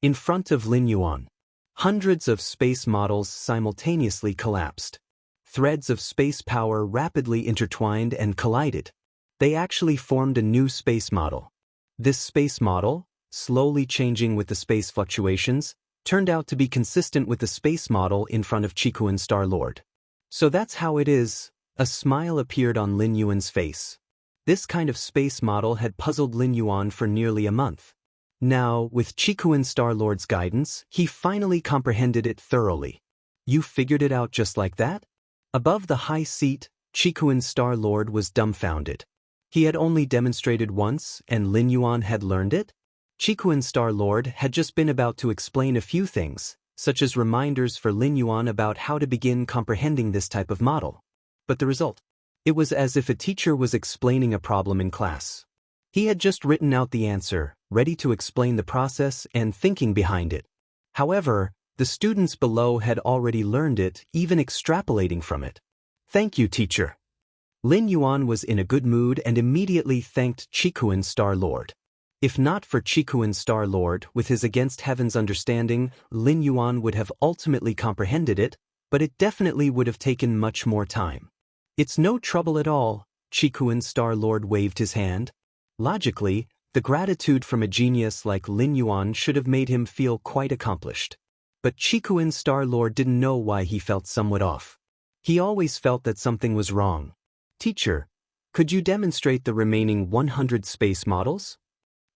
In front of Lin Yuan, hundreds of space models simultaneously collapsed. Threads of space power rapidly intertwined and collided. They actually formed a new space model. This space model, slowly changing with the space fluctuations, turned out to be consistent with the space model in front of Qikuan Star-Lord. So that's how it is. A smile appeared on Lin Yuan's face. This kind of space model had puzzled Lin Yuan for nearly a month. Now, with Qikuan Star-Lord's guidance, he finally comprehended it thoroughly. You figured it out just like that? Above the high seat, Qikuan Star-Lord was dumbfounded. He had only demonstrated once, and Lin Yuan had learned it? Qikuan Star-Lord had just been about to explain a few things, such as reminders for Lin Yuan about how to begin comprehending this type of model. But the result? It was as if a teacher was explaining a problem in class. He had just written out the answer, ready to explain the process and thinking behind it. However, the students below had already learned it, even extrapolating from it. Thank you, teacher. Lin Yuan was in a good mood and immediately thanked Qikuan Star-Lord. If not for Qikuan Star-Lord, with his against heaven's understanding, Lin Yuan would have ultimately comprehended it, but it definitely would have taken much more time. It's no trouble at all, Qikuan Star-Lord waved his hand. Logically, the gratitude from a genius like Lin Yuan should have made him feel quite accomplished. But Qikuan Star-Lord didn't know why he felt somewhat off. He always felt that something was wrong. Teacher, could you demonstrate the remaining 100 space models?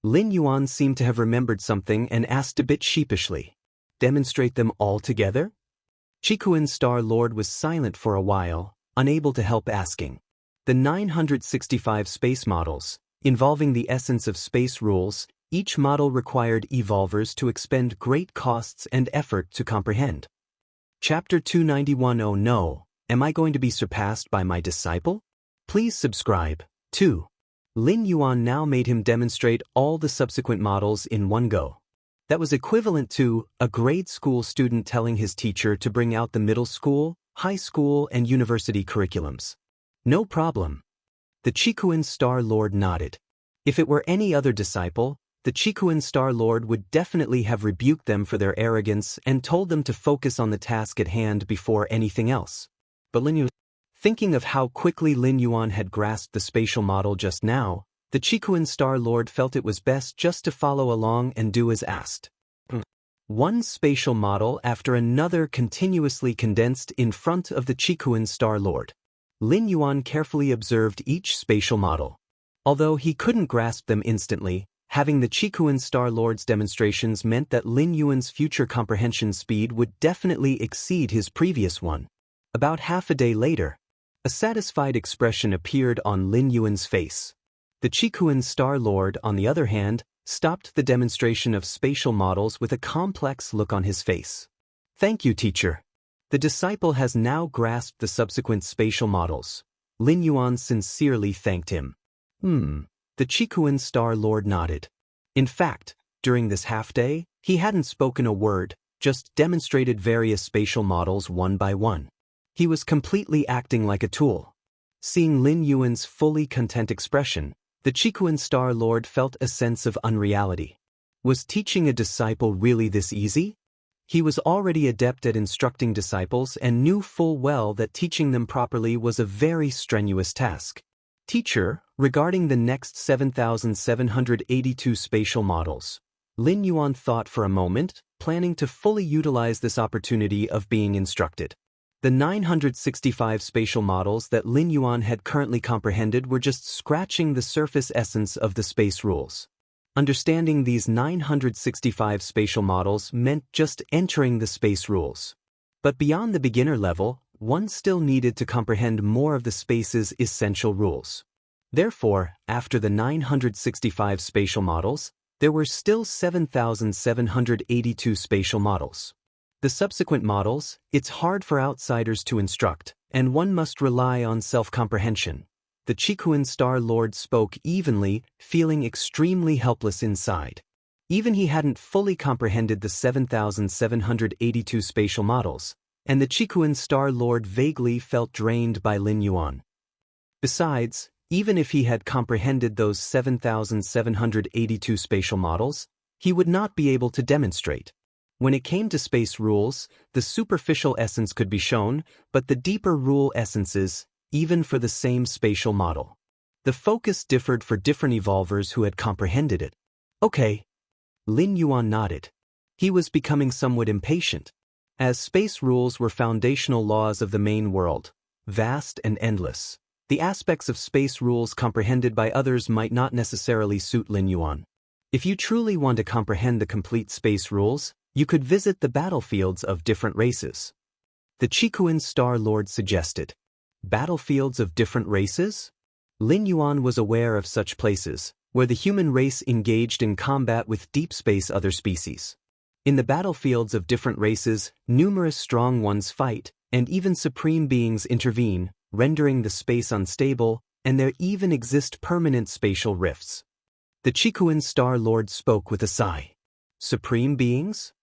Lin Yuan seemed to have remembered something and asked a bit sheepishly. Demonstrate them all together? Qikuan Star-Lord was silent for a while, unable to help asking. The 965 space models, involving the essence of space rules, each model required evolvers to expend great costs and effort to comprehend. Chapter 291. Oh no, am I going to be surpassed by my disciple? Please subscribe. 2. Lin Yuan now made him demonstrate all the subsequent models in one go. That was equivalent to a grade school student telling his teacher to bring out the middle school, high school, and university curriculums. No problem. The Qikuan Star-Lord nodded. If it were any other disciple, the Qikuan Star-Lord would definitely have rebuked them for their arrogance and told them to focus on the task at hand before anything else. But Lin Yuan, thinking of how quickly Lin Yuan had grasped the spatial model just now, the Qikuan Star-Lord felt it was best just to follow along and do as asked. One spatial model after another continuously condensed in front of the Qikuan Star-Lord. Lin Yuan carefully observed each spatial model. Although he couldn't grasp them instantly, having the Qikuan Star-Lord's demonstrations meant that Lin Yuan's future comprehension speed would definitely exceed his previous one. About half a day later, a satisfied expression appeared on Lin Yuan's face. The Chikuan Star Lord, on the other hand, stopped the demonstration of spatial models with a complex look on his face. Thank you, teacher. The disciple has now grasped the subsequent spatial models. Lin Yuan sincerely thanked him. The Chikuan Star Lord nodded. In fact, during this half-day, he hadn't spoken a word, just demonstrated various spatial models one by one. He was completely acting like a tool. Seeing Lin Yuan's fully content expression, the Chikuan Star Lord felt a sense of unreality. Was teaching a disciple really this easy? He was already adept at instructing disciples and knew full well that teaching them properly was a very strenuous task. Teacher, regarding the next 7,782 spatial models. Lin Yuan thought for a moment, planning to fully utilize this opportunity of being instructed. The 965 spatial models that Lin Yuan had currently comprehended were just scratching the surface essence of the space rules. Understanding these 965 spatial models meant just entering the space rules. But beyond the beginner level, one still needed to comprehend more of the space's essential rules. Therefore, after the 965 spatial models, there were still 7,782 spatial models. The subsequent models, it's hard for outsiders to instruct, and one must rely on self-comprehension. The Chikuan Star Lord spoke evenly, feeling extremely helpless inside. Even he hadn't fully comprehended the 7,782 spatial models, and the Chikuan Star Lord vaguely felt drained by Lin Yuan. Besides, even if he had comprehended those 7,782 spatial models, he would not be able to demonstrate. When it came to space rules, the superficial essence could be shown, but the deeper rule essences, even for the same spatial model. The focus differed for different evolvers who had comprehended it. Okay. Lin Yuan nodded. He was becoming somewhat impatient. As space rules were foundational laws of the main world, vast and endless, the aspects of space rules comprehended by others might not necessarily suit Lin Yuan. If you truly want to comprehend the complete space rules, you could visit the battlefields of different races. The Chikuan Star Lord suggested. Battlefields of different races? Lin Yuan was aware of such places, where the human race engaged in combat with deep space other species. In the battlefields of different races, numerous strong ones fight, and even supreme beings intervene, rendering the space unstable, and there even exist permanent spatial rifts. The Chikuan Star Lord spoke with a sigh. Supreme beings?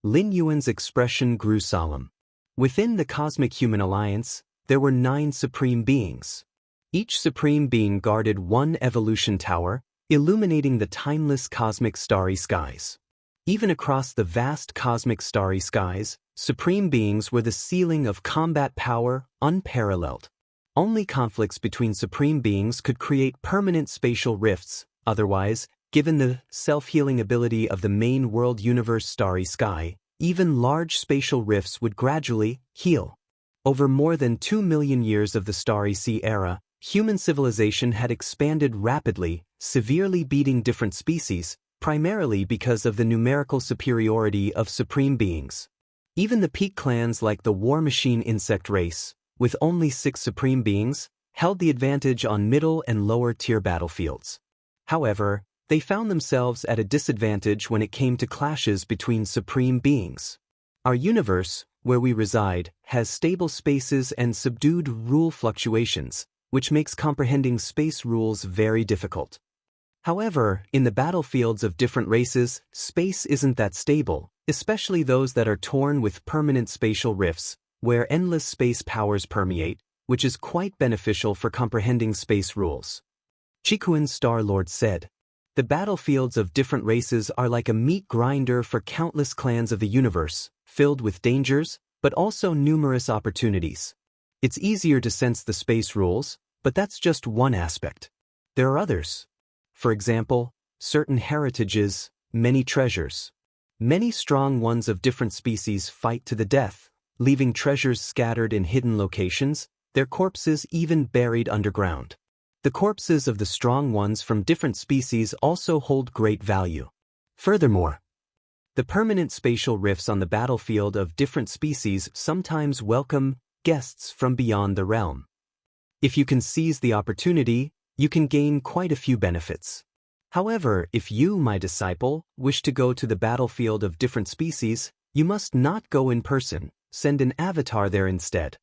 Lin Yuan's expression grew solemn. Within the Cosmic Human Alliance, there were 9 supreme beings. Each supreme being guarded one evolution tower, illuminating the timeless cosmic starry skies. Even across the vast cosmic starry skies, supreme beings were the ceiling of combat power, unparalleled. Only conflicts between supreme beings could create permanent spatial rifts, otherwise, given the self-healing ability of the main world universe starry sky, even large spatial rifts would gradually heal. Over more than 2 million years of the Starry Sea era, human civilization had expanded rapidly, severely beating different species, primarily because of the numerical superiority of supreme beings. Even the peak clans like the War Machine insect race, with only 6 supreme beings, held the advantage on middle and lower tier battlefields. However, they found themselves at a disadvantage when it came to clashes between supreme beings. Our universe, where we reside, has stable spaces and subdued rule fluctuations, which makes comprehending space rules very difficult. However, in the battlefields of different races, space isn't that stable, especially those that are torn with permanent spatial rifts, where endless space powers permeate, which is quite beneficial for comprehending space rules. Chikuan Star Lord said, "The battlefields of different races are like a meat grinder for countless clans of the universe, filled with dangers, but also numerous opportunities. It's easier to sense the space rules, but that's just one aspect. There are others. For example, certain heritages, many treasures. Many strong ones of different species fight to the death, leaving treasures scattered in hidden locations, their corpses even buried underground. The corpses of the strong ones from different species also hold great value. Furthermore, the permanent spatial rifts on the battlefield of different species sometimes welcome guests from beyond the realm. If you can seize the opportunity, you can gain quite a few benefits. However, if you, my disciple, wish to go to the battlefield of different species, you must not go in person, send an avatar there instead.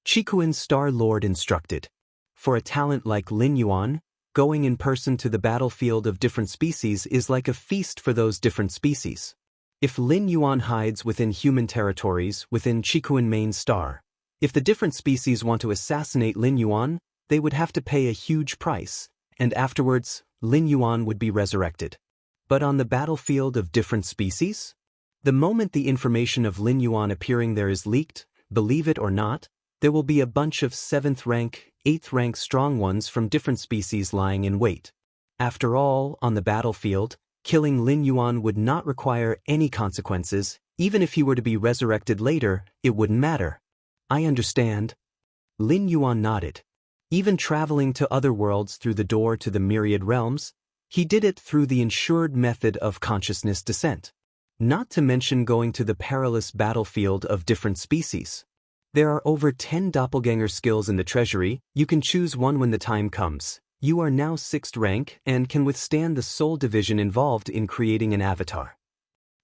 Qikuan Star Lord instructed. For a talent like Lin Yuan, going in person to the battlefield of different species is like a feast for those different species. If Lin Yuan hides within human territories within Qikuan Main Star, if the different species want to assassinate Lin Yuan, they would have to pay a huge price, and afterwards, Lin Yuan would be resurrected. But on the battlefield of different species? The moment the information of Lin Yuan appearing there is leaked, believe it or not, there will be a bunch of 7th rank, 8th rank strong ones from different species lying in wait. After all, on the battlefield, killing Lin Yuan would not require any consequences. Even if he were to be resurrected later, it wouldn't matter. I understand. Lin Yuan nodded. Even traveling to other worlds through the door to the myriad realms, he did it through the ensured method of consciousness descent. Not to mention going to the perilous battlefield of different species. There are over 10 doppelganger skills in the treasury. You can choose one when the time comes. You are now 6th rank and can withstand the soul division involved in creating an avatar.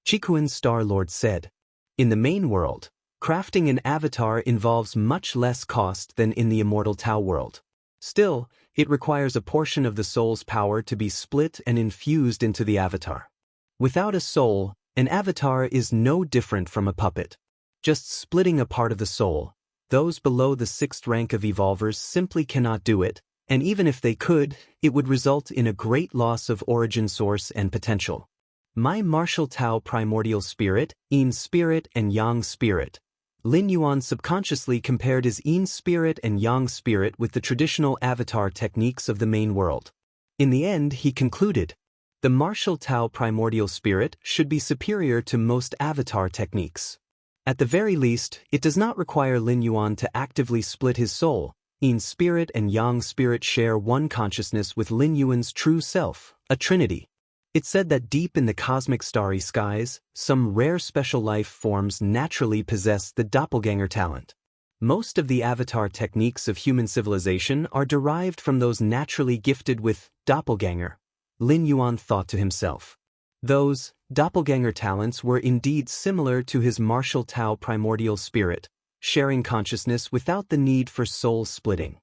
Qikuan Star Lord said. In the main world, crafting an avatar involves much less cost than in the immortal Tao world. Still, it requires a portion of the soul's power to be split and infused into the avatar. Without a soul, an avatar is no different from a puppet. Just splitting a part of the soul. Those below the 6th rank of evolvers simply cannot do it, and even if they could, it would result in a great loss of origin source and potential. My martial Tao primordial spirit, Yin spirit and Yang spirit. Lin Yuan subconsciously compared his Yin spirit and Yang spirit with the traditional avatar techniques of the main world. In the end, he concluded, the martial Tao primordial spirit should be superior to most avatar techniques. At the very least, it does not require Lin Yuan to actively split his soul. Yin spirit and Yang spirit share one consciousness with Lin Yuan's true self, a trinity. It's said that deep in the cosmic starry skies, some rare special life forms naturally possess the doppelganger talent. Most of the avatar techniques of human civilization are derived from those naturally gifted with doppelganger. Lin Yuan thought to himself. Those doppelganger talents were indeed similar to his martial Tao primordial spirit, sharing consciousness without the need for soul splitting.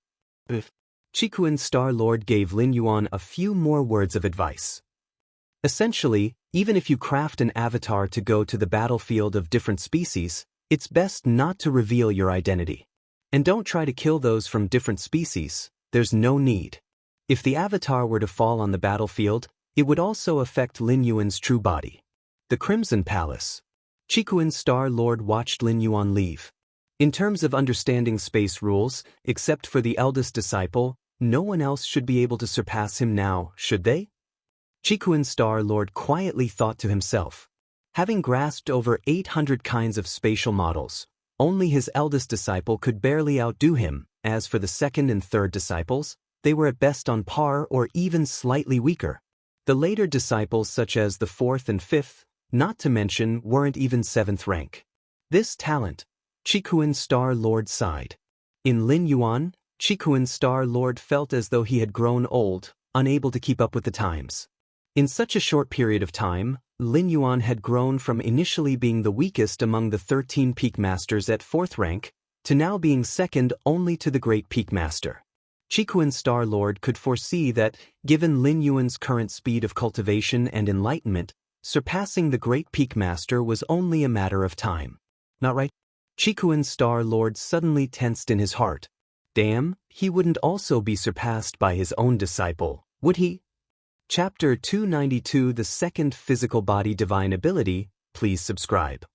Qikuan Star Lord gave Lin Yuan a few more words of advice. Essentially, even if you craft an avatar to go to the battlefield of different species, it's best not to reveal your identity. And don't try to kill those from different species, there's no need. If the avatar were to fall on the battlefield, it would also affect Lin Yuan's true body. The Crimson Palace. Qikuan Star Lord watched Lin Yuan leave. In terms of understanding space rules, except for the eldest disciple, no one else should be able to surpass him now, should they? Qikuan Star Lord quietly thought to himself. Having grasped over 800 kinds of spatial models, only his eldest disciple could barely outdo him. As for the second and third disciples, they were at best on par or even slightly weaker. The later disciples such as the 4th and 5th, not to mention, weren't even 7th rank. This talent, Qikuan Star Lord sighed. In Lin Yuan, Qikuan Star Lord felt as though he had grown old, unable to keep up with the times. In such a short period of time, Lin Yuan had grown from initially being the weakest among the 13 peak masters at 4th rank, to now being second only to the great peak master. Qikuan Star Lord could foresee that, given Lin Yuan's current speed of cultivation and enlightenment, surpassing the great peak master was only a matter of time. Not right? Qikuan Star Lord suddenly tensed in his heart. Damn, he wouldn't also be surpassed by his own disciple, would he? Chapter 292 The Second Physical Body Divine Ability. Please subscribe.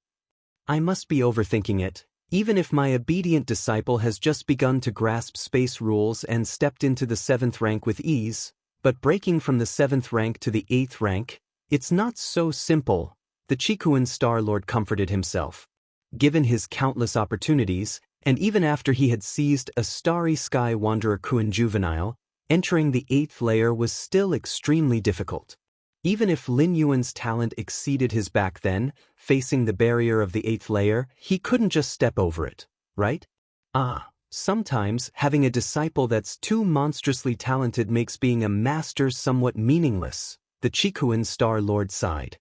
I must be overthinking it. Even if my obedient disciple has just begun to grasp space rules and stepped into the 7th rank with ease, but breaking from the 7th rank to the 8th rank, it's not so simple, the Qikuan Star Lord comforted himself. Given his countless opportunities, and even after he had seized a starry sky wanderer Kuan juvenile, entering the 8th layer was still extremely difficult. Even if Lin Yuan's talent exceeded his back then, facing the barrier of the 8th layer, he couldn't just step over it, right? Ah, Sometimes, having a disciple that's too monstrously talented makes being a master somewhat meaningless, the Chikuan Star Lord sighed.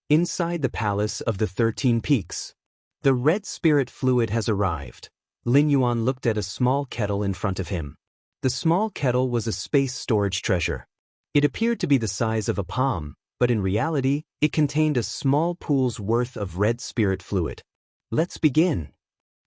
Inside the Palace of the 13 Peaks. The red spirit fluid has arrived. Lin Yuan looked at a small kettle in front of him. The small kettle was a space storage treasure. It appeared to be the size of a palm, but in reality, it contained a small pool's worth of red spirit fluid. Let's begin.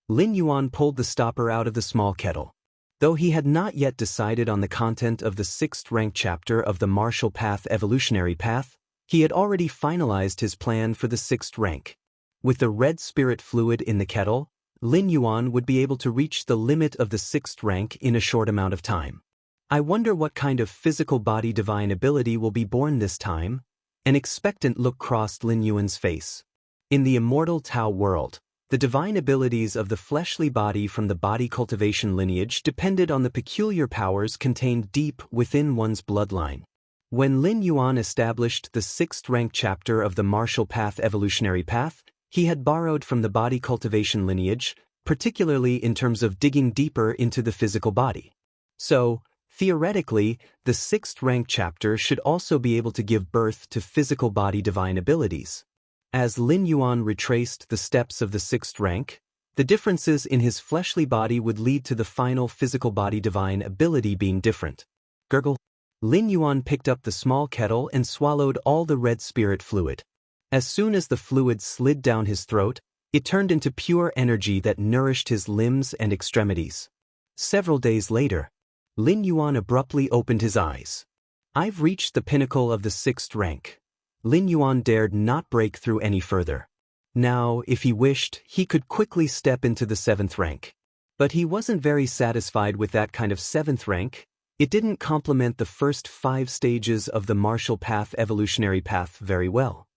Lin Yuan pulled the stopper out of the small kettle. Though he had not yet decided on the content of the 6th rank chapter of the Martial Path Evolutionary Path, he had already finalized his plan for the 6th rank. With the red spirit fluid in the kettle, Lin Yuan would be able to reach the limit of the 6th rank in a short amount of time. I wonder what kind of physical body divine ability will be born this time? An expectant look crossed Lin Yuan's face. In the immortal Tao world, the divine abilities of the fleshly body from the body cultivation lineage depended on the peculiar powers contained deep within one's bloodline. When Lin Yuan established the 6th rank chapter of the Martial Path Evolutionary Path, he had borrowed from the body cultivation lineage, particularly in terms of digging deeper into the physical body. So, theoretically, the 6th rank chapter should also be able to give birth to physical body divine abilities. As Lin Yuan retraced the steps of the 6th rank, the differences in his fleshly body would lead to the final physical body divine ability being different. Gurgle. Lin Yuan picked up the small kettle and swallowed all the red spirit fluid. As soon as the fluid slid down his throat, it turned into pure energy that nourished his limbs and extremities. Several days later, Lin Yuan abruptly opened his eyes. I've reached the pinnacle of the 6th rank. Lin Yuan dared not break through any further. Now, if he wished, he could quickly step into the 7th rank. But he wasn't very satisfied with that kind of 7th rank. It didn't complement the first 5 stages of the Martial Path Evolutionary Path very well.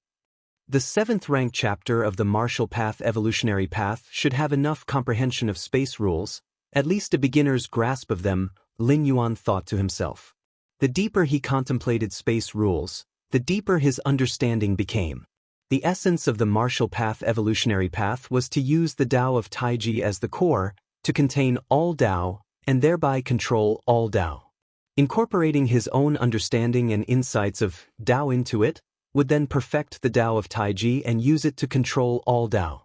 The 7th rank chapter of the Martial Path Evolutionary Path should have enough comprehension of space rules, at least a beginner's grasp of them, Lin Yuan thought to himself. The deeper he contemplated space rules, the deeper his understanding became. The essence of the Martial Path Evolutionary Path was to use the Tao of Taiji as the core, to contain all Tao, and thereby control all Tao. Incorporating his own understanding and insights of Tao into it, would then perfect the Tao of Taiji and use it to control all Tao.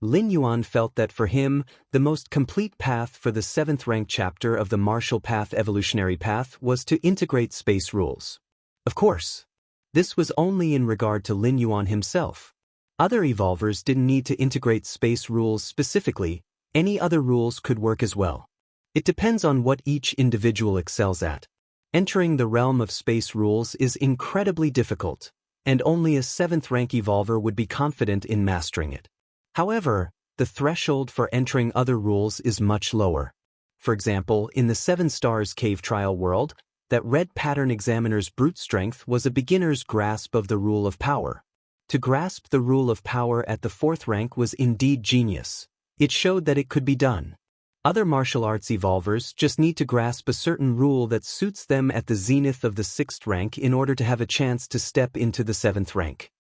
Lin Yuan felt that for him, the most complete path for the 7th rank chapter of the Martial Path Evolutionary Path was to integrate space rules. Of course, this was only in regard to Lin Yuan himself. Other evolvers didn't need to integrate space rules specifically, any other rules could work as well. It depends on what each individual excels at. Entering the realm of space rules is incredibly difficult, and only a 7th rank evolver would be confident in mastering it. However, the threshold for entering other rules is much lower. For example, in the 7 Stars Cave Trial world, that red pattern examiner's brute strength was a beginner's grasp of the rule of power. To grasp the rule of power at the 4th rank was indeed genius. It showed that it could be done. Other martial arts evolvers just need to grasp a certain rule that suits them at the zenith of the 6th rank in order to have a chance to step into the 7th rank.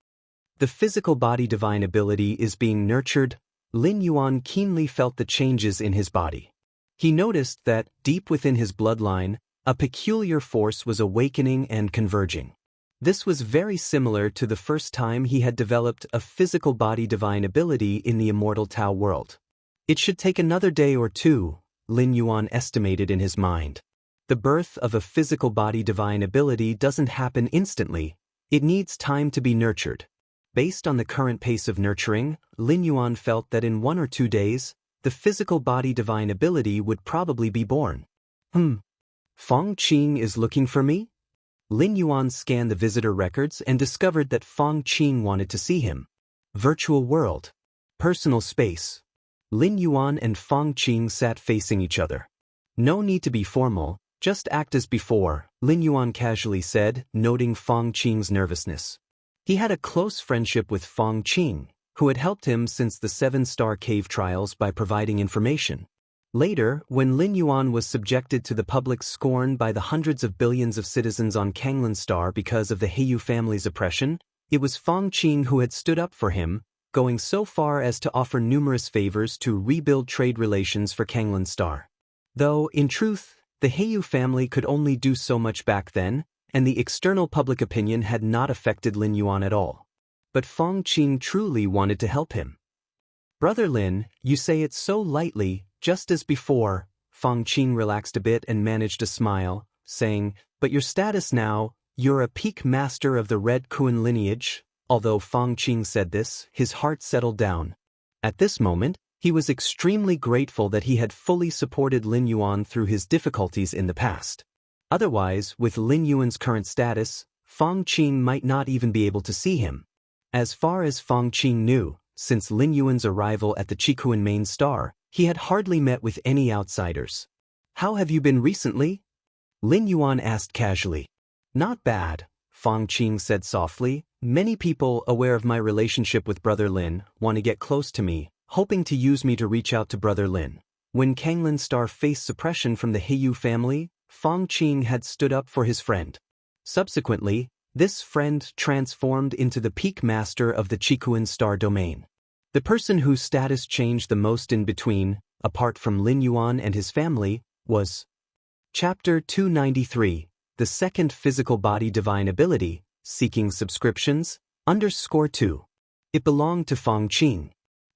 The physical body divine ability is being nurtured. Lin Yuan keenly felt the changes in his body. He noticed that, deep within his bloodline, a peculiar force was awakening and converging. This was very similar to the first time he had developed a physical body divine ability in the immortal Tao world. It should take another day or 2, Lin Yuan estimated in his mind. The birth of a physical body divine ability doesn't happen instantly, it needs time to be nurtured. Based on the current pace of nurturing, Lin Yuan felt that in 1 or 2 days, the physical body divine ability would probably be born. Fong Qing is looking for me? Lin Yuan scanned the visitor records and discovered that Fong Qing wanted to see him. Virtual world. Personal space. Lin Yuan and Fong Qing sat facing each other. No need to be formal, just act as before, Lin Yuan casually said, noting Fong Qing's nervousness. He had a close friendship with Fong Qing, who had helped him since the 7-star cave trials by providing information. Later, when Lin Yuan was subjected to the public scorn by the hundreds of billions of citizens on Kanglan Star because of the Heiyu family's oppression, it was Fong Qing who had stood up for him, going so far as to offer numerous favors to rebuild trade relations for Kanglan Star. Though, in truth, the Heiyu family could only do so much back then, and the external public opinion had not affected Lin Yuan at all. But Fong Qing truly wanted to help him. "Brother Lin, you say it so lightly, just as before." Fong Qing relaxed a bit and managed a smile, saying, "But your status now, you're a peak master of the Red Kuan lineage." Although Fong Qing said this, his heart settled down. At this moment, he was extremely grateful that he had fully supported Lin Yuan through his difficulties in the past. Otherwise, with Lin Yuan's current status, Fong Qing might not even be able to see him. As far as Fong Qing knew, since Lin Yuan's arrival at the Qikuan main star, he had hardly met with any outsiders. "How have you been recently?" Lin Yuan asked casually. "Not bad," Fong Qing said softly. "Many people aware of my relationship with Brother Lin want to get close to me, hoping to use me to reach out to Brother Lin." When Kanglin Star faced suppression from the Heiyu family, Fong Qing had stood up for his friend. Subsequently, this friend transformed into the peak master of the Qikuan star domain. The person whose status changed the most in between, apart from Lin Yuan and his family, was Chapter 293, The Second Physical Body Divine Ability, Seeking Subscriptions, _2. It belonged to Fong Qing.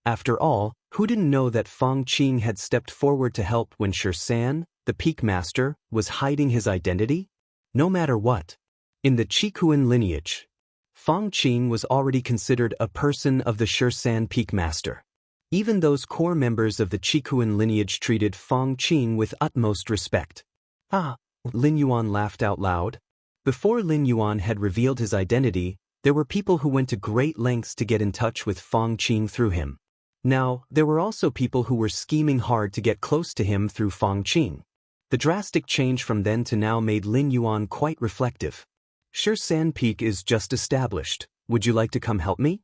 After all, who didn't know that Fong Qing had stepped forward to help when San, the peak master, was hiding his identity? No matter what. In the Qikuan lineage, Fong Qing was already considered a person of the San peak master. Even those core members of the Qikuan lineage treated Fong Qing with utmost respect. "Ah," Lin Yuan laughed out loud. Before Lin Yuan had revealed his identity, there were people who went to great lengths to get in touch with Fong Qing through him. Now, there were also people who were scheming hard to get close to him through Fong Qing. The drastic change from then to now made Lin Yuan quite reflective. "San Peak is just established. Would you like to come help me?"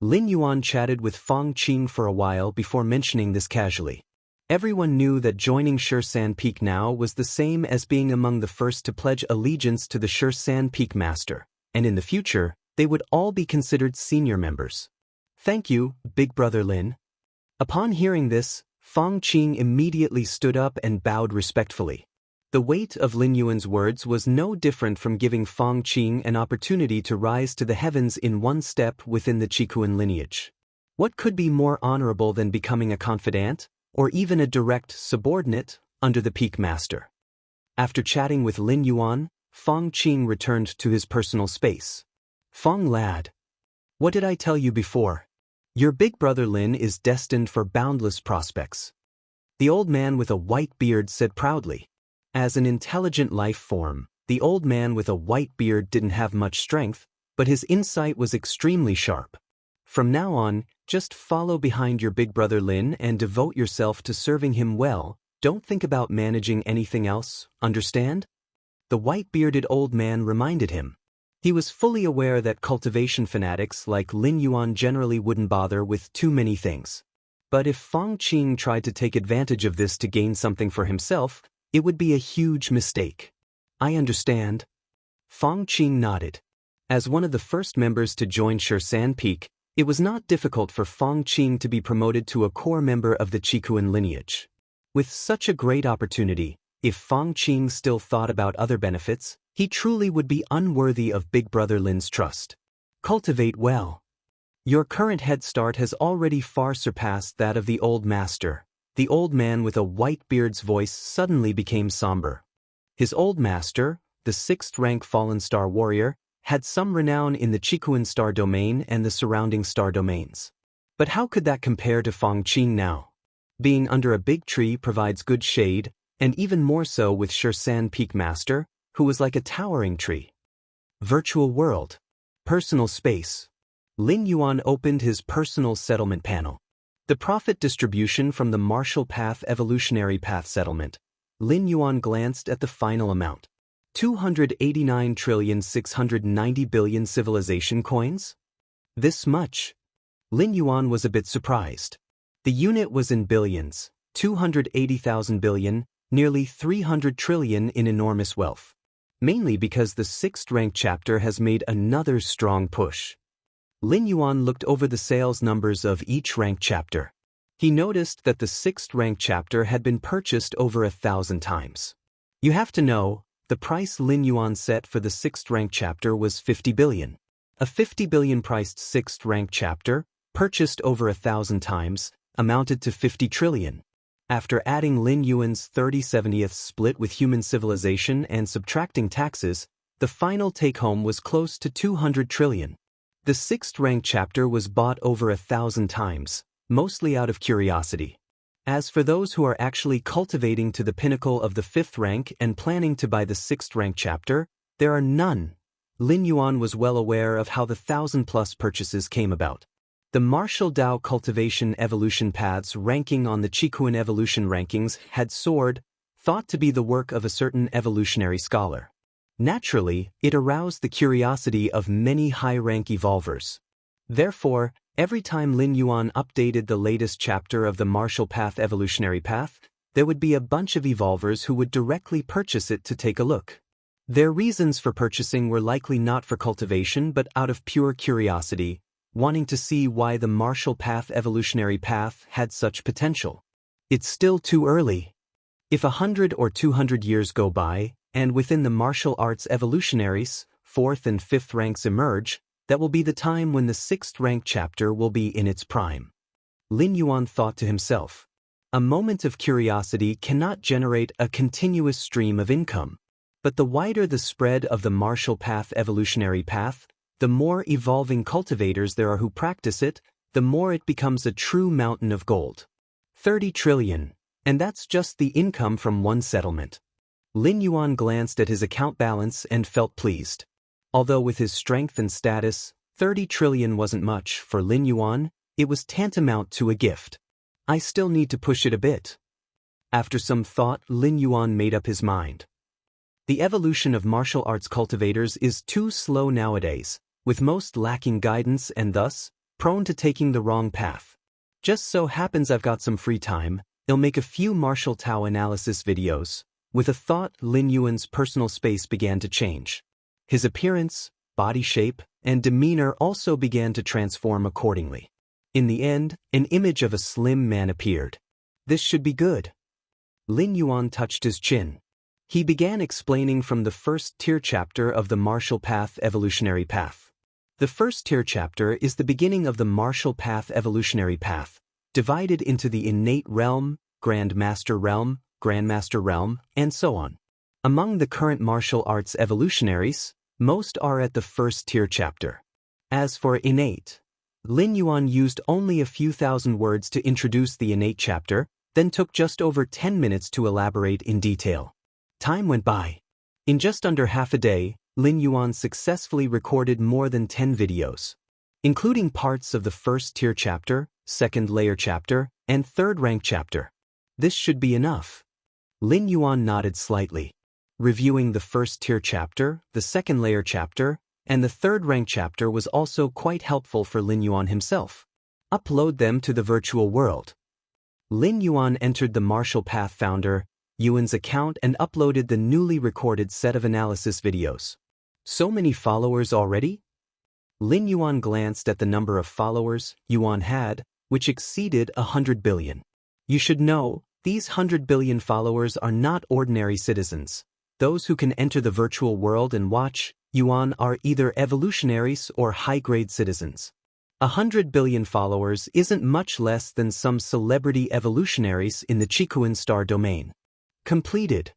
Lin Yuan chatted with Fong Qing for a while before mentioning this casually. Everyone knew that joining San Peak now was the same as being among the first to pledge allegiance to the San Peak Master, and in the future, they would all be considered senior members. "Thank you, Big Brother Lin." Upon hearing this, Fong Qing immediately stood up and bowed respectfully. The weight of Lin Yuan's words was no different from giving Fong Qing an opportunity to rise to the heavens in one step within the Qikuan lineage. What could be more honorable than becoming a confidant, or even a direct subordinate, under the peak master? After chatting with Lin Yuan, Fong Qing returned to his personal space. "Fong lad, what did I tell you before? Your big brother Lin is destined for boundless prospects," the old man with a white beard said proudly. As an intelligent life form, the old man with a white beard didn't have much strength, but his insight was extremely sharp. "From now on, just follow behind your big brother Lin and devote yourself to serving him well. Don't think about managing anything else, understand?" The white-bearded old man reminded him. He was fully aware that cultivation fanatics like Lin Yuan generally wouldn't bother with too many things. But if Fong Qing tried to take advantage of this to gain something for himself, it would be a huge mistake. "I understand." Fong Qing nodded. As one of the first members to join San Peak, it was not difficult for Fong Qing to be promoted to a core member of the Qikuan lineage. With such a great opportunity, if Fong Qing still thought about other benefits, he truly would be unworthy of Big Brother Lin's trust. "Cultivate well. Your current head start has already far surpassed that of the old master." The old man with a white beard's voice suddenly became somber. His old master, the 6th-rank Fallen Star Warrior, had some renown in the Qikuan star domain and the surrounding star domains. But how could that compare to Fong Qing now? Being under a big tree provides good shade, and even more so with San Peak Master, who was like a towering tree. Virtual world. Personal space. Lin Yuan opened his personal settlement panel. The profit distribution from the Martial Path Evolutionary Path Settlement. Lin Yuan glanced at the final amount. 289,690,000,000,000 civilization coins? This much? Lin Yuan was a bit surprised. The unit was in billions, 280,000 billion, nearly 300 trillion in enormous wealth. Mainly because the 6th-ranked chapter has made another strong push. Lin Yuan looked over the sales numbers of each ranked chapter. He noticed that the 6th rank chapter had been purchased over 1,000 times. You have to know, the price Lin Yuan set for the 6th rank chapter was 50 billion. A 50 billion priced 6th rank chapter, purchased over 1,000 times, amounted to 50 trillion. After adding Lin Yuan's 30/70th split with human civilization and subtracting taxes, the final take-home was close to 200 trillion. The 6th rank chapter was bought over 1,000 times, mostly out of curiosity. As for those who are actually cultivating to the pinnacle of the 5th rank and planning to buy the 6th rank chapter, there are none. Lin Yuan was well aware of how the 1,000+ purchases came about. The martial Dao cultivation evolution paths ranking on the Qikuan evolution rankings had soared, thought to be the work of a certain evolutionary scholar. Naturally, it aroused the curiosity of many high-rank evolvers. Therefore, every time Lin Yuan updated the latest chapter of the martial path evolutionary path, there would be a bunch of evolvers who would directly purchase it to take a look. Their reasons for purchasing were likely not for cultivation but out of pure curiosity, wanting to see why the martial path evolutionary path had such potential. It's still too early. If 100 or 200 years go by, and within the martial arts evolutionaries, 4th and 5th ranks emerge, that will be the time when the 6th rank chapter will be in its prime. Lin Yuan thought to himself. A moment of curiosity cannot generate a continuous stream of income. But the wider the spread of the martial path evolutionary path, the more evolving cultivators there are who practice it, the more it becomes a true mountain of gold. 30 trillion. And that's just the income from one settlement. Lin Yuan glanced at his account balance and felt pleased. Although with his strength and status, 30 trillion wasn't much for Lin Yuan, it was tantamount to a gift. I still need to push it a bit. After some thought, Lin Yuan made up his mind. The evolution of martial arts cultivators is too slow nowadays, with most lacking guidance and thus, prone to taking the wrong path. Just so happens I've got some free time, I'll make a few martial Tao analysis videos. With a thought, Lin Yuan's personal space began to change. His appearance, body shape, and demeanor also began to transform accordingly. In the end, an image of a slim man appeared. This should be good. Lin Yuan touched his chin. He began explaining from the 1st tier chapter of the martial path evolutionary path. The 1st tier chapter is the beginning of the martial path evolutionary path, divided into the innate realm, grandmaster realm, and so on. Among the current martial arts evolutionaries, most are at the 1st tier chapter. As for innate, Lin Yuan used only a few thousand words to introduce the innate chapter, then took just over 10 minutes to elaborate in detail. Time went by. In just under half a day, Lin Yuan successfully recorded more than 10 videos, including parts of the 1st tier chapter, 2nd layer chapter, and 3rd rank chapter. This should be enough. Lin Yuan nodded slightly. Reviewing the 1st tier chapter, the 2nd layer chapter, and the 3rd rank chapter was also quite helpful for Lin Yuan himself. Upload them to the virtual world. Lin Yuan entered the Martial Path founder, Yuan's account and uploaded the newly recorded set of analysis videos. So many followers already? Lin Yuan glanced at the number of followers Yuan had, which exceeded 100 billion. You should know, these 100 billion followers are not ordinary citizens. Those who can enter the virtual world and watch Yuan are either evolutionaries or high-grade citizens. 100 billion followers isn't much less than some celebrity evolutionaries in the Qikuan star domain. Completed.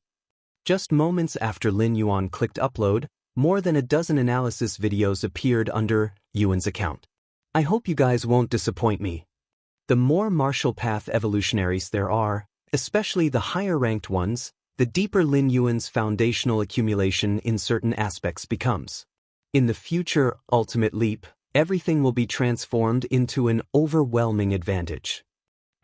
Just moments after Lin Yuan clicked upload, more than a dozen analysis videos appeared under Yuan's account. I hope you guys won't disappoint me. The more martial path evolutionaries there are, especially the higher-ranked ones, the deeper Lin Yuan's foundational accumulation in certain aspects becomes. In the future ultimate leap, everything will be transformed into an overwhelming advantage.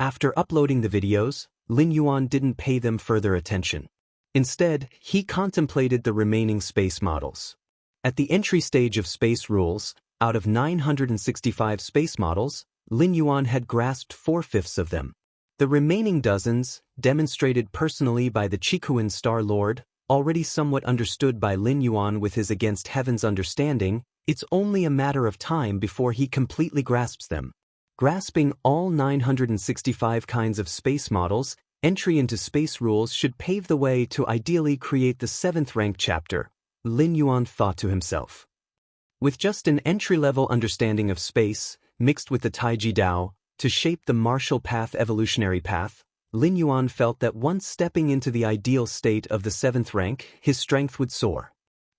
After uploading the videos, Lin Yuan didn't pay them further attention. Instead, he contemplated the remaining space models. At the entry stage of space rules, out of 965 space models, Lin Yuan had grasped 4/5 of them. The remaining dozens, demonstrated personally by the Qikuan Star Lord, already somewhat understood by Lin Yuan with his Against Heaven's understanding, it's only a matter of time before he completely grasps them. Grasping all 965 kinds of space models, entry into space rules should pave the way to ideally create the 7th rank chapter, Lin Yuan thought to himself. With just an entry-level understanding of space, mixed with the Taiji Dao, to shape the martial path evolutionary path, Lin Yuan felt that once stepping into the ideal state of the 7th rank, his strength would soar.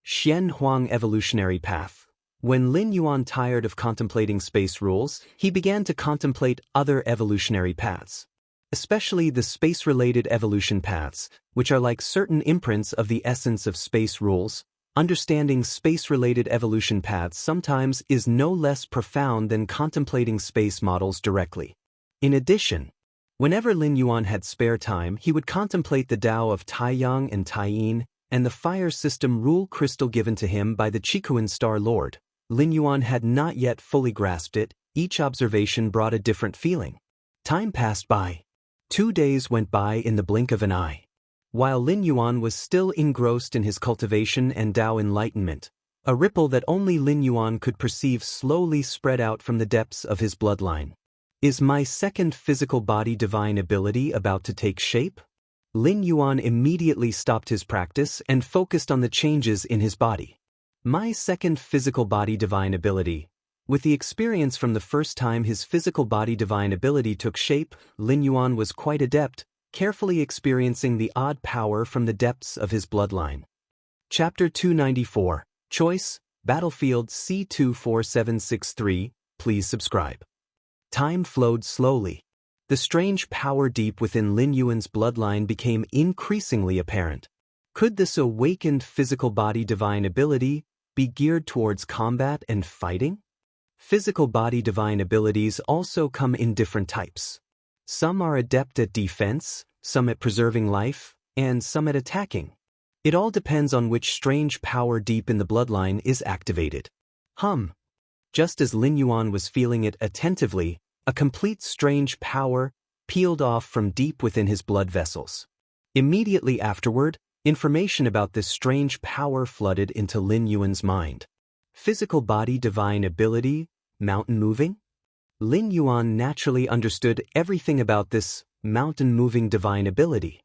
Xian Huang evolutionary path. When Lin Yuan tired of contemplating space rules, he began to contemplate other evolutionary paths. Especially the space-related evolution paths, which are like certain imprints of the essence of space rules. Understanding space-related evolution paths sometimes is no less profound than contemplating space models directly. In addition, whenever Lin Yuan had spare time, he would contemplate the Tao of Taiyang and Taiyin, and the fire system rule crystal given to him by the Qikuan Star Lord. Lin Yuan had not yet fully grasped it. Each observation brought a different feeling. Time passed by. 2 days went by in the blink of an eye. While Lin Yuan was still engrossed in his cultivation and Tao enlightenment, a ripple that only Lin Yuan could perceive slowly spread out from the depths of his bloodline. Is my second physical body divine ability about to take shape? Lin Yuan immediately stopped his practice and focused on the changes in his body. My second physical body divine ability. With the experience from the first time his physical body divine ability took shape, Lin Yuan was quite adept, carefully experiencing the odd power from the depths of his bloodline. Chapter 294, Choice, Battlefield C24763, please subscribe. Time flowed slowly. The strange power deep within Lin Yuan's bloodline became increasingly apparent. Could this awakened physical body divine ability be geared towards combat and fighting? Physical body divine abilities also come in different types. Some are adept at defense, some at preserving life, and some at attacking. It all depends on which strange power deep in the bloodline is activated. Just as Lin Yuan was feeling it attentively, a complete strange power peeled off from deep within his blood vessels. Immediately afterward, information about this strange power flooded into Lin Yuan's mind. Physical body divine ability, mountain moving? Lin Yuan naturally understood everything about this mountain-moving divine ability.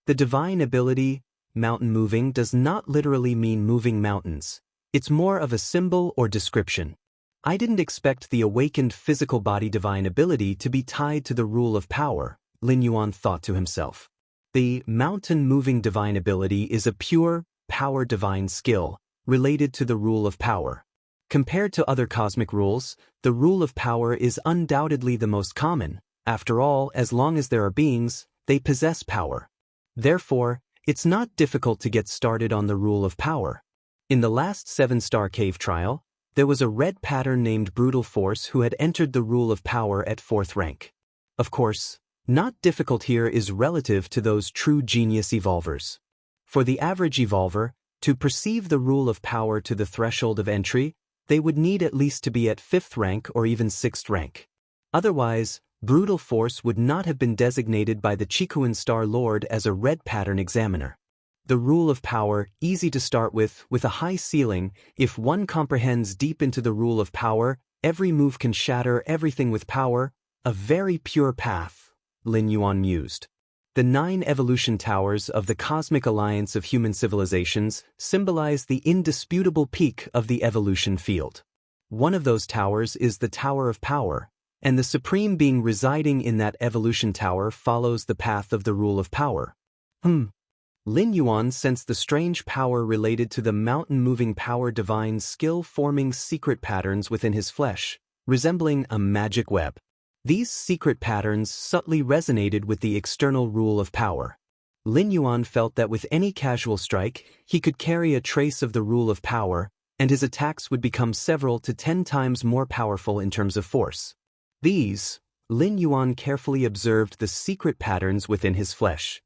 The divine ability, mountain moving, does not literally mean moving mountains. It's more of a symbol or description. I didn't expect the awakened physical body divine ability to be tied to the rule of power, Lin Yuan thought to himself. The mountain-moving divine ability is a pure, power divine skill, related to the rule of power. Compared to other cosmic rules, the rule of power is undoubtedly the most common. After all, as long as there are beings, they possess power. Therefore, it's not difficult to get started on the rule of power. In the last 7-star cave trial, there was a red pattern named Brutal Force who had entered the rule of power at 4th rank. Of course, not difficult here is relative to those true genius evolvers. For the average evolver, to perceive the rule of power to the threshold of entry, they would need at least to be at 5th rank or even 6th rank. Otherwise, Brutal Force would not have been designated by the Qikuan Star Lord as a red pattern examiner. The rule of power, easy to start with a high ceiling. If one comprehends deep into the rule of power, every move can shatter everything with power. A very pure path, Lin Yuan mused. The 9 evolution towers of the Cosmic Alliance of Human Civilizations symbolize the indisputable peak of the evolution field. One of those towers is the Tower of Power, and the Supreme Being residing in that evolution tower follows the path of the rule of power. Lin Yuan sensed the strange power related to the mountain-moving power divine skill forming secret patterns within his flesh, resembling a magic web. These secret patterns subtly resonated with the external rule of power. Lin Yuan felt that with any casual strike, he could carry a trace of the rule of power, and his attacks would become several to 10 times more powerful in terms of force. Lin Yuan carefully observed the secret patterns within his flesh.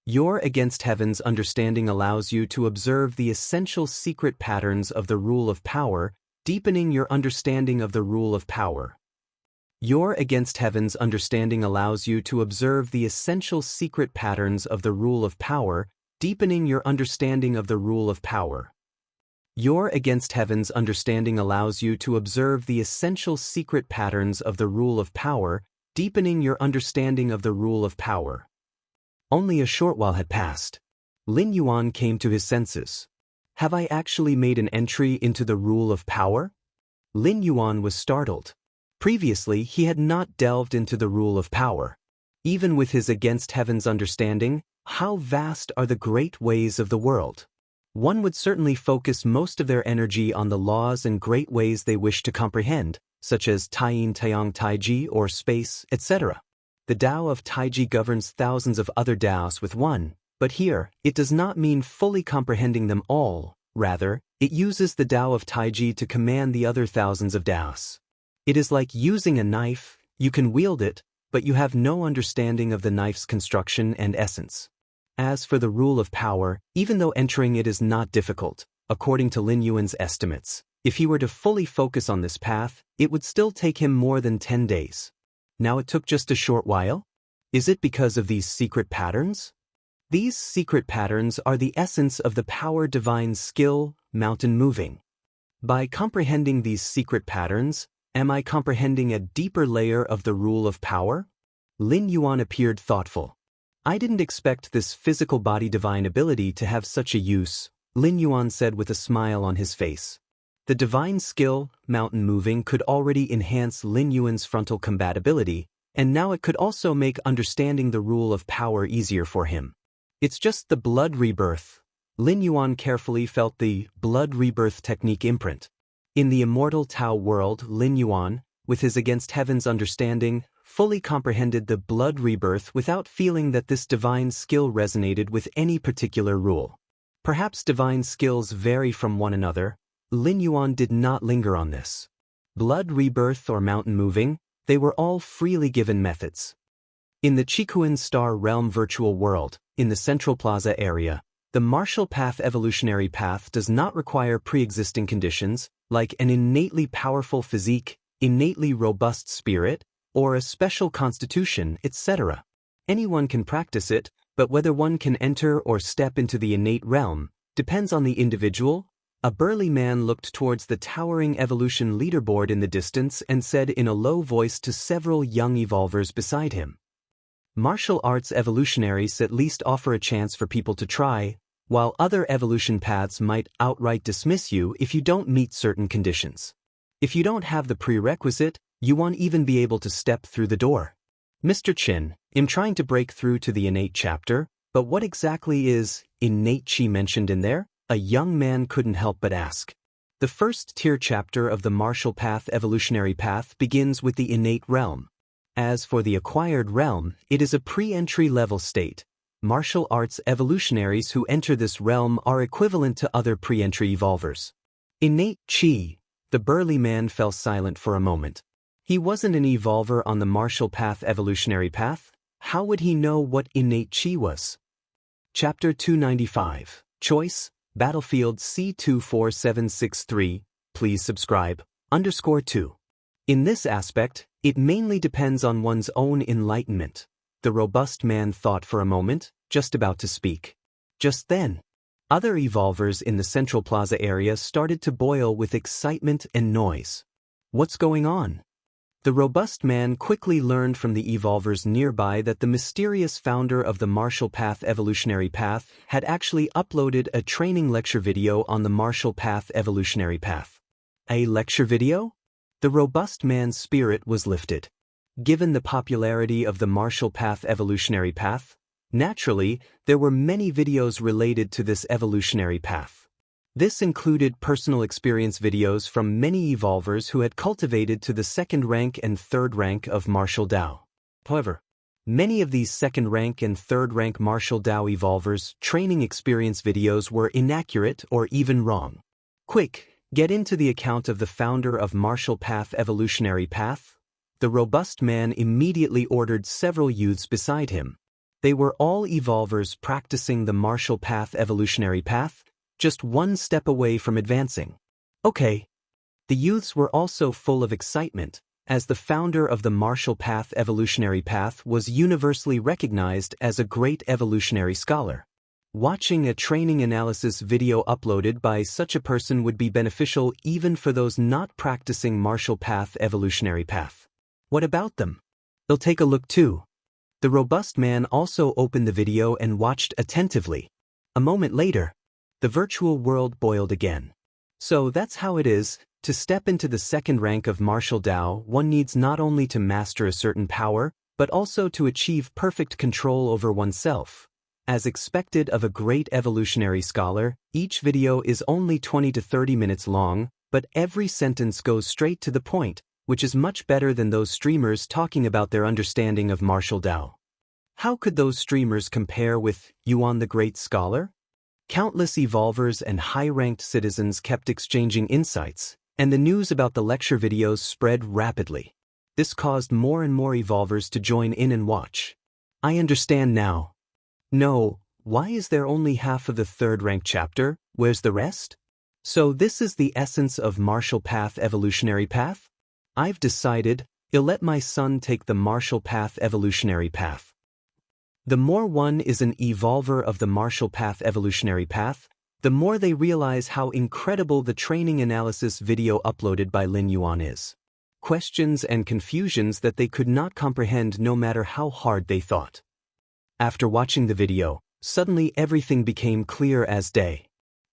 Your Against Heaven's understanding allows you to observe the essential secret patterns of the rule of power, deepening your understanding of the rule of power. Your Against Heaven's understanding allows you to observe the essential secret patterns of the rule of power, deepening your understanding of the rule of power. Your Against Heaven's understanding allows you to observe the essential secret patterns of the rule of power, deepening your understanding of the rule of power. Only a short while had passed. Lin Yuan came to his senses. Have I actually made an entry into the rule of power? Lin Yuan was startled. Previously, he had not delved into the rule of power. Even with his Against Heaven's understanding, how vast are the great ways of the world? One would certainly focus most of their energy on the laws and great ways they wish to comprehend, such as Taiyin Taiyang Taiji or space, etc. The Tao of Taiji governs thousands of other Taos with one, but here, it does not mean fully comprehending them all. Rather, it uses the Tao of Taiji to command the other thousands of Taos. It is like using a knife. You can wield it, but you have no understanding of the knife's construction and essence. As for the rule of power, even though entering it is not difficult, according to Lin Yuan's estimates, if he were to fully focus on this path, it would still take him more than 10 days. Now it took just a short while? Is it because of these secret patterns? These secret patterns are the essence of the power divine skill, mountain moving. By comprehending these secret patterns, am I comprehending a deeper layer of the rule of power? Lin Yuan appeared thoughtful. I didn't expect this physical body divine ability to have such a use, Lin Yuan said with a smile on his face. The divine skill, mountain moving, could already enhance Lin Yuan's frontal compatibility, and now it could also make understanding the rule of power easier for him. It's just the blood rebirth. Lin Yuan carefully felt the blood rebirth technique imprint. In the immortal Tao world, Lin Yuan, with his Against Heaven's understanding, fully comprehended the blood rebirth without feeling that this divine skill resonated with any particular rule. Perhaps divine skills vary from one another. Lin Yuan did not linger on this. Blood rebirth or mountain moving, they were all freely given methods. In the Qikuan Star Realm virtual world, in the Central Plaza area, the martial path evolutionary path does not require pre-existing conditions, like an innately powerful physique, innately robust spirit, or a special constitution, etc. Anyone can practice it, but whether one can enter or step into the innate realm depends on the individual. A burly man looked towards the towering evolution leaderboard in the distance and said in a low voice to several young evolvers beside him. Martial arts evolutionaries at least offer a chance for people to try, while other evolution paths might outright dismiss you if you don't meet certain conditions. If you don't have the prerequisite, you won't even be able to step through the door. Mr. Chin, I'm trying to break through to the innate chapter, but what exactly is innate chi mentioned in there? A young man couldn't help but ask. The first tier chapter of the martial path evolutionary path begins with the innate realm. As for the acquired realm, it is a pre-entry level state. Martial arts evolutionaries who enter this realm are equivalent to other pre-entry evolvers. Innate chi. The burly man fell silent for a moment. He wasn't an evolver on the martial path evolutionary path. How would he know what innate chi was? Chapter 295. Choice, Battlefield C24763. Please subscribe. _2. In this aspect, it mainly depends on one's own enlightenment. The robust man thought for a moment, just about to speak. Just then, other evolvers in the Central Plaza area started to boil with excitement and noise. What's going on? The robust man quickly learned from the evolvers nearby that the mysterious founder of the martial path evolutionary path had actually uploaded a training lecture video on the martial path evolutionary path. A lecture video? The robust man's spirit was lifted. Given the popularity of the martial path evolutionary path, naturally, there were many videos related to this evolutionary path. This included personal experience videos from many evolvers who had cultivated to the second rank and third rank of martial Dao. However, many of these second rank and third rank martial Dao evolvers' training experience videos were inaccurate or even wrong. Quick, get into the account of the founder of martial path evolutionary path. The robust man immediately ordered several youths beside him. They were all evolvers practicing the martial path evolutionary path, just one step away from advancing. Okay. The youths were also full of excitement, as the founder of the martial path evolutionary path was universally recognized as a great evolutionary scholar. Watching a training analysis video uploaded by such a person would be beneficial even for those not practicing martial path evolutionary path. What about them? They'll take a look too. The robust man also opened the video and watched attentively. A moment later, the virtual world boiled again. So that's how it is. To step into the second rank of martial Tao, one needs not only to master a certain power, but also to achieve perfect control over oneself. As expected of a great evolutionary scholar, each video is only 20 to 30 minutes long, but every sentence goes straight to the point, which is much better than those streamers talking about their understanding of martial Tao. How could those streamers compare with Yuan the Great Scholar? Countless evolvers and high-ranked citizens kept exchanging insights, and the news about the lecture videos spread rapidly. This caused more and more evolvers to join in and watch. I understand now. No, why is there only half of the third rank chapter? Where's the rest? So this is the essence of martial path evolutionary path? I've decided, I'll let my son take the martial path evolutionary path. The more one is an evolver of the martial path evolutionary path, the more they realize how incredible the training analysis video uploaded by Lin Yuan is. Questions and confusions that they could not comprehend no matter how hard they thought. After watching the video, suddenly everything became clear as day.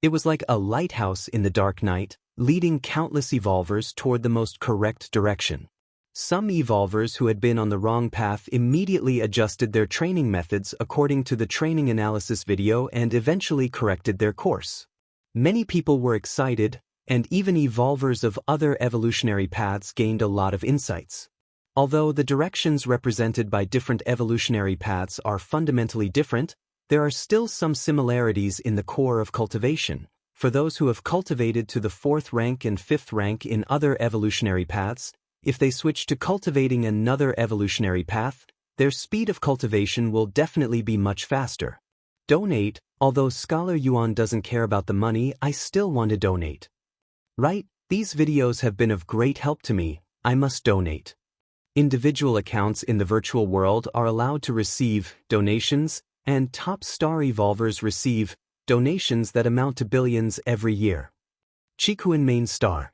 It was like a lighthouse in the dark night, leading countless evolvers toward the most correct direction. Some evolvers who had been on the wrong path immediately adjusted their training methods according to the training analysis video and eventually corrected their course. Many people were excited, and even evolvers of other evolutionary paths gained a lot of insights. Although the directions represented by different evolutionary paths are fundamentally different, there are still some similarities in the core of cultivation. For those who have cultivated to the 4th rank and 5th rank in other evolutionary paths, if they switch to cultivating another evolutionary path, their speed of cultivation will definitely be much faster. Donate. Although Scholar Yuan doesn't care about the money, I still want to donate. Right? These videos have been of great help to me. I must donate. Individual accounts in the virtual world are allowed to receive donations, and top star evolvers receive donations that amount to billions every year. Chikuan Main Star.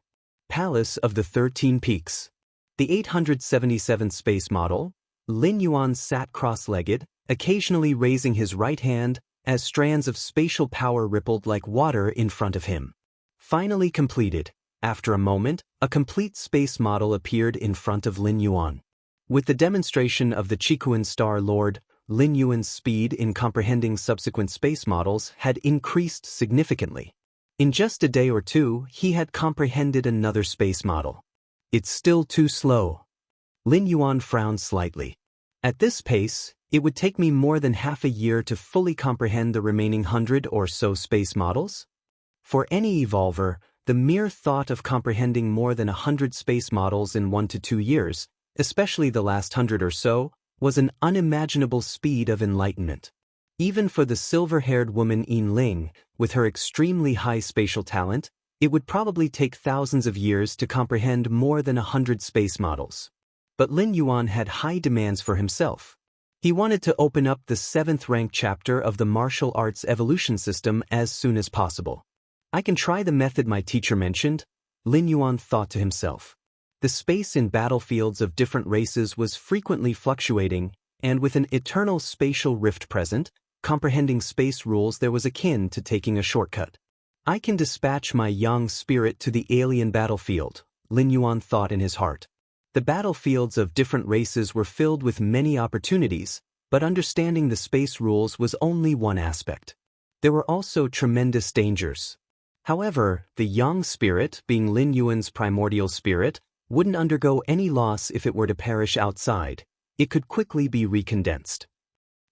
Palace of the 13 Peaks. The 877th space model, Lin Yuan sat cross-legged, occasionally raising his right hand, as strands of spatial power rippled like water in front of him. Finally completed. After a moment, a complete space model appeared in front of Lin Yuan. With the demonstration of the Chikuan Star Lord, Lin Yuan's speed in comprehending subsequent space models had increased significantly. In just a day or two, he had comprehended another space model. It's still too slow. Lin Yuan frowned slightly. At this pace, it would take me more than half a year to fully comprehend the remaining 100 or so space models. For any evolver, the mere thought of comprehending more than 100 space models in 1 to 2 years, especially the last 100 or so, was an unimaginable speed of enlightenment. Even for the silver-haired woman Yin Ling, with her extremely high spatial talent, it would probably take thousands of years to comprehend more than 100 space models. But Lin Yuan had high demands for himself. He wanted to open up the 7th rank chapter of the martial arts evolution system as soon as possible. I can try the method my teacher mentioned, Lin Yuan thought to himself. The space in battlefields of different races was frequently fluctuating, and with an eternal spatial rift present, comprehending space rules there was akin to taking a shortcut. I can dispatch my young spirit to the alien battlefield, Lin Yuan thought in his heart. The battlefields of different races were filled with many opportunities, but understanding the space rules was only one aspect. There were also tremendous dangers. However, the young spirit, being Lin Yuan's primordial spirit, wouldn't undergo any loss if it were to perish outside. It could quickly be recondensed.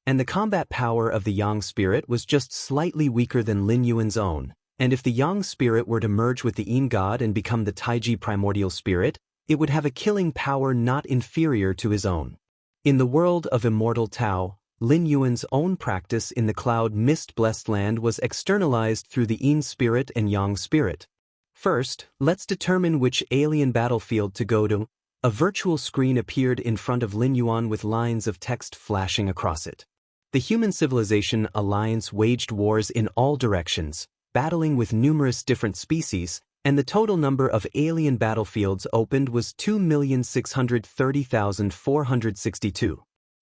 And the combat power of the Yang spirit was just slightly weaker than Lin Yuan's own, and if the Yang spirit were to merge with the Yin god and become the Taiji primordial spirit, it would have a killing power not inferior to his own. In the world of immortal Tao, Lin Yuan's own practice in the cloud mist-blessed land was externalized through the Yin spirit and Yang spirit. First, let's determine which alien battlefield to go to. A virtual screen appeared in front of Lin Yuan with lines of text flashing across it. The Human Civilization Alliance waged wars in all directions, battling with numerous different species, and the total number of alien battlefields opened was 2,630,462.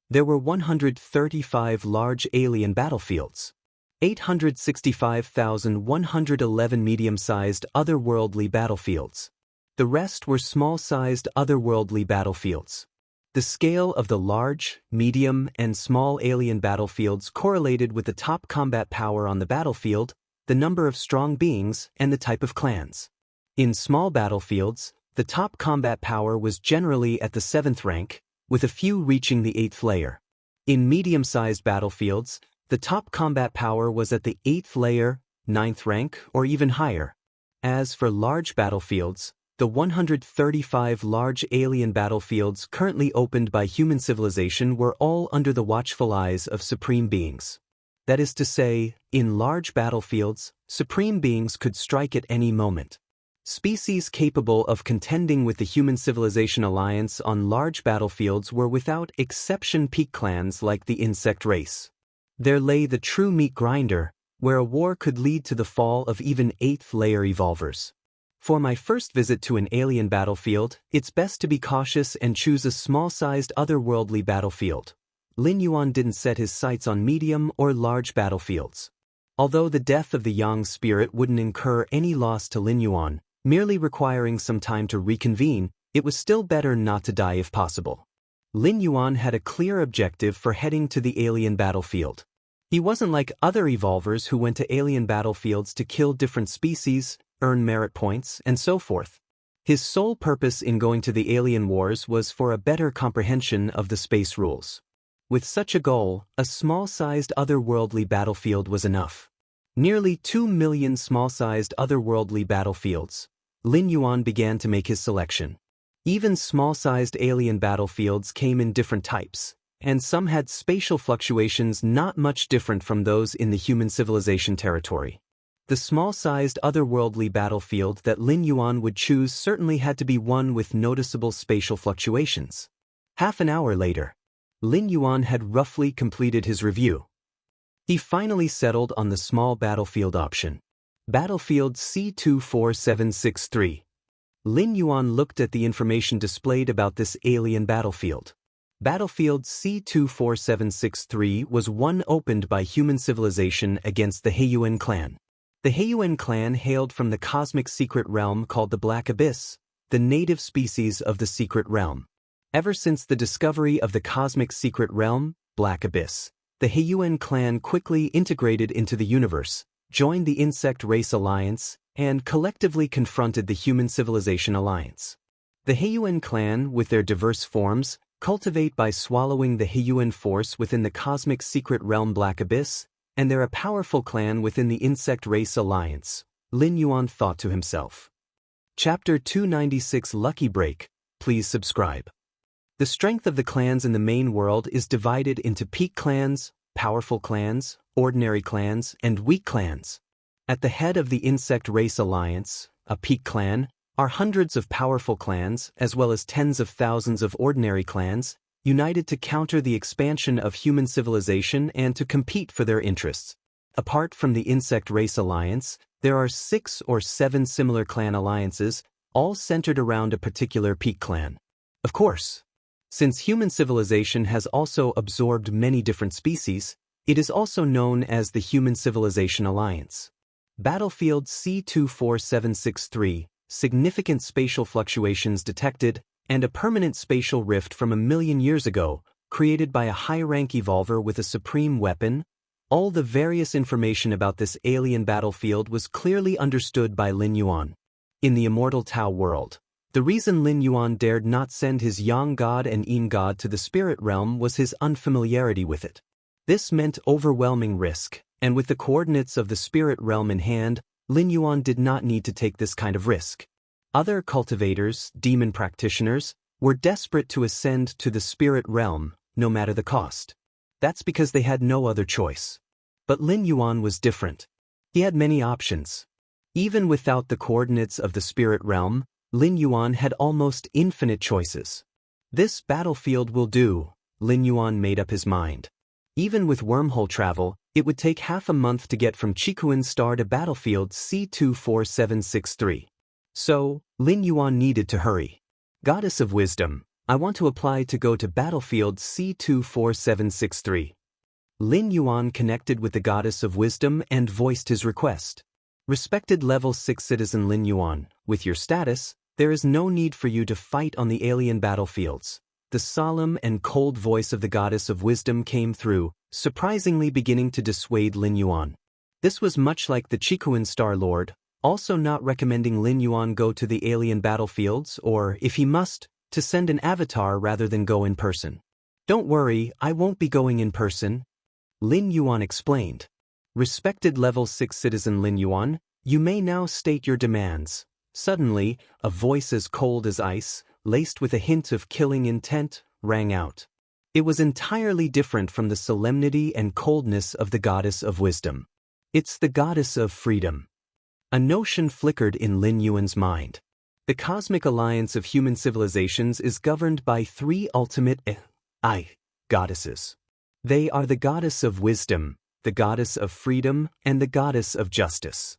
There were 135 large alien battlefields, 865,111 medium-sized otherworldly battlefields. The rest were small-sized otherworldly battlefields. The scale of the large, medium, and small alien battlefields correlated with the top combat power on the battlefield, the number of strong beings, and the type of clans. In small battlefields, the top combat power was generally at the 7th rank, with a few reaching the 8th layer. In medium-sized battlefields, the top combat power was at the 8th layer, 9th rank, or even higher. As for large battlefields, the 135 large alien battlefields currently opened by human civilization were all under the watchful eyes of supreme beings. That is to say, in large battlefields, supreme beings could strike at any moment. Species capable of contending with the Human Civilization Alliance on large battlefields were without exception peak clans like the insect race. There lay the true meat grinder, where a war could lead to the fall of even 8th layer evolvers. For my first visit to an alien battlefield, it's best to be cautious and choose a small-sized otherworldly battlefield. Lin Yuan didn't set his sights on medium or large battlefields. Although the death of the Yang spirit wouldn't incur any loss to Lin Yuan, merely requiring some time to reconvene, it was still better not to die if possible. Lin Yuan had a clear objective for heading to the alien battlefield. He wasn't like other evolvers who went to alien battlefields to kill different species, earn merit points, and so forth. His sole purpose in going to the alien wars was for a better comprehension of the space rules. With such a goal, a small-sized otherworldly battlefield was enough. Nearly 2 million small-sized otherworldly battlefields. Lin Yuan began to make his selection. Even small-sized alien battlefields came in different types, and some had spatial fluctuations not much different from those in the human civilization territory. The small-sized otherworldly battlefield that Lin Yuan would choose certainly had to be one with noticeable spatial fluctuations. Half an hour later, Lin Yuan had roughly completed his review. He finally settled on the small battlefield option. Battlefield C24763. Lin Yuan looked at the information displayed about this alien battlefield. Battlefield C24763 was one opened by human civilization against the Heiyuan clan. The Heiyuan clan hailed from the cosmic secret realm called the Black Abyss, the native species of the secret realm. Ever since the discovery of the cosmic secret realm, Black Abyss, the Heiyuan clan quickly integrated into the universe, joined the Insect Race Alliance, and collectively confronted the Human Civilization Alliance. The Heiyuan clan, with their diverse forms, cultivate by swallowing the Heiyuan force within the cosmic secret realm Black Abyss, and they're a powerful clan within the Insect Race Alliance, Lin Yuan thought to himself. Chapter 296 Lucky Break, please subscribe. The strength of the clans in the main world is divided into peak clans, powerful clans, ordinary clans, and weak clans. At the head of the Insect Race Alliance, a peak clan, are hundreds of powerful clans as well as tens of thousands of ordinary clans, united to counter the expansion of human civilization and to compete for their interests. Apart from the Insect Race Alliance, there are 6 or 7 similar clan alliances, all centered around a particular peak clan. Of course, since human civilization has also absorbed many different species, it is also known as the Human Civilization Alliance. Battlefield C24763, significant spatial fluctuations detected, and a permanent spatial rift from 1,000,000 years ago, created by a high-rank evolver with a supreme weapon. All the various information about this alien battlefield was clearly understood by Lin Yuan. In the immortal Tao world, the reason Lin Yuan dared not send his Yang god and Yin god to the spirit realm was his unfamiliarity with it. This meant overwhelming risk, and with the coordinates of the spirit realm in hand, Lin Yuan did not need to take this kind of risk. Other cultivators, demon practitioners, were desperate to ascend to the spirit realm, no matter the cost. That's because they had no other choice. But Lin Yuan was different. He had many options. Even without the coordinates of the spirit realm, Lin Yuan had almost infinite choices. This battlefield will do, Lin Yuan made up his mind. Even with wormhole travel, it would take half a month to get from Chikuan Star to battlefield C24763. So, Lin Yuan needed to hurry. Goddess of Wisdom, I want to apply to go to battlefield C24763. Lin Yuan connected with the Goddess of Wisdom and voiced his request. Respected Level 6 Citizen Lin Yuan, with your status, there is no need for you to fight on the alien battlefields. The solemn and cold voice of the Goddess of Wisdom came through, surprisingly beginning to dissuade Lin Yuan. This was much like the Chikuan Star Lord, also not recommending Lin Yuan go to the alien battlefields or, if he must, to send an avatar rather than go in person. Don't worry, I won't be going in person, Lin Yuan explained. Respected Level 6 Citizen Lin Yuan, you may now state your demands. Suddenly, a voice as cold as ice, laced with a hint of killing intent, rang out. It was entirely different from the solemnity and coldness of the Goddess of Wisdom. It's the Goddess of Freedom. A notion flickered in Lin Yuan's mind. The cosmic alliance of human civilizations is governed by three ultimate goddesses. They are the Goddess of Wisdom, the Goddess of Freedom, and the Goddess of Justice.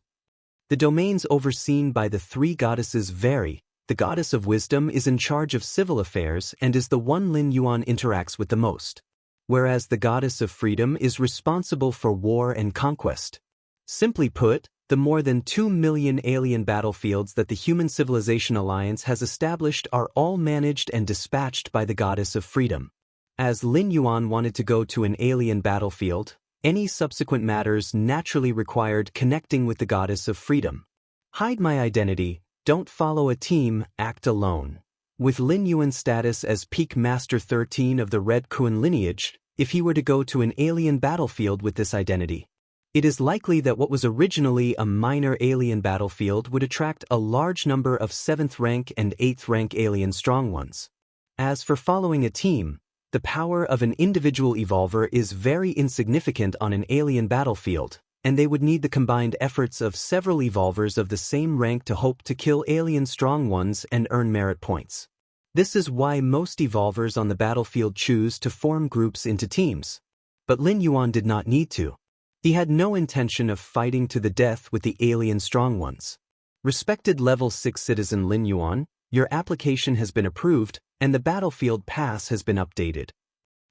The domains overseen by the three goddesses vary. The Goddess of Wisdom is in charge of civil affairs and is the one Lin Yuan interacts with the most, whereas the Goddess of Freedom is responsible for war and conquest. Simply put, the more than 2 million alien battlefields that the Human Civilization Alliance has established are all managed and dispatched by the Goddess of Freedom. As Lin Yuan wanted to go to an alien battlefield, any subsequent matters naturally required connecting with the Goddess of Freedom. Hide my identity, don't follow a team, act alone. With Lin Yuan's status as Peak Master 13 of the Red Kuan lineage, if he were to go to an alien battlefield with this identity, it is likely that what was originally a minor alien battlefield would attract a large number of 7th rank and 8th rank alien strong ones. As for following a team, the power of an individual evolver is very insignificant on an alien battlefield, and they would need the combined efforts of several evolvers of the same rank to hope to kill alien strong ones and earn merit points. This is why most evolvers on the battlefield choose to form groups into teams. But Lin Yuan did not need to. He had no intention of fighting to the death with the alien strong ones. Respected Level 6 Citizen Lin Yuan, your application has been approved, and the battlefield pass has been updated.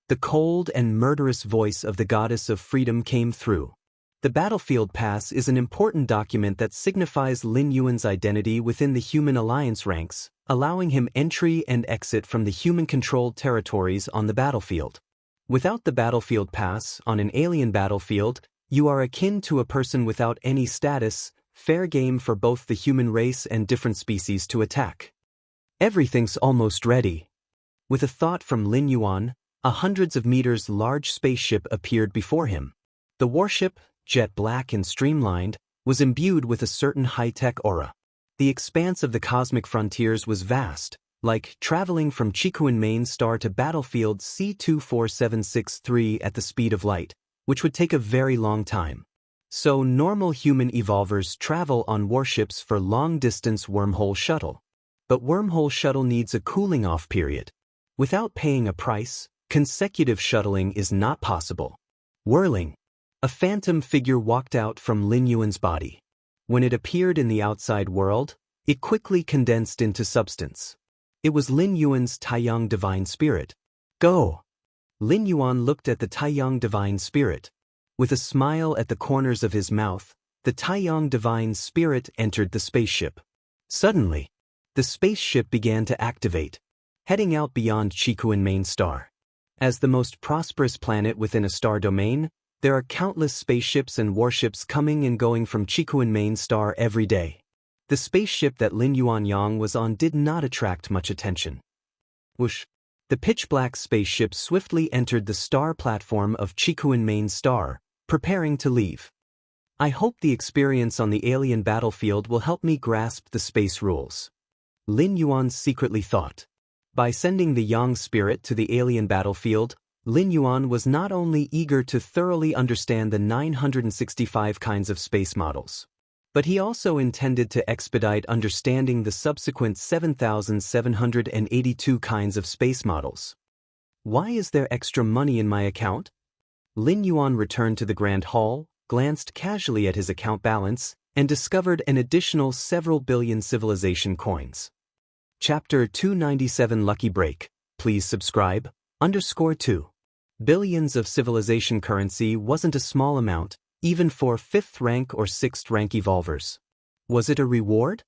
The cold and murderous voice of the Goddess of Freedom came through. The battlefield pass is an important document that signifies Lin Yuan's identity within the Human Alliance ranks, allowing him entry and exit from the human-controlled territories on the battlefield. Without the battlefield pass, on an alien battlefield, you are akin to a person without any status, fair game for both the human race and different species to attack. Everything's almost ready. With a thought from Lin Yuan, a hundreds of meters large spaceship appeared before him. The warship, jet black and streamlined, was imbued with a certain high-tech aura. The expanse of the cosmic frontiers was vast, like traveling from Chikuan main star to battlefield C24763 at the speed of light, which would take a very long time. So normal human evolvers travel on warships for long-distance wormhole shuttle. But wormhole shuttle needs a cooling-off period. Without paying a price, consecutive shuttling is not possible. Whirling. A phantom figure walked out from Lin Yuan's body. When it appeared in the outside world, it quickly condensed into substance. It was Lin Yuan's Taiyang Divine Spirit. Go! Lin Yuan looked at the Taiyang Divine Spirit. With a smile at the corners of his mouth, the Taiyang Divine Spirit entered the spaceship. Suddenly, the spaceship began to activate, heading out beyond Chikuan main star. As the most prosperous planet within a star domain, there are countless spaceships and warships coming and going from Chikuan main star every day. The spaceship that Lin Yuanyang was on did not attract much attention. Whoosh! The pitch-black spaceship swiftly entered the star platform of Chikuan main star, preparing to leave. I hope the experience on the alien battlefield will help me grasp the space rules. Lin Yuan secretly thought. By sending the Yang spirit to the alien battlefield, Lin Yuan was not only eager to thoroughly understand the 965 kinds of space models, but he also intended to expedite understanding the subsequent 7,782 kinds of space models. Why is there extra money in my account? Lin Yuan returned to the Grand Hall, glanced casually at his account balance, and discovered an additional several billion civilization coins. Chapter 297 Lucky Break. Please subscribe. _2. Billions of civilization currency wasn't a small amount, even for 5th rank or 6th rank evolvers. Was it a reward?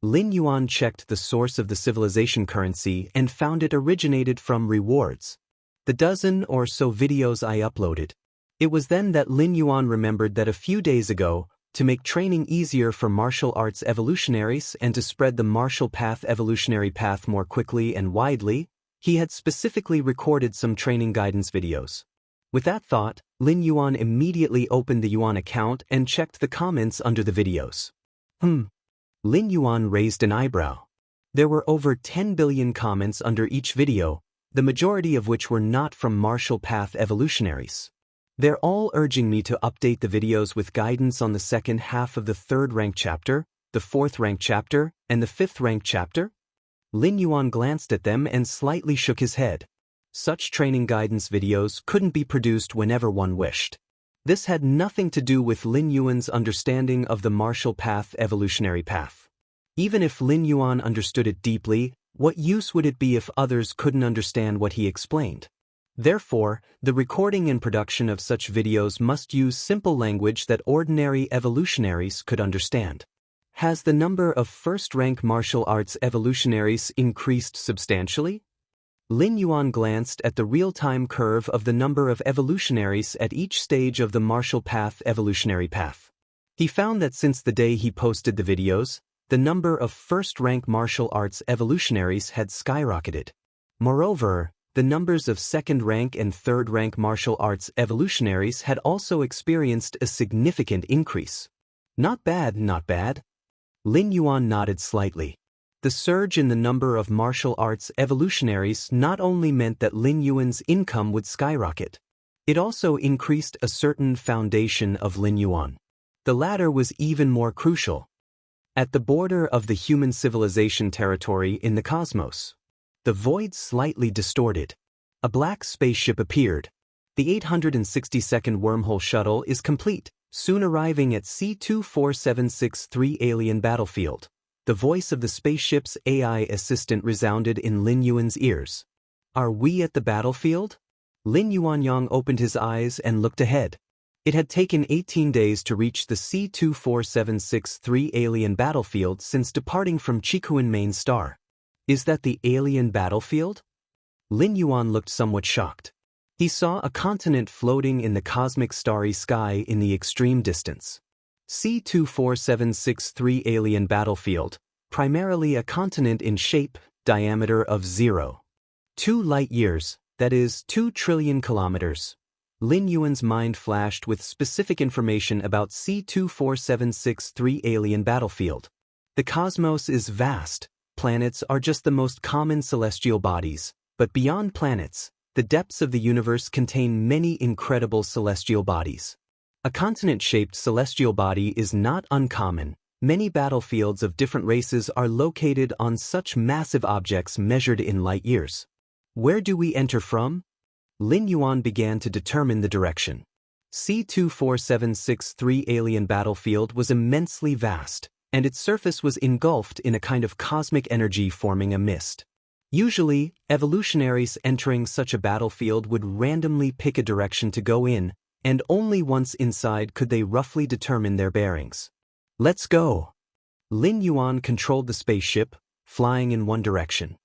Lin Yuan checked the source of the civilization currency and found it originated from rewards. The dozen or so videos I uploaded. It was then that Lin Yuan remembered that a few days ago, to make training easier for martial arts evolutionaries and to spread the martial path evolutionary path more quickly and widely, he had specifically recorded some training guidance videos. With that thought, Lin Yuan immediately opened the Yuan account and checked the comments under the videos. Lin Yuan raised an eyebrow. There were over 10 billion comments under each video, the majority of which were not from martial path evolutionaries. They're all urging me to update the videos with guidance on the second half of the 3rd rank chapter, the 4th rank chapter, and the 5th rank chapter? Lin Yuan glanced at them and slightly shook his head. Such training guidance videos couldn't be produced whenever one wished. This had nothing to do with Lin Yuan's understanding of the martial path evolutionary path. Even if Lin Yuan understood it deeply, what use would it be if others couldn't understand what he explained? Therefore, the recording and production of such videos must use simple language that ordinary evolutionaries could understand. Has the number of 1st rank martial arts evolutionaries increased substantially? Lin Yuan glanced at the real-time curve of the number of evolutionaries at each stage of the martial path evolutionary path. He found that since the day he posted the videos, the number of 1st rank martial arts evolutionaries had skyrocketed. Moreover, the numbers of 2nd rank and 3rd rank martial arts evolutionaries had also experienced a significant increase. Not bad, not bad. Lin Yuan nodded slightly. The surge in the number of martial arts evolutionaries not only meant that Lin Yuan's income would skyrocket, it also increased a certain foundation of Lin Yuan. The latter was even more crucial. At the border of the human civilization territory in the cosmos, the void slightly distorted. A black spaceship appeared. The 862nd wormhole shuttle is complete, soon arriving at C24763 alien battlefield. The voice of the spaceship's AI assistant resounded in Lin Yuan's ears. Are we at the battlefield? Lin Yuanyang opened his eyes and looked ahead. It had taken 18 days to reach the C24763 alien battlefield since departing from Chikuan main star. Is that the alien battlefield? Lin Yuan looked somewhat shocked. He saw a continent floating in the cosmic starry sky in the extreme distance. C24763 alien battlefield, primarily a continent in shape, diameter of 0.2 light years, that is 2 trillion kilometers. Lin Yuan's mind flashed with specific information about C24763 alien battlefield. The cosmos is vast. Planets are just the most common celestial bodies, but beyond planets, the depths of the universe contain many incredible celestial bodies. A continent-shaped celestial body is not uncommon. Many battlefields of different races are located on such massive objects measured in light years. Where do we enter from? Lin Yuan began to determine the direction. C24763 alien battlefield was immensely vast, and its surface was engulfed in a kind of cosmic energy forming a mist. Usually, evolutionaries entering such a battlefield would randomly pick a direction to go in, and only once inside could they roughly determine their bearings. Let's go. Lin Yuan controlled the spaceship, flying in one direction.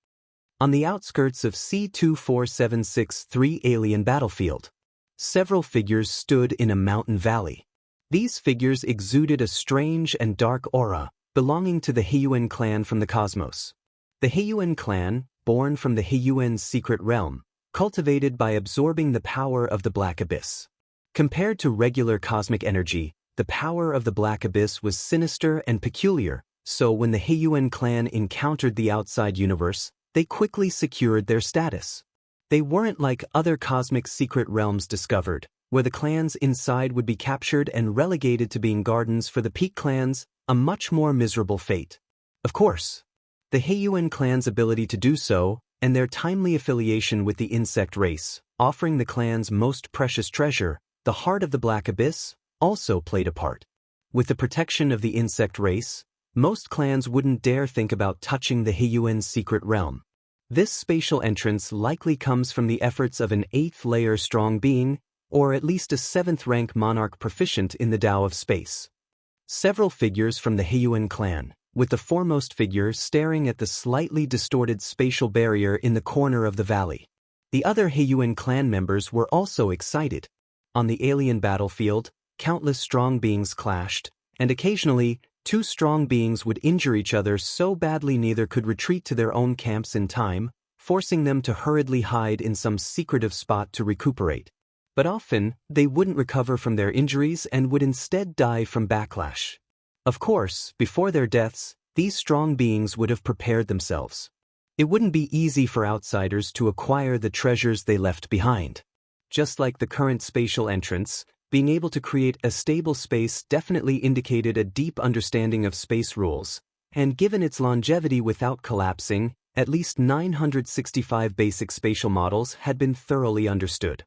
On the outskirts of C24763 alien battlefield, several figures stood in a mountain valley. These figures exuded a strange and dark aura, belonging to the Heiyuan clan from the cosmos. The Heiyuan clan, born from the Heiyuan's secret realm, cultivated by absorbing the power of the Black Abyss. Compared to regular cosmic energy, the power of the Black Abyss was sinister and peculiar, so when the Heiyuan clan encountered the outside universe, they quickly secured their status. They weren't like other cosmic secret realms discovered, where the clans inside would be captured and relegated to being gardens for the peak clans, a much more miserable fate. Of course, the Heiyuan clan's ability to do so, and their timely affiliation with the insect race, offering the clan's most precious treasure, the heart of the Black Abyss, also played a part. With the protection of the insect race, most clans wouldn't dare think about touching the Heyuan's secret realm. This spatial entrance likely comes from the efforts of an 8th-layer strong being, or at least a 7th-rank monarch proficient in the Tao of space. Several figures from the Heyuan clan, with the foremost figure staring at the slightly distorted spatial barrier in the corner of the valley. The other Heyuan clan members were also excited. On the alien battlefield, countless strong beings clashed, and occasionally, 2 strong beings would injure each other so badly neither could retreat to their own camps in time, forcing them to hurriedly hide in some secretive spot to recuperate. But often, they wouldn't recover from their injuries and would instead die from backlash. Of course, before their deaths, these strong beings would have prepared themselves. It wouldn't be easy for outsiders to acquire the treasures they left behind. Just like the current spatial entrance, being able to create a stable space definitely indicated a deep understanding of space rules, and given its longevity without collapsing, at least 965 basic spatial models had been thoroughly understood.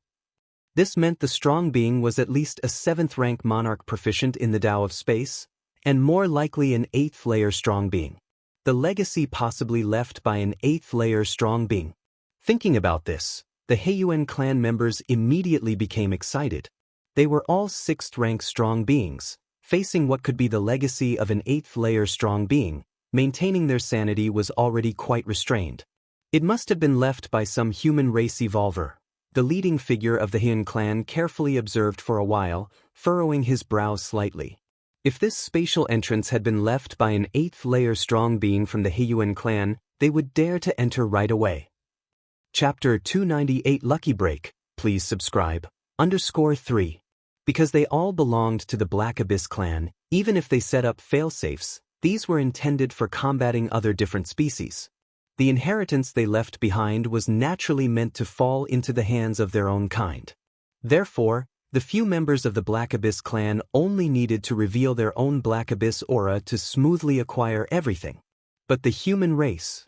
This meant the strong being was at least a 7th-rank monarch proficient in the Tao of space, and more likely an 8th-layer strong being. The legacy possibly left by an 8th-layer strong being. Thinking about this, the Heyuan clan members immediately became excited. They were all 6th-rank strong beings, facing what could be the legacy of an 8th-layer strong being. Maintaining their sanity was already quite restrained. It must have been left by some human race evolver. The leading figure of the Heyuan clan carefully observed for a while, furrowing his brows slightly. If this spatial entrance had been left by an 8th-layer strong being from the Heyuan clan, they would dare to enter right away. Chapter 298 Lucky Break, please subscribe. _3. Because they all belonged to the Black Abyss clan, even if they set up failsafes, these were intended for combating other different species. The inheritance they left behind was naturally meant to fall into the hands of their own kind. Therefore, the few members of the Black Abyss clan only needed to reveal their own Black Abyss aura to smoothly acquire everything. But the human race.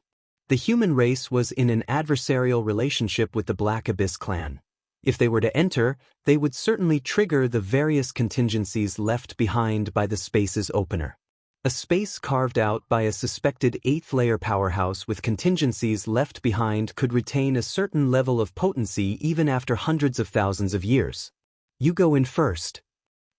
The human race was in an adversarial relationship with the Black Abyss clan. If they were to enter, they would certainly trigger the various contingencies left behind by the space's opener. A space carved out by a suspected 8th-layer powerhouse with contingencies left behind could retain a certain level of potency even after hundreds of thousands of years. You go in first.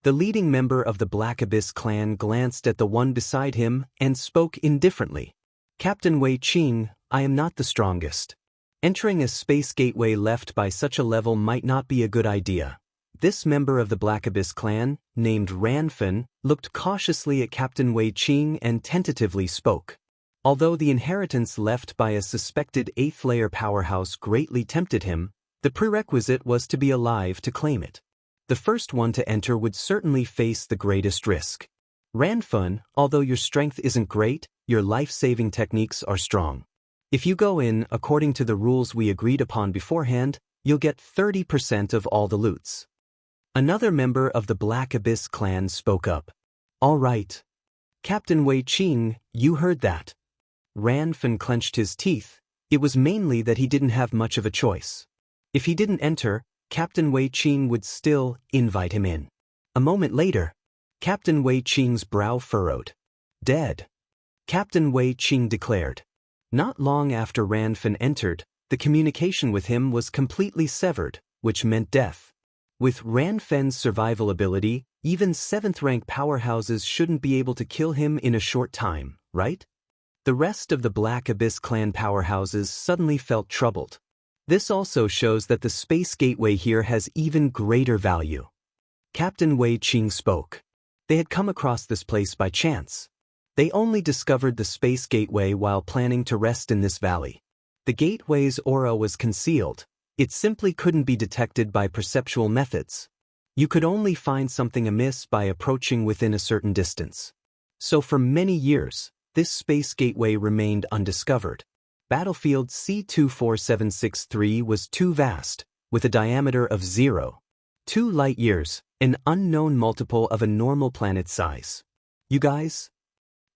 The leading member of the Black Abyss clan glanced at the one beside him and spoke indifferently. Captain Wei Qing, I am not the strongest. Entering a space gateway left by such a level might not be a good idea. This member of the Black Abyss clan, named Ranfen, looked cautiously at Captain Wei Qing and tentatively spoke. Although the inheritance left by a suspected 8th-layer powerhouse greatly tempted him, the prerequisite was to be alive to claim it. The first one to enter would certainly face the greatest risk. Ranfen, although your strength isn't great, your life-saving techniques are strong. If you go in according to the rules we agreed upon beforehand, you'll get 30% of all the loots. Another member of the Black Abyss clan spoke up. All right. Captain Wei Qing, you heard that. Ranfen clenched his teeth. It was mainly that he didn't have much of a choice. If he didn't enter, Captain Wei Qing would still invite him in. A moment later, Captain Wei Qing's brow furrowed. Dead. Captain Wei Qing declared. Not long after Ranfen entered, the communication with him was completely severed, which meant death. With Ranfen's survival ability, even 7th-rank powerhouses shouldn't be able to kill him in a short time, right? The rest of the Black Abyss clan powerhouses suddenly felt troubled. This also shows that the space gateway here has even greater value. Captain Wei Qing spoke. They had come across this place by chance. They only discovered the space gateway while planning to rest in this valley. The gateway's aura was concealed. It simply couldn't be detected by perceptual methods. You could only find something amiss by approaching within a certain distance. So for many years, this space gateway remained undiscovered. Battlefield C24763 was too vast, with a diameter of 0.2 light-years, an unknown multiple of a normal planet size. You guys?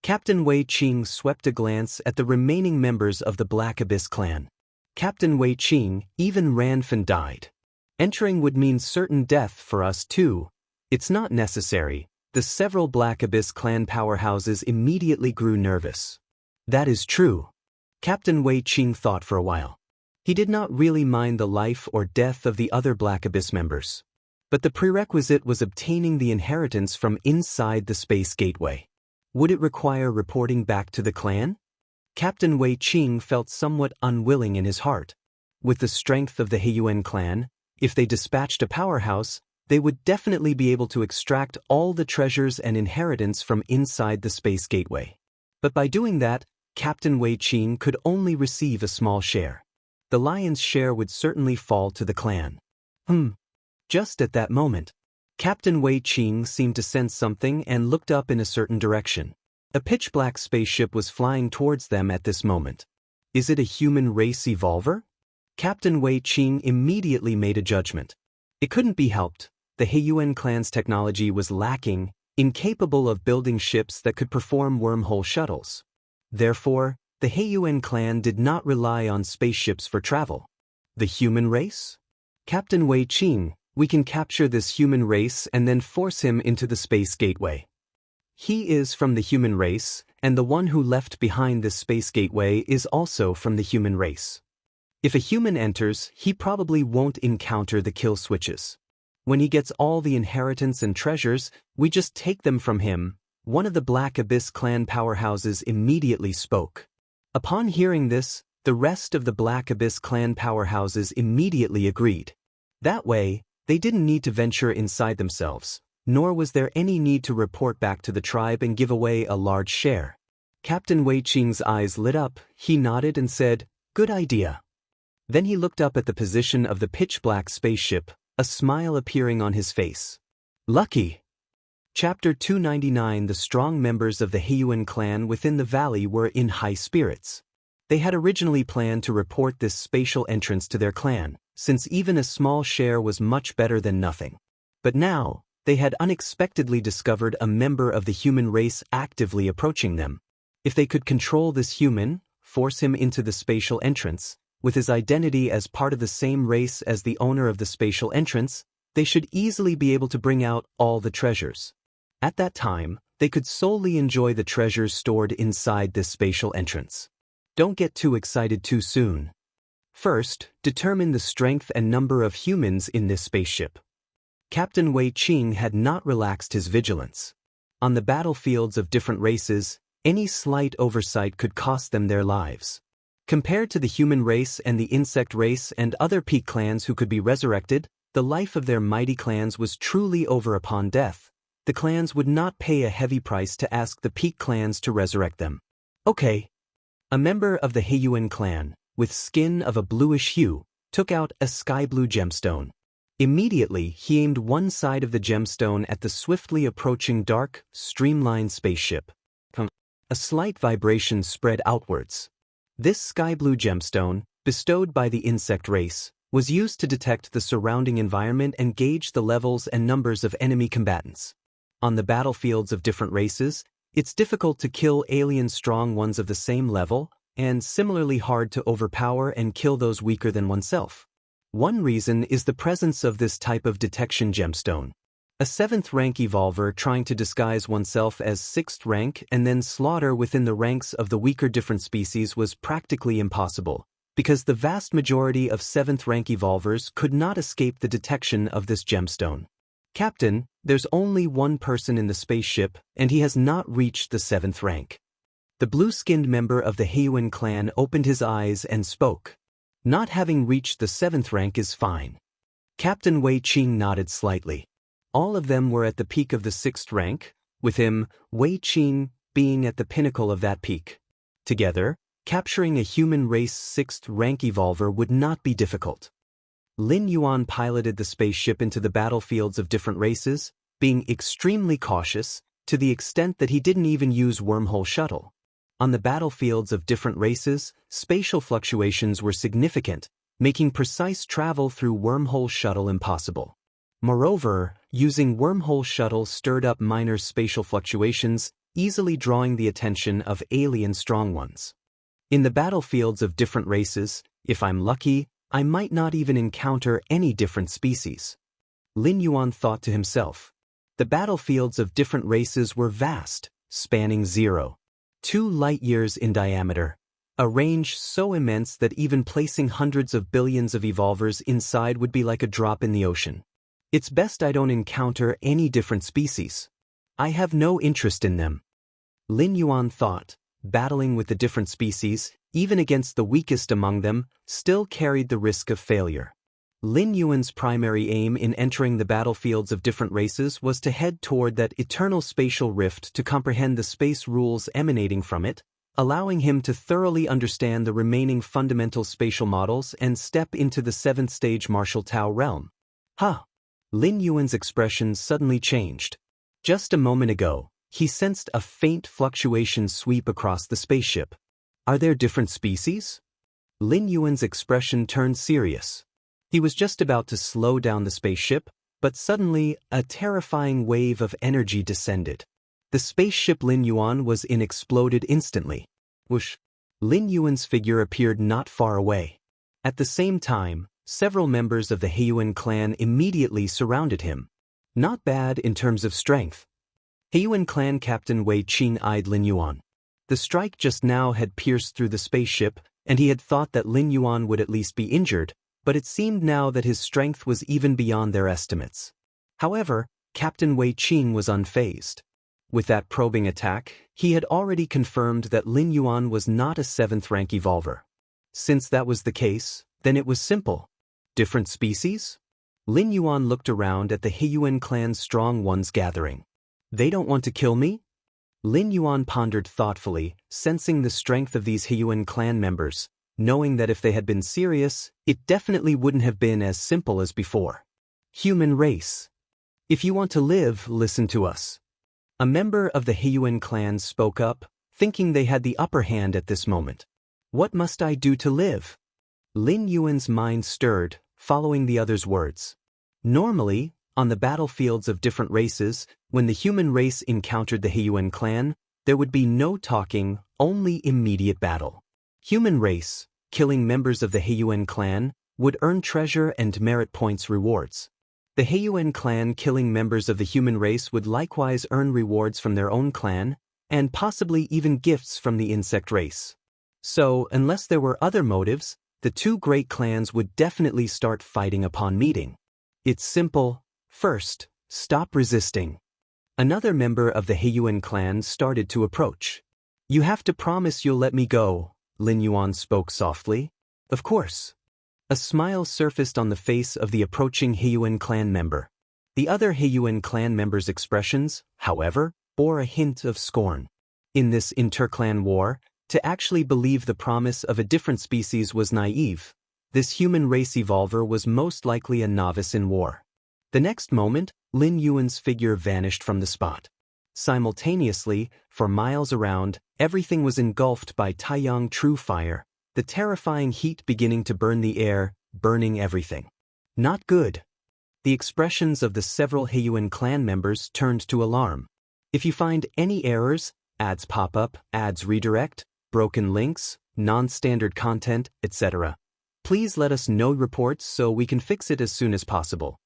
Captain Wei Qing swept a glance at the remaining members of the Black Abyss clan. Captain Wei Qing, even Ranfen died. Entering would mean certain death for us too. It's not necessary. The several Black Abyss clan powerhouses immediately grew nervous. That is true. Captain Wei Qing thought for a while. He did not really mind the life or death of the other Black Abyss members. But the prerequisite was obtaining the inheritance from inside the space gateway. Would it require reporting back to the clan? Captain Wei Qing felt somewhat unwilling in his heart. With the strength of the Heiyuan clan, if they dispatched a powerhouse, they would definitely be able to extract all the treasures and inheritance from inside the space gateway. But by doing that, Captain Wei Qing could only receive a small share. The lion's share would certainly fall to the clan. Just at that moment, Captain Wei Qing seemed to sense something and looked up in a certain direction. A pitch-black spaceship was flying towards them at this moment. Is it a human race evolver? Captain Wei Qing immediately made a judgment. It couldn't be helped. The Heiyuan clan's technology was lacking, incapable of building ships that could perform wormhole shuttles. Therefore, the Heiyuan clan did not rely on spaceships for travel. The human race? Captain Wei Qing, we can capture this human race and then force him into the space gateway. He is from the human race, and the one who left behind this space gateway is also from the human race. If a human enters, he probably won't encounter the kill switches. When he gets all the inheritance and treasures, we just take them from him. One of the Black Abyss clan powerhouses immediately spoke. Upon hearing this, the rest of the Black Abyss clan powerhouses immediately agreed. That way, they didn't need to venture inside themselves, nor was there any need to report back to the tribe and give away a large share. Captain Wei Qing's eyes lit up, he nodded and said, "Good idea." Then he looked up at the position of the pitch-black spaceship, a smile appearing on his face. Lucky! Chapter 299. The strong members of the Heiyuan clan within the valley were in high spirits. They had originally planned to report this spatial entrance to their clan, since even a small share was much better than nothing. But now, they had unexpectedly discovered a member of the human race actively approaching them. If they could control this human, force him into the spatial entrance, with his identity as part of the same race as the owner of the spatial entrance, they should easily be able to bring out all the treasures. At that time, they could solely enjoy the treasures stored inside this spatial entrance. Don't get too excited too soon. First, determine the strength and number of humans in this spaceship. Captain Wei Qing had not relaxed his vigilance. On the battlefields of different races, any slight oversight could cost them their lives. Compared to the human race and the insect race and other peak clans who could be resurrected, the life of their mighty clans was truly over upon death. The clans would not pay a heavy price to ask the peak clans to resurrect them. Okay. A member of the Heiyuan clan, with skin of a bluish hue, took out a sky blue gemstone. Immediately, he aimed one side of the gemstone at the swiftly approaching dark, streamlined spaceship. A slight vibration spread outwards. This sky blue gemstone, bestowed by the insect race, was used to detect the surrounding environment and gauge the levels and numbers of enemy combatants. On the battlefields of different races, it's difficult to kill alien strong ones of the same level, and similarly hard to overpower and kill those weaker than oneself. One reason is the presence of this type of detection gemstone. A 7th rank evolver trying to disguise oneself as 6th rank and then slaughter within the ranks of the weaker different species was practically impossible, because the vast majority of 7th rank evolvers could not escape the detection of this gemstone. Captain, there's only one person in the spaceship, and he has not reached the 7th rank. The blue-skinned member of the Heiyuan clan opened his eyes and spoke. Not having reached the 7th rank is fine. Captain Wei Qing nodded slightly. All of them were at the peak of the 6th rank, with him, Wei Qing, being at the pinnacle of that peak. Together, capturing a human race 6th rank evolver would not be difficult. Lin Yuan piloted the spaceship into the battlefields of different races, being extremely cautious, to the extent that he didn't even use wormhole shuttle. On the battlefields of different races, spatial fluctuations were significant, making precise travel through wormhole shuttle impossible. Moreover, using wormhole shuttle stirred up minor spatial fluctuations, easily drawing the attention of alien strong ones. In the battlefields of different races, if I'm lucky, I might not even encounter any different species. Lin Yuan thought to himself. The battlefields of different races were vast, spanning 0.2 light-years in diameter, a range so immense that even placing hundreds of billions of evolvers inside would be like a drop in the ocean. It's best I don't encounter any different species. I have no interest in them. Lin Yuan thought. Battling with the different species, even against the weakest among them, still carried the risk of failure. Lin Yuan's primary aim in entering the battlefields of different races was to head toward that eternal spatial rift to comprehend the space rules emanating from it, allowing him to thoroughly understand the remaining fundamental spatial models and step into the 7th-stage martial Tao realm. Lin Yuan's expression suddenly changed. Just a moment ago, he sensed a faint fluctuation sweep across the spaceship. Are there different species? Lin Yuan's expression turned serious. He was just about to slow down the spaceship, but suddenly a terrifying wave of energy descended. The spaceship Lin Yuan was in exploded instantly. Whoosh! Lin Yuan's figure appeared not far away. At the same time, several members of the Heiyuan clan immediately surrounded him. Not bad in terms of strength. Heiyuan clan captain Wei Qing eyed Lin Yuan. The strike just now had pierced through the spaceship, and he had thought that Lin Yuan would at least be injured, but it seemed now that his strength was even beyond their estimates. However, Captain Wei Qing was unfazed. With that probing attack, he had already confirmed that Lin Yuan was not a 7th-rank evolver. Since that was the case, then it was simple. Different species? Lin Yuan looked around at the Heiyuan clan's strong ones gathering. They don't want to kill me? Lin Yuan pondered thoughtfully, sensing the strength of these Heiyuan clan members, knowing that if they had been serious, it definitely wouldn't have been as simple as before. Human race. If you want to live, listen to us. A member of the Heiyuan clan spoke up, thinking they had the upper hand at this moment. What must I do to live? Lin Yuan's mind stirred, following the other's words. Normally, on the battlefields of different races, when the human race encountered the Heiyuan clan, there would be no talking, only immediate battle. Human race, killing members of the Heiyuan clan, would earn treasure and merit points rewards. The Heiyuan clan killing members of the human race would likewise earn rewards from their own clan, and possibly even gifts from the insect race. So, unless there were other motives, the two great clans would definitely start fighting upon meeting. It's simple. First, stop resisting. Another member of the Heiyuan clan started to approach. You have to promise you'll let me go, Lin Yuan spoke softly. Of course. A smile surfaced on the face of the approaching Heiyuan clan member. The other Heiyuan clan members' expressions, however, bore a hint of scorn. In this interclan war, to actually believe the promise of a different species was naive. This human race evolver was most likely a novice in war. The next moment, Lin Yuan's figure vanished from the spot. Simultaneously, for miles around, everything was engulfed by Taiyang true fire, the terrifying heat beginning to burn the air, burning everything. Not good. The expressions of the several Heiyuan clan members turned to alarm. If you find any errors, ads pop up, ads redirect, broken links, non-standard content, etc., please let us know reports so we can fix it as soon as possible.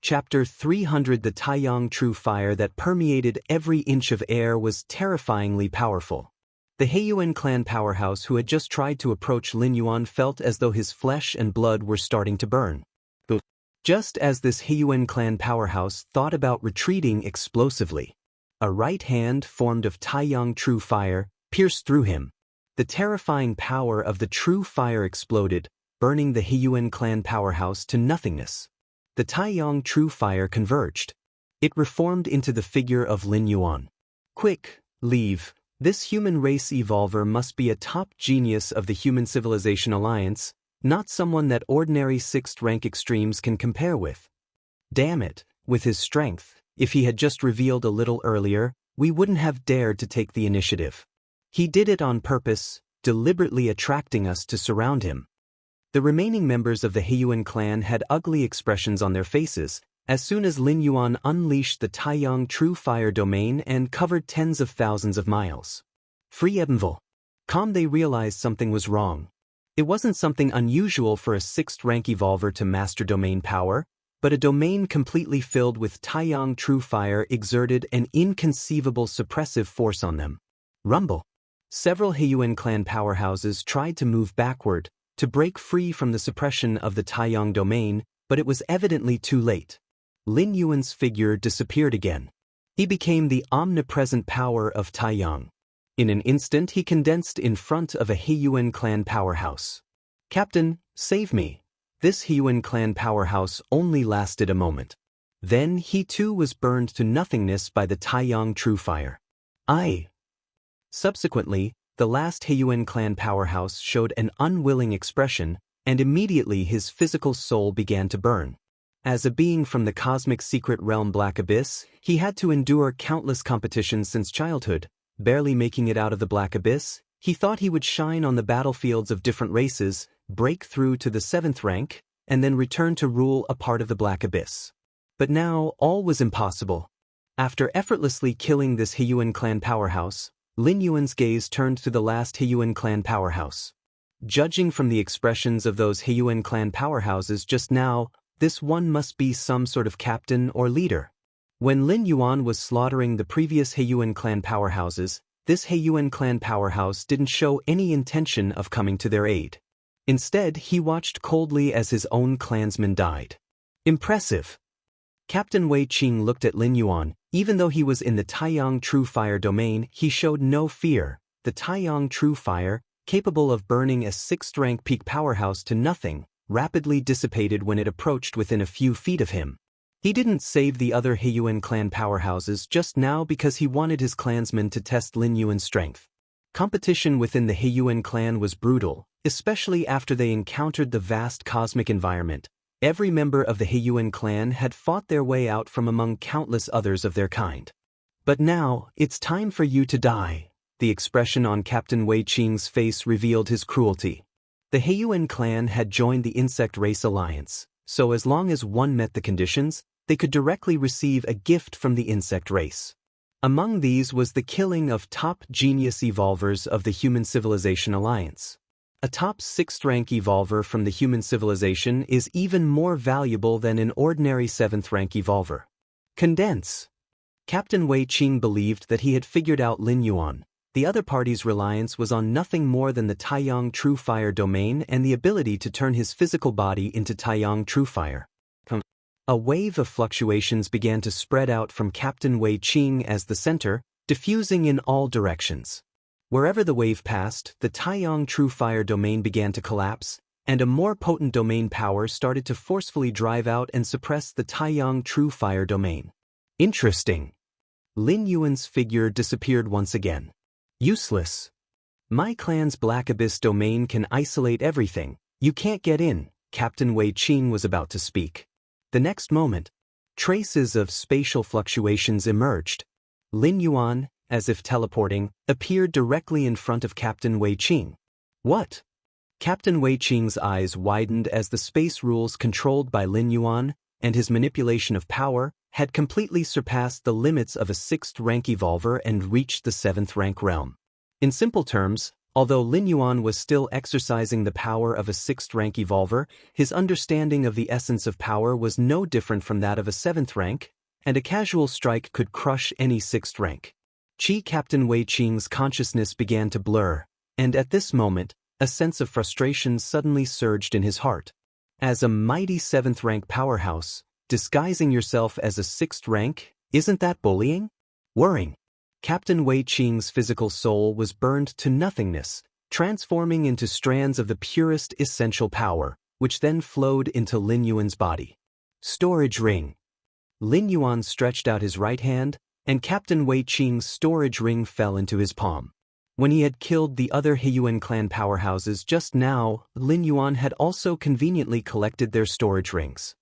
Chapter 300. The Taiyang true fire that permeated every inch of air was terrifyingly powerful. The Heiyuan clan powerhouse who had just tried to approach Lin Yuan felt as though his flesh and blood were starting to burn. Just as this Heiyuan clan powerhouse thought about retreating explosively, a right hand formed of Taiyang true fire pierced through him. The terrifying power of the true fire exploded, burning the Heiyuan clan powerhouse to nothingness. The Taiyang true fire converged. It reformed into the figure of Lin Yuan. Quick, leave. This human race evolver must be a top genius of the Human Civilization Alliance, not someone that ordinary 6th-rank extremes can compare with. Damn it, with his strength, if he had just revealed a little earlier, we wouldn't have dared to take the initiative. He did it on purpose, deliberately attracting us to surround him. The remaining members of the Heiyuan clan had ugly expressions on their faces as soon as Lin Yuan unleashed the Taiyang true fire domain and covered tens of thousands of miles. Free Ebenville. Calm. They realized something was wrong. It wasn't something unusual for a 6th rank evolver to master domain power, but a domain completely filled with Taiyang true fire exerted an inconceivable suppressive force on them. Rumble. Several Heiyuan clan powerhouses tried to move backward, to break free from the suppression of the Taiyang domain, but it was evidently too late. Lin Yuan's figure disappeared again. He became the omnipresent power of Taiyang. In an instant he condensed in front of a Heiyuan clan powerhouse. "Captain, save me." This Heiyuan clan powerhouse only lasted a moment. Then he too was burned to nothingness by the Taiyang true fire. Subsequently, the last Heiyuan clan powerhouse showed an unwilling expression, and immediately his physical soul began to burn. As a being from the cosmic secret realm Black Abyss, he had to endure countless competitions since childhood. Barely making it out of the Black Abyss, he thought he would shine on the battlefields of different races, break through to the 7th rank, and then return to rule a part of the Black Abyss. But now all was impossible. After effortlessly killing this Heiyuan clan powerhouse, Lin Yuan's gaze turned to the last Heiyuan clan powerhouse. Judging from the expressions of those Heiyuan clan powerhouses just now, this one must be some sort of captain or leader. When Lin Yuan was slaughtering the previous Heiyuan clan powerhouses, this Heiyuan clan powerhouse didn't show any intention of coming to their aid. Instead, he watched coldly as his own clansmen died. Impressive. Captain Wei Qing looked at Lin Yuan. Even though he was in the Taiyang True Fire domain, he showed no fear. The Taiyang True Fire, capable of burning a 6th rank peak powerhouse to nothing, rapidly dissipated when it approached within a few feet of him. He didn't save the other Heiyuan clan powerhouses just now because he wanted his clansmen to test Lin Yuan's strength. Competition within the Heiyuan clan was brutal, especially after they encountered the vast cosmic environment. Every member of the Heiyuan clan had fought their way out from among countless others of their kind. But now, it's time for you to die. The expression on Captain Wei Qing's face revealed his cruelty. The Heiyuan clan had joined the Insect Race Alliance, so as long as one met the conditions, they could directly receive a gift from the insect race. Among these was the killing of top genius evolvers of the Human Civilization Alliance. A top 6th rank evolver from the human civilization is even more valuable than an ordinary 7th rank evolver. Condense. Captain Wei Qing believed that he had figured out Lin Yuan. The other party's reliance was on nothing more than the Taiyang True Fire domain and the ability to turn his physical body into Taiyang True Fire. A wave of fluctuations began to spread out from Captain Wei Qing as the center, diffusing in all directions. Wherever the wave passed, the Taiyang True Fire domain began to collapse, and a more potent domain power started to forcefully drive out and suppress the Taiyang True Fire domain. Interesting. Lin Yuan's figure disappeared once again. Useless. My clan's Black Abyss domain can isolate everything. You can't get in, Captain Wei Qing was about to speak. The next moment, traces of spatial fluctuations emerged. Lin Yuan, as if teleporting, appeared directly in front of Captain Wei Qing. What? Captain Wei Qing's eyes widened as the space rules controlled by Lin Yuan, and his manipulation of power, had completely surpassed the limits of a 6th rank evolver and reached the 7th rank realm. In simple terms, although Lin Yuan was still exercising the power of a 6th rank evolver, his understanding of the essence of power was no different from that of a 7th rank, and a casual strike could crush any 6th rank. Captain Wei Qing's consciousness began to blur, and at this moment, a sense of frustration suddenly surged in his heart. As a mighty 7th rank powerhouse, disguising yourself as a 6th rank, isn't that bullying? Worrying. Captain Wei Qing's physical soul was burned to nothingness, transforming into strands of the purest essential power, which then flowed into Lin Yuan's body. Storage ring. Lin Yuan stretched out his right hand, and Captain Wei Qing's storage ring fell into his palm. When he had killed the other Heiyuan clan powerhouses just now, Lin Yuan had also conveniently collected their storage rings.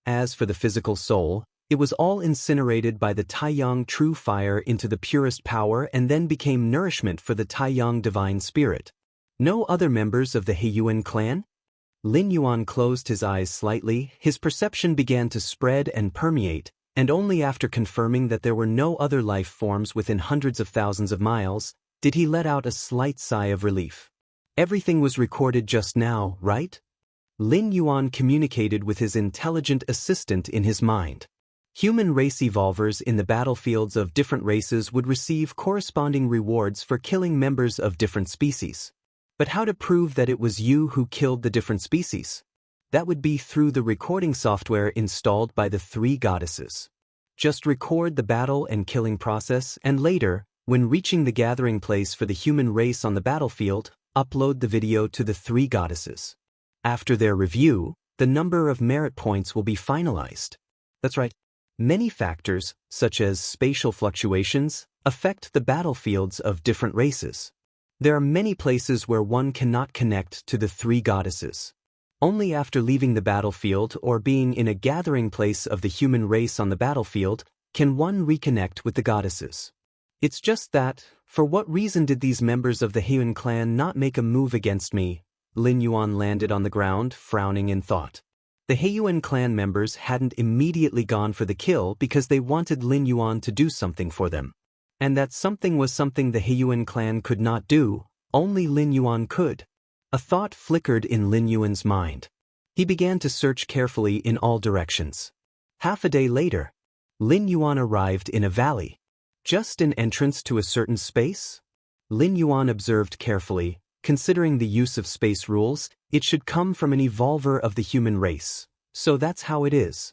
As for the physical soul, it was all incinerated by the Taiyang True Fire into the purest power and then became nourishment for the Taiyang Divine Spirit. No other members of the Heiyuan clan? Lin Yuan closed his eyes slightly, his perception began to spread and permeate, and only after confirming that there were no other life forms within hundreds of thousands of miles, did he let out a slight sigh of relief. Everything was recorded just now, right? Lin Yuan communicated with his intelligent assistant in his mind. Human race evolvers in the battlefields of different races would receive corresponding rewards for killing members of different species. But how to prove that it was you who killed the different species? That would be through the recording software installed by the three goddesses. Just record the battle and killing process, and later, when reaching the gathering place for the human race on the battlefield, upload the video to the three goddesses. After their review, the number of merit points will be finalized. That's right. Many factors, such as spatial fluctuations, affect the battlefields of different races. There are many places where one cannot connect to the three goddesses. Only after leaving the battlefield or being in a gathering place of the human race on the battlefield can one reconnect with the goddesses. It's just that, for what reason did these members of the Heian clan not make a move against me? Lin Yuan landed on the ground, frowning in thought. The Heian clan members hadn't immediately gone for the kill because they wanted Lin Yuan to do something for them. And that something was something the Heian clan could not do, only Lin Yuan could. A thought flickered in Lin Yuan's mind. He began to search carefully in all directions. Half a day later, Lin Yuan arrived in a valley. Just an entrance to a certain space? Lin Yuan observed carefully. Considering the use of space rules, it should come from an evolver of the human race. So that's how it is.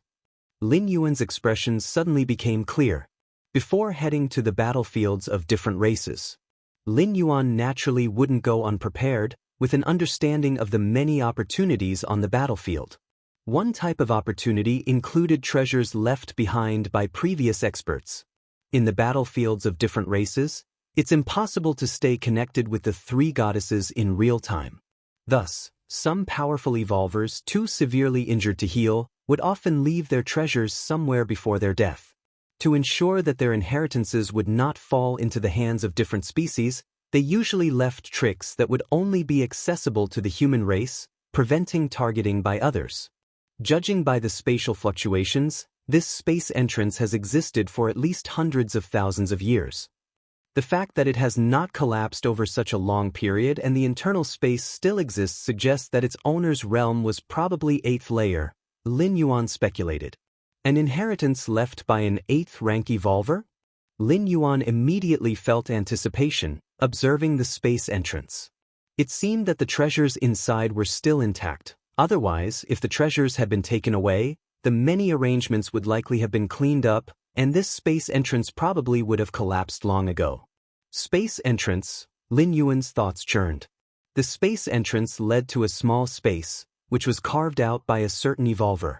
Lin Yuan's expressions suddenly became clear. Before heading to the battlefields of different races, Lin Yuan naturally wouldn't go unprepared, with an understanding of the many opportunities on the battlefield. One type of opportunity included treasures left behind by previous experts. In the battlefields of different races, it's impossible to stay connected with the three goddesses in real time. Thus, some powerful evolvers too severely injured to heal would often leave their treasures somewhere before their death. To ensure that their inheritances would not fall into the hands of different species, they usually left tricks that would only be accessible to the human race, preventing targeting by others. Judging by the spatial fluctuations, this space entrance has existed for at least hundreds of thousands of years. The fact that it has not collapsed over such a long period and the internal space still exists suggests that its owner's realm was probably 8th layer, Lin Yuan speculated. An inheritance left by an 8th rank evolver? Lin Yuan immediately felt anticipation, observing the space entrance. It seemed that the treasures inside were still intact. Otherwise, if the treasures had been taken away, the many arrangements would likely have been cleaned up, and this space entrance probably would have collapsed long ago. Space entrance, Lin Yuan's thoughts churned. The space entrance led to a small space, which was carved out by a certain evolver.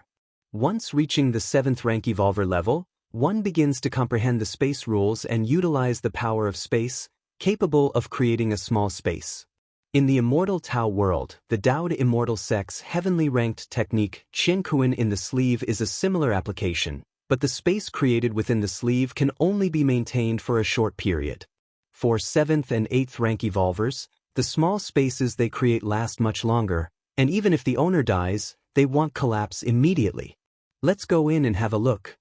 Once reaching the 7th rank evolver level, one begins to comprehend the space rules and utilize the power of space, capable of creating a small space. In the immortal Tao world, the Dao de Immortal Sect's heavenly ranked technique, Qiankuan in the sleeve, is a similar application, but the space created within the sleeve can only be maintained for a short period. For 7th and 8th rank evolvers, the small spaces they create last much longer, and even if the owner dies, they won't collapse immediately. Let's go in and have a look.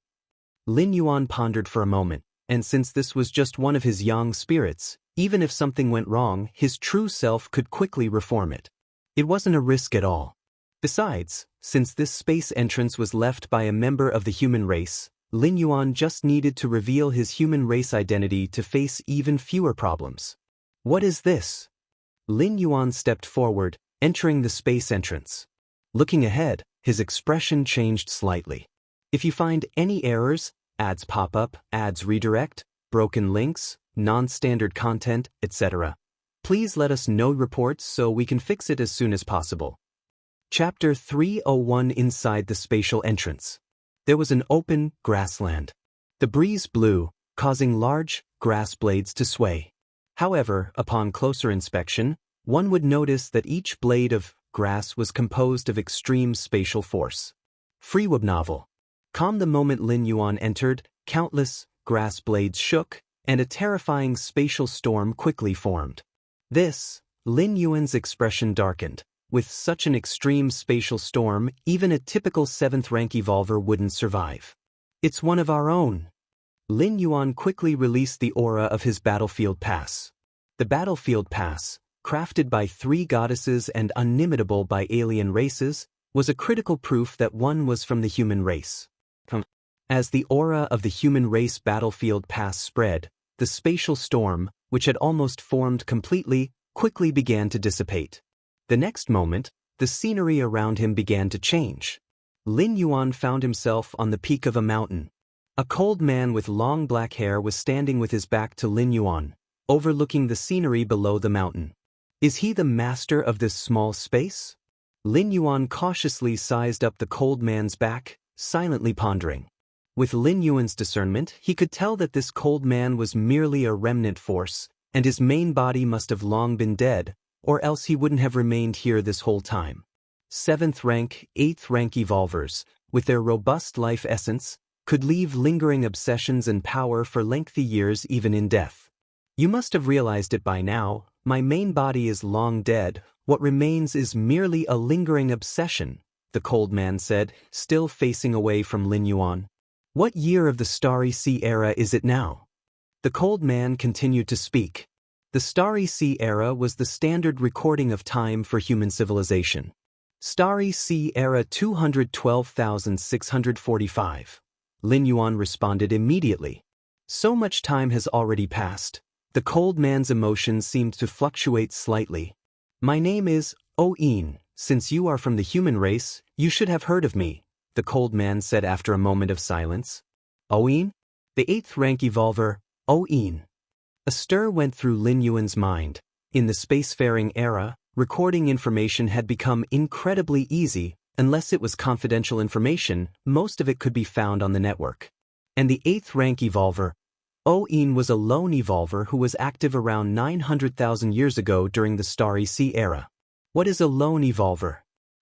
Lin Yuan pondered for a moment, and since this was just one of his yang spirits, even if something went wrong, his true self could quickly reform it. It wasn't a risk at all. Besides, since this space entrance was left by a member of the human race, Lin Yuan just needed to reveal his human race identity to face even fewer problems. What is this? Lin Yuan stepped forward, entering the space entrance. Looking ahead, his expression changed slightly. If you find any errors, ads pop up, ads redirect, broken links, non-standard content, etc., please let us know reports so we can fix it as soon as possible. Chapter 301. Inside the spatial entrance. There was an open grassland. The breeze blew, causing large grass blades to sway. However, upon closer inspection, one would notice that each blade of grass was composed of extreme spatial force. Freeweb novel. Calm. The moment Lin Yuan entered, countless grass blades shook, and a terrifying spatial storm quickly formed. Lin Yuan's expression darkened. With such an extreme spatial storm, even a typical 7th rank evolver wouldn't survive. It's one of our own. Lin Yuan quickly released the aura of his battlefield pass. The battlefield pass, crafted by 3 goddesses and unimitable by alien races, was a critical proof that one was from the human race. As the aura of the human race battlefield pass spread, the spatial storm, which had almost formed completely, quickly began to dissipate. The next moment, the scenery around him began to change. Lin Yuan found himself on the peak of a mountain. A cold man with long black hair was standing with his back to Lin Yuan, overlooking the scenery below the mountain. Is he the master of this small space? Lin Yuan cautiously sized up the cold man's back, silently pondering. With Lin Yuan's discernment, he could tell that this cold man was merely a remnant force, and his main body must have long been dead, or else he wouldn't have remained here this whole time. 7th rank, 8th rank evolvers, with their robust life essence, could leave lingering obsessions and power for lengthy years even in death. You must have realized it by now, my main body is long dead, what remains is merely a lingering obsession, the cold man said, still facing away from Lin Yuan. What year of the Starry Sea era is it now? The cold man continued to speak. The Starry Sea era was the standard recording of time for human civilization. Starry Sea era 212,645. Lin Yuan responded immediately. So much time has already passed. The cold man's emotions seemed to fluctuate slightly. My name is O-In. Since you are from the human race, you should have heard of me, the cold man said after a moment of silence. O-In? The 8th rank evolver, O-In. A stir went through Lin Yuan's mind. In the spacefaring era, recording information had become incredibly easy. Unless it was confidential information, most of it could be found on the network. And the 8th rank evolver, O-In, was a lone evolver who was active around 900,000 years ago during the Starry Sea era. What is a lone evolver?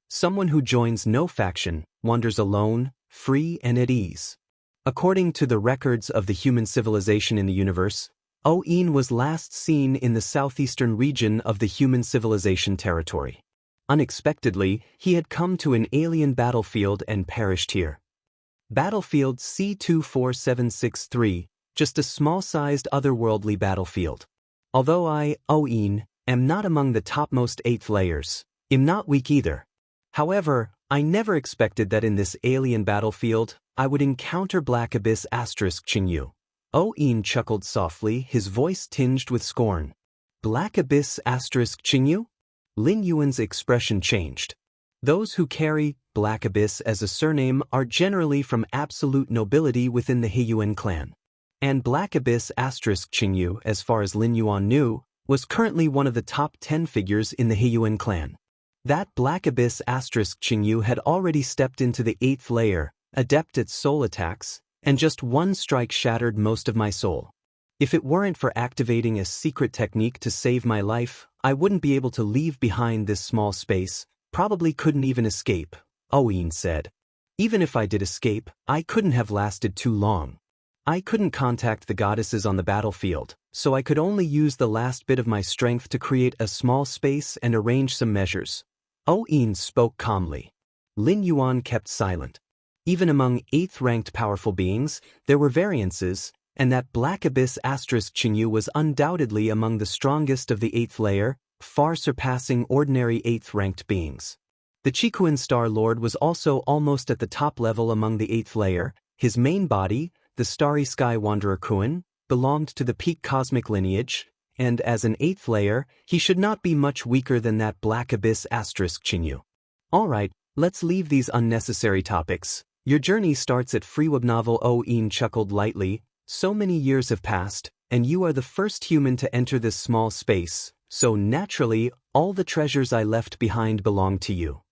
Someone who joins no faction, wanders alone, free and at ease. According to the records of the human civilization in the universe, O-In was last seen in the southeastern region of the human civilization territory. Unexpectedly, he had come to an alien battlefield and perished here. Battlefield C24763, just a small-sized otherworldly battlefield. Although I, O-In, am not among the topmost 8th layers, am not weak either. However, I never expected that in this alien battlefield, I would encounter Black Abyss * Qingyu. O-In chuckled softly, his voice tinged with scorn. Black Abyss * Qingyu? Lin Yuan's expression changed. Those who carry Black Abyss as a surname are generally from absolute nobility within the Heiyuan clan. And Black Abyss * Qingyu, as far as Lin Yuan knew, was currently one of the top 10 figures in the Heiyuan clan. That Black Abyss * Qingyu had already stepped into the 8th layer, adept at soul attacks, and just one strike shattered most of my soul. If it weren't for activating a secret technique to save my life, I wouldn't be able to leave behind this small space, probably couldn't even escape, O-In said. Even if I did escape, I couldn't have lasted too long. I couldn't contact the goddesses on the battlefield, so I could only use the last bit of my strength to create a small space and arrange some measures. O-In spoke calmly. Lin Yuan kept silent. Even among 8th-ranked powerful beings, there were variances, and that Black Abyss * Qingyu was undoubtedly among the strongest of the 8th layer, far surpassing ordinary 8th-ranked beings. The Qikuan Star Lord was also almost at the top level among the 8th layer. His main body, the Starry Sky Wanderer Kuan, belonged to the peak cosmic lineage, and as an 8th layer, he should not be much weaker than that Black Abyss * Qingyu. Alright, let's leave these unnecessary topics. Your journey starts at Freewebnovel. O-In chuckled lightly. So many years have passed, and you are the first human to enter this small space, so naturally, all the treasures I left behind belong to you.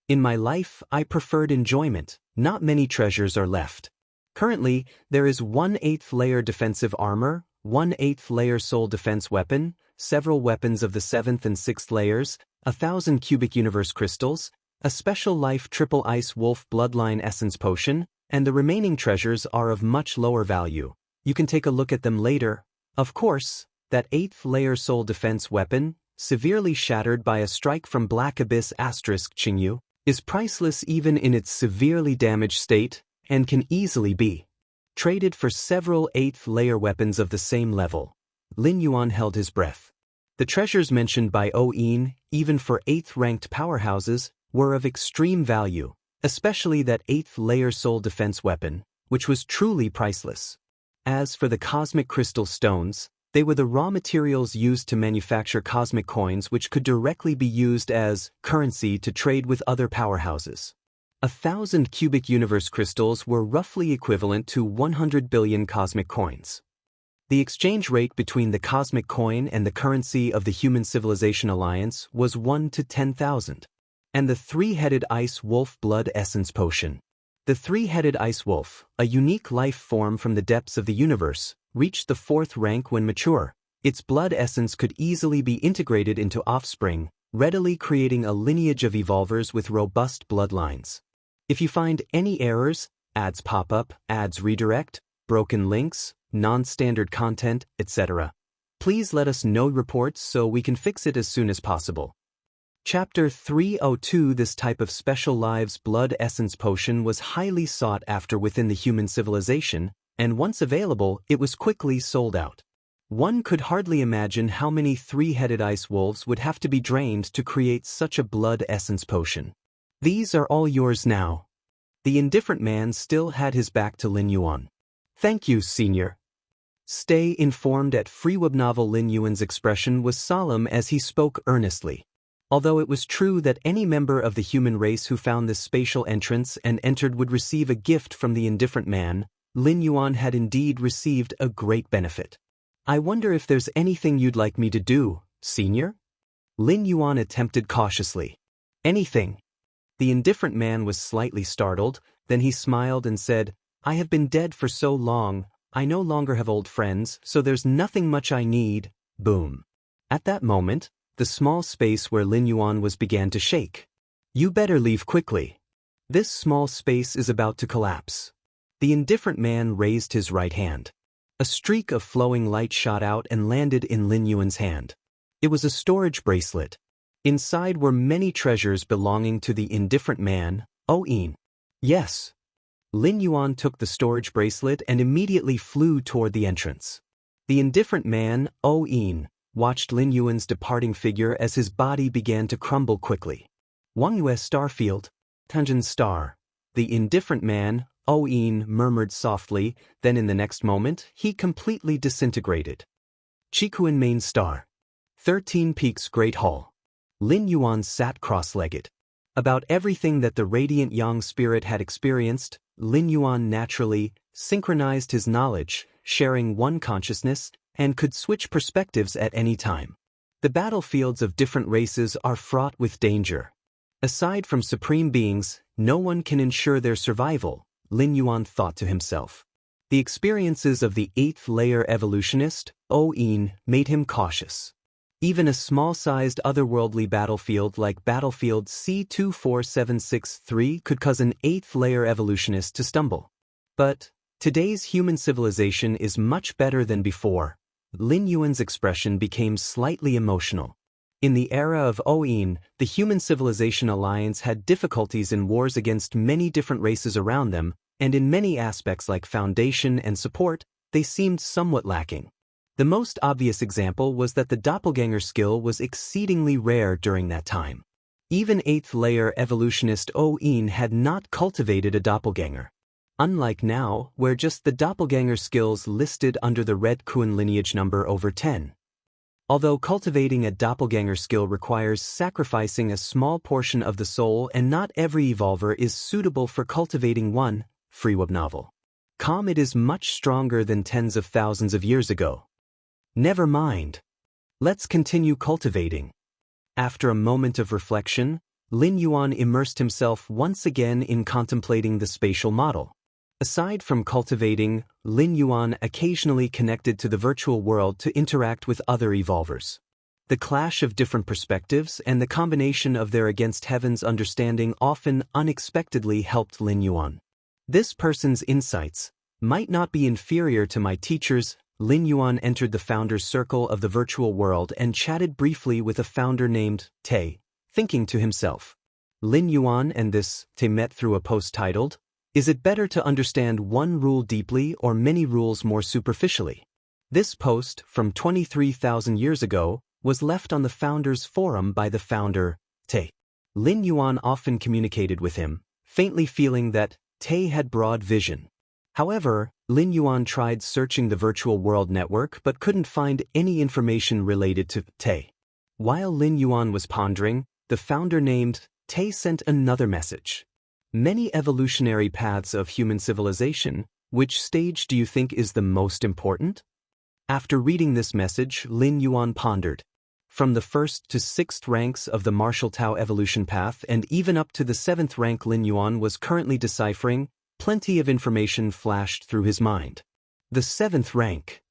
In my life, I preferred enjoyment. Not many treasures are left. Currently, there is 1/8th layer defensive armor, 1/8th layer soul defense weapon, several weapons of the 7th and 6th layers, 1,000 cubic universe crystals, a special life triple ice wolf bloodline essence potion, and the remaining treasures are of much lower value. You can take a look at them later. Of course, that 8th layer soul defense weapon, severely shattered by a strike from Black Abyss * Qingyu, is priceless even in its severely damaged state, and can easily be traded for several 8th layer weapons of the same level. Lin Yuan held his breath. The treasures mentioned by Yin, even for 8th-ranked powerhouses, were of extreme value, especially that 8th-layer soul defense weapon, which was truly priceless. As for the cosmic crystal stones, they were the raw materials used to manufacture cosmic coins which could directly be used as currency to trade with other powerhouses. 1,000 cubic universe crystals were roughly equivalent to 100 billion cosmic coins. The exchange rate between the cosmic coin and the currency of the Human Civilization Alliance was 1 to 10,000. And the three-headed ice wolf blood essence potion. The three-headed ice wolf, a unique life form from the depths of the universe, reached the 4th rank when mature. Its blood essence could easily be integrated into offspring, readily creating a lineage of evolvers with robust bloodlines. If you find any errors, ads pop up, ads redirect, broken links, non-standard content, etc., please let us know reports so we can fix it as soon as possible. Chapter 302. This type of special lives blood essence potion was highly sought after within the human civilization, and once available, it was quickly sold out. One could hardly imagine how many three-headed ice wolves would have to be drained to create such a blood essence potion. These are all yours now. The indifferent man still had his back to Lin Yuan. Thank you, senior. Stay informed. At Freeweb novel. Lin Yuan's expression was solemn as he spoke earnestly. Although it was true that any member of the human race who found this spatial entrance and entered would receive a gift from the indifferent man, Lin Yuan had indeed received a great benefit. I wonder if there's anything you'd like me to do, senior? Lin Yuan attempted cautiously. Anything. The indifferent man was slightly startled, then he smiled and said, I have been dead for so long, I no longer have old friends, so there's nothing much I need. Boom. At that moment, the small space where Lin Yuan was began to shake. You better leave quickly. This small space is about to collapse. The indifferent man raised his right hand. A streak of flowing light shot out and landed in Lin Yuan's hand. It was a storage bracelet. Inside were many treasures belonging to the indifferent man, Yin. Yes. Lin Yuan took the storage bracelet and immediately flew toward the entrance. The indifferent man, Yin, watched Lin Yuan's departing figure as his body began to crumble quickly. Wangyue Starfield, Tanjin Star. The indifferent man, Yin, murmured softly, then in the next moment, he completely disintegrated. Chikuan Main Star. 13 Peaks Great Hall. Lin Yuan sat cross-legged. About everything that the radiant Yang spirit had experienced, Lin Yuan naturally synchronized his knowledge, sharing one consciousness, and could switch perspectives at any time. The battlefields of different races are fraught with danger. Aside from supreme beings, no one can ensure their survival, Lin Yuan thought to himself. The experiences of the 8th-layer evolutionist, Yin, made him cautious. Even a small-sized otherworldly battlefield like battlefield C24763 could cause an 8th-layer evolutionist to stumble. But today's human civilization is much better than before. Lin Yuan's expression became slightly emotional. In the era of Yin, the Human Civilization Alliance had difficulties in wars against many different races around them, and in many aspects like foundation and support, they seemed somewhat lacking. The most obvious example was that the doppelganger skill was exceedingly rare during that time. Even 8th-layer evolutionist Yin had not cultivated a doppelganger. Unlike now, where just the doppelganger skills listed under the Red Kun lineage number over 10. Although cultivating a doppelganger skill requires sacrificing a small portion of the soul and not every evolver is suitable for cultivating one, Freeweb novel. It is much stronger than tens of thousands of years ago. Never mind. Let's continue cultivating. After a moment of reflection, Lin Yuan immersed himself once again in contemplating the spatial model. Aside from cultivating, Lin Yuan occasionally connected to the virtual world to interact with other evolvers. The clash of different perspectives and the combination of their against heaven's understanding often unexpectedly helped Lin Yuan. This person's insights might not be inferior to my teacher's. Lin Yuan entered the founder's circle of the virtual world and chatted briefly with a founder named Te, thinking to himself. Lin Yuan and this Te met through a post titled, Is it better to understand one rule deeply or many rules more superficially? This post, from 23,000 years ago, was left on the founder's forum by the founder, Te. Lin Yuan often communicated with him, faintly feeling that Te had broad vision. However, Lin Yuan tried searching the virtual world network but couldn't find any information related to Te. While Lin Yuan was pondering, the founder named Te sent another message. Many evolutionary paths of human civilization, which stage do you think is the most important? After reading this message, Lin Yuan pondered. From the 1st to 6th ranks of the martial Tao evolution path and even up to the 7th rank Lin Yuan was currently deciphering, plenty of information flashed through his mind. The 7th rank.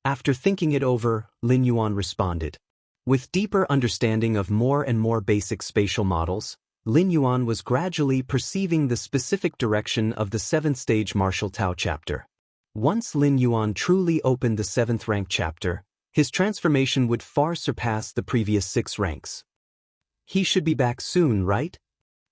After thinking it over, Lin Yuan responded. With deeper understanding of more and more basic spatial models, Lin Yuan was gradually perceiving the specific direction of the 7th stage martial Tao chapter. Once Lin Yuan truly opened the 7th rank chapter, his transformation would far surpass the previous 6 ranks. He should be back soon, right?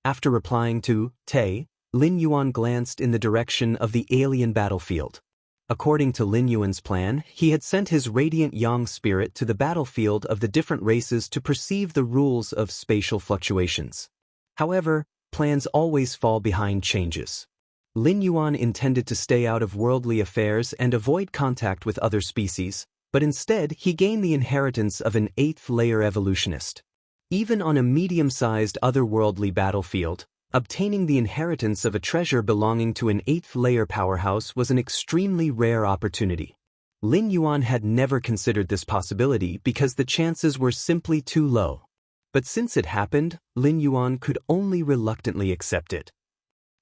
After replying to Te, Lin Yuan glanced in the direction of the alien battlefield. According to Lin Yuan's plan, he had sent his radiant yang spirit to the battlefield of the different races to perceive the rules of spatial fluctuations. However, plans always fall behind changes. Lin Yuan intended to stay out of worldly affairs and avoid contact with other species, but instead he gained the inheritance of an 8th-layer evolutionist. Even on a medium-sized otherworldly battlefield, obtaining the inheritance of a treasure belonging to an 8th-layer powerhouse was an extremely rare opportunity. Lin Yuan had never considered this possibility because the chances were simply too low. But since it happened, Lin Yuan could only reluctantly accept it.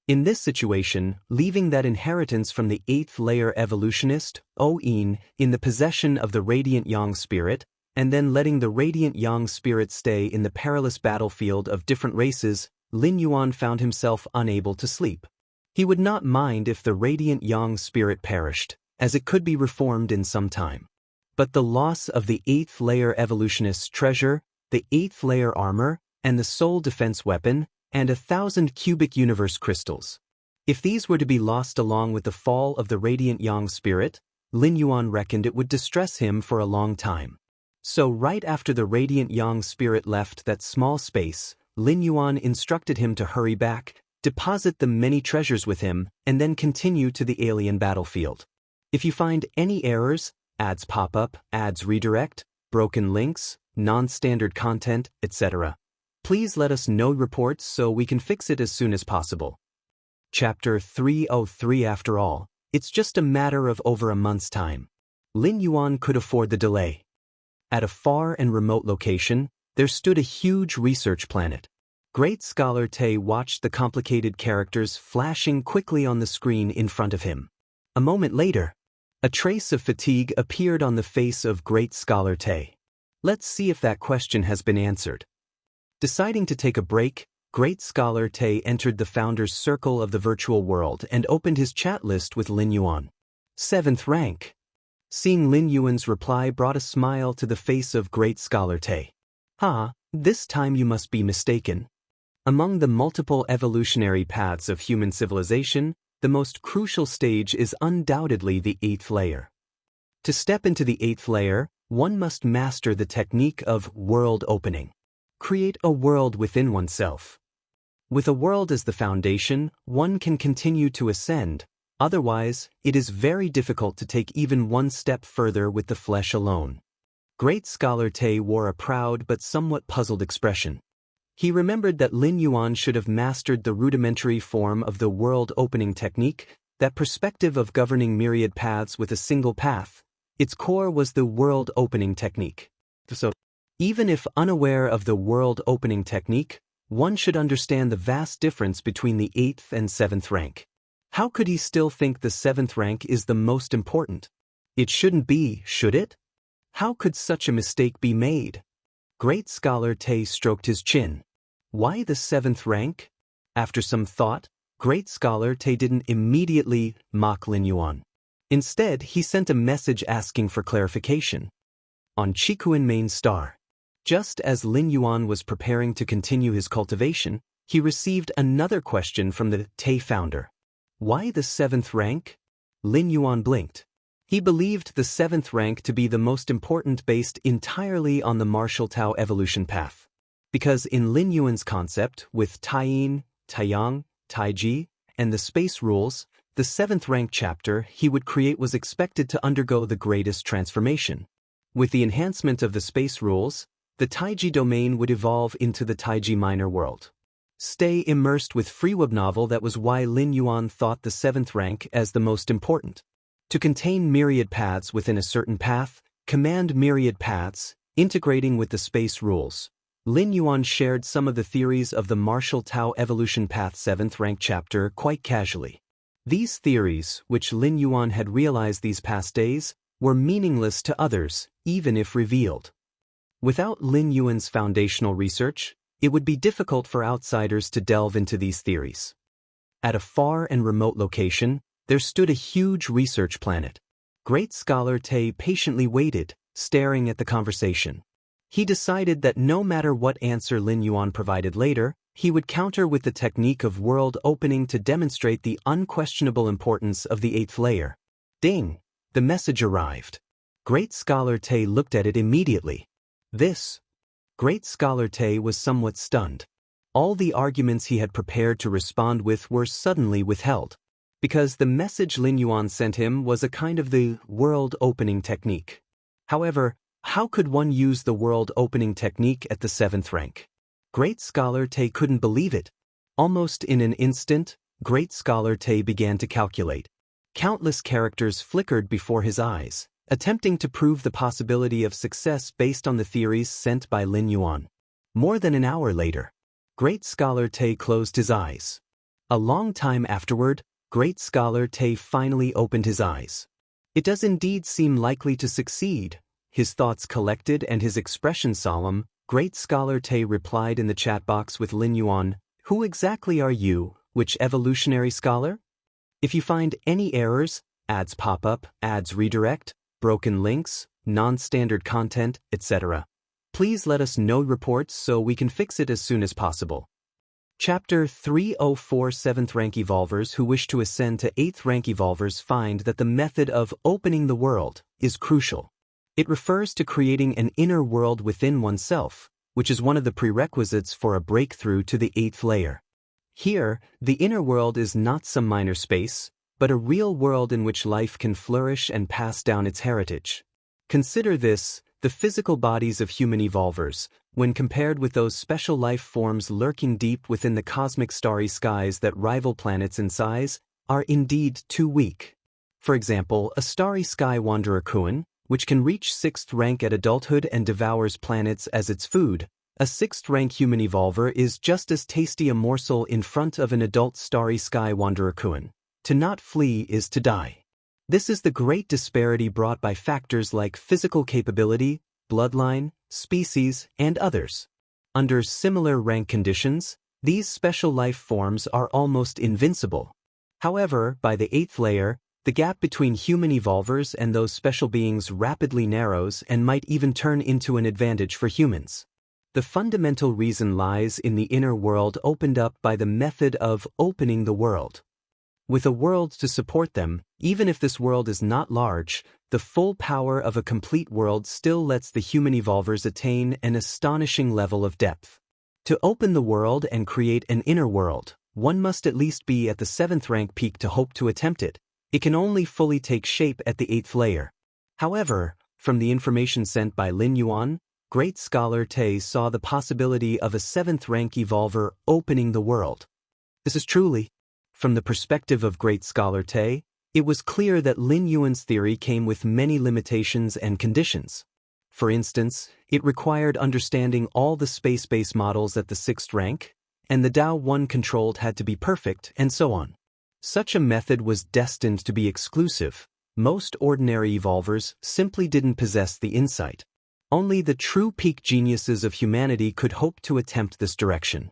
In this situation, leaving that inheritance from the 8th-layer evolutionist, O-In, in the possession of the radiant yang spirit, and then letting the radiant yang spirit stay in the perilous battlefield of different races, Lin Yuan found himself unable to sleep. He would not mind if the radiant yang spirit perished, as it could be reformed in some time. But the loss of the 8th-layer evolutionist's treasure, the 8th-layer armor, and the soul defense weapon, and 1,000 cubic universe crystals. If these were to be lost along with the fall of the radiant yang spirit, Lin Yuan reckoned it would distress him for a long time. So right after the radiant yang spirit left that small space, Lin Yuan instructed him to hurry back, deposit the many treasures with him, and then continue to the alien battlefield. If you find any errors, ads pop up, ads redirect, broken links, non-standard content, etc., please let us know reports so we can fix it as soon as possible. Chapter 303. After all, it's just a matter of over a month's time. Lin Yuan could afford the delay. At a far and remote location, there stood a huge research planet. Great Scholar Te watched the complicated characters flashing quickly on the screen in front of him. A moment later, a trace of fatigue appeared on the face of Great Scholar Te. Let's see if that question has been answered. Deciding to take a break, Great Scholar Te entered the founder's circle of the virtual world and opened his chat list with Lin Yuan. 7th rank. Seeing Lin Yuan's reply brought a smile to the face of Great Scholar Te. This time you must be mistaken. Among the multiple evolutionary paths of human civilization, the most crucial stage is undoubtedly the 8th layer. To step into the 8th layer, one must master the technique of world opening. Create a world within oneself. With a world as the foundation, one can continue to ascend. Otherwise, it is very difficult to take even one step further with the flesh alone. Great Scholar Te wore a proud but somewhat puzzled expression. He remembered that Lin Yuan should have mastered the rudimentary form of the world opening technique, that perspective of governing myriad paths with a single path. Its core was the world opening technique. So, even if unaware of the world opening technique, one should understand the vast difference between the 8th and 7th rank. How could he still think the 7th rank is the most important? It shouldn't be, should it? How could such a mistake be made? Great Scholar Te stroked his chin. Why the 7th rank? After some thought, Great Scholar Te didn't immediately mock Lin Yuan. Instead, he sent a message asking for clarification. On Chikuan Main Star. Just as Lin Yuan was preparing to continue his cultivation, he received another question from the Te founder. Why the 7th rank? Lin Yuan blinked. He believed the 7th rank to be the most important based entirely on the martial Tao evolution path. Because in Lin Yuan's concept, with Taiyin, Taiyang, Taiji, and the space rules, the 7th rank chapter he would create was expected to undergo the greatest transformation. With the enhancement of the space rules, the Taiji domain would evolve into the Taiji minor world. Stay immersed with Freeweb novel. That was why Lin Yuan thought the 7th rank as the most important. To contain myriad paths within a certain path, command myriad paths, integrating with the space rules. Lin Yuan shared some of the theories of the martial Tao evolution path 7th rank chapter quite casually. These theories, which Lin Yuan had realized these past days, were meaningless to others, even if revealed. Without Lin Yuan's foundational research, it would be difficult for outsiders to delve into these theories. At a far and remote location, there stood a huge research planet. Great scholar Te patiently waited, staring at the conversation. He decided that no matter what answer Lin Yuan provided later, he would counter with the technique of world opening to demonstrate the unquestionable importance of the 8th layer. Ding! The message arrived. Great scholar Te looked at it immediately. This. Great scholar Te was somewhat stunned. All the arguments he had prepared to respond with were suddenly withheld. Because the message Lin Yuan sent him was a kind of the world opening technique. However, how could one use the world opening technique at the 7th rank? Great scholar Te couldn't believe it. Almost in an instant, great scholar Te began to calculate. Countless characters flickered before his eyes, attempting to prove the possibility of success based on the theories sent by Lin Yuan. More than an hour later, great scholar Te closed his eyes. A long time afterward, great scholar Te finally opened his eyes. It does indeed seem likely to succeed. His thoughts collected and his expression solemn, great scholar Te replied in the chat box with Lin Yuan, "Who exactly are you, which evolutionary scholar? If you find any errors, ads pop up, ads redirect, broken links, non-standard content, etc. Please let us know reports so we can fix it as soon as possible." Chapter 304 7th rank evolvers who wish to ascend to 8th rank evolvers find that the method of opening the world is crucial. It refers to creating an inner world within oneself, which is one of the prerequisites for a breakthrough to the 8th layer. Here, the inner world is not some minor space, but a real world in which life can flourish and pass down its heritage. Consider this, the physical bodies of human evolvers, when compared with those special life forms lurking deep within the cosmic starry skies that rival planets in size, are indeed too weak. For example, a starry sky wanderer Kuan, which can reach 6th rank at adulthood and devours planets as its food, a 6th rank human evolver is just as tasty a morsel in front of an adult starry sky wanderer Kuan. To not flee is to die. This is the great disparity brought by factors like physical capability, bloodline, species, and others. Under similar rank conditions, these special life forms are almost invincible. However, by the 8th layer, the gap between human evolvers and those special beings rapidly narrows and might even turn into an advantage for humans. The fundamental reason lies in the inner world opened up by the method of opening the world. With a world to support them, even if this world is not large, the full power of a complete world still lets the human evolvers attain an astonishing level of depth. To open the world and create an inner world, one must at least be at the 7th rank peak to hope to attempt it. It can only fully take shape at the 8th layer. However, from the information sent by Lin Yuan, great scholar Te saw the possibility of a 7th rank evolver opening the world. This is truly, from the perspective of great scholar Te, it was clear that Lin Yuan's theory came with many limitations and conditions. For instance, it required understanding all the space-based models at the 6th rank, and the Tao one controlled had to be perfect, and so on. Such a method was destined to be exclusive. Most ordinary evolvers simply didn't possess the insight. Only the true peak geniuses of humanity could hope to attempt this direction.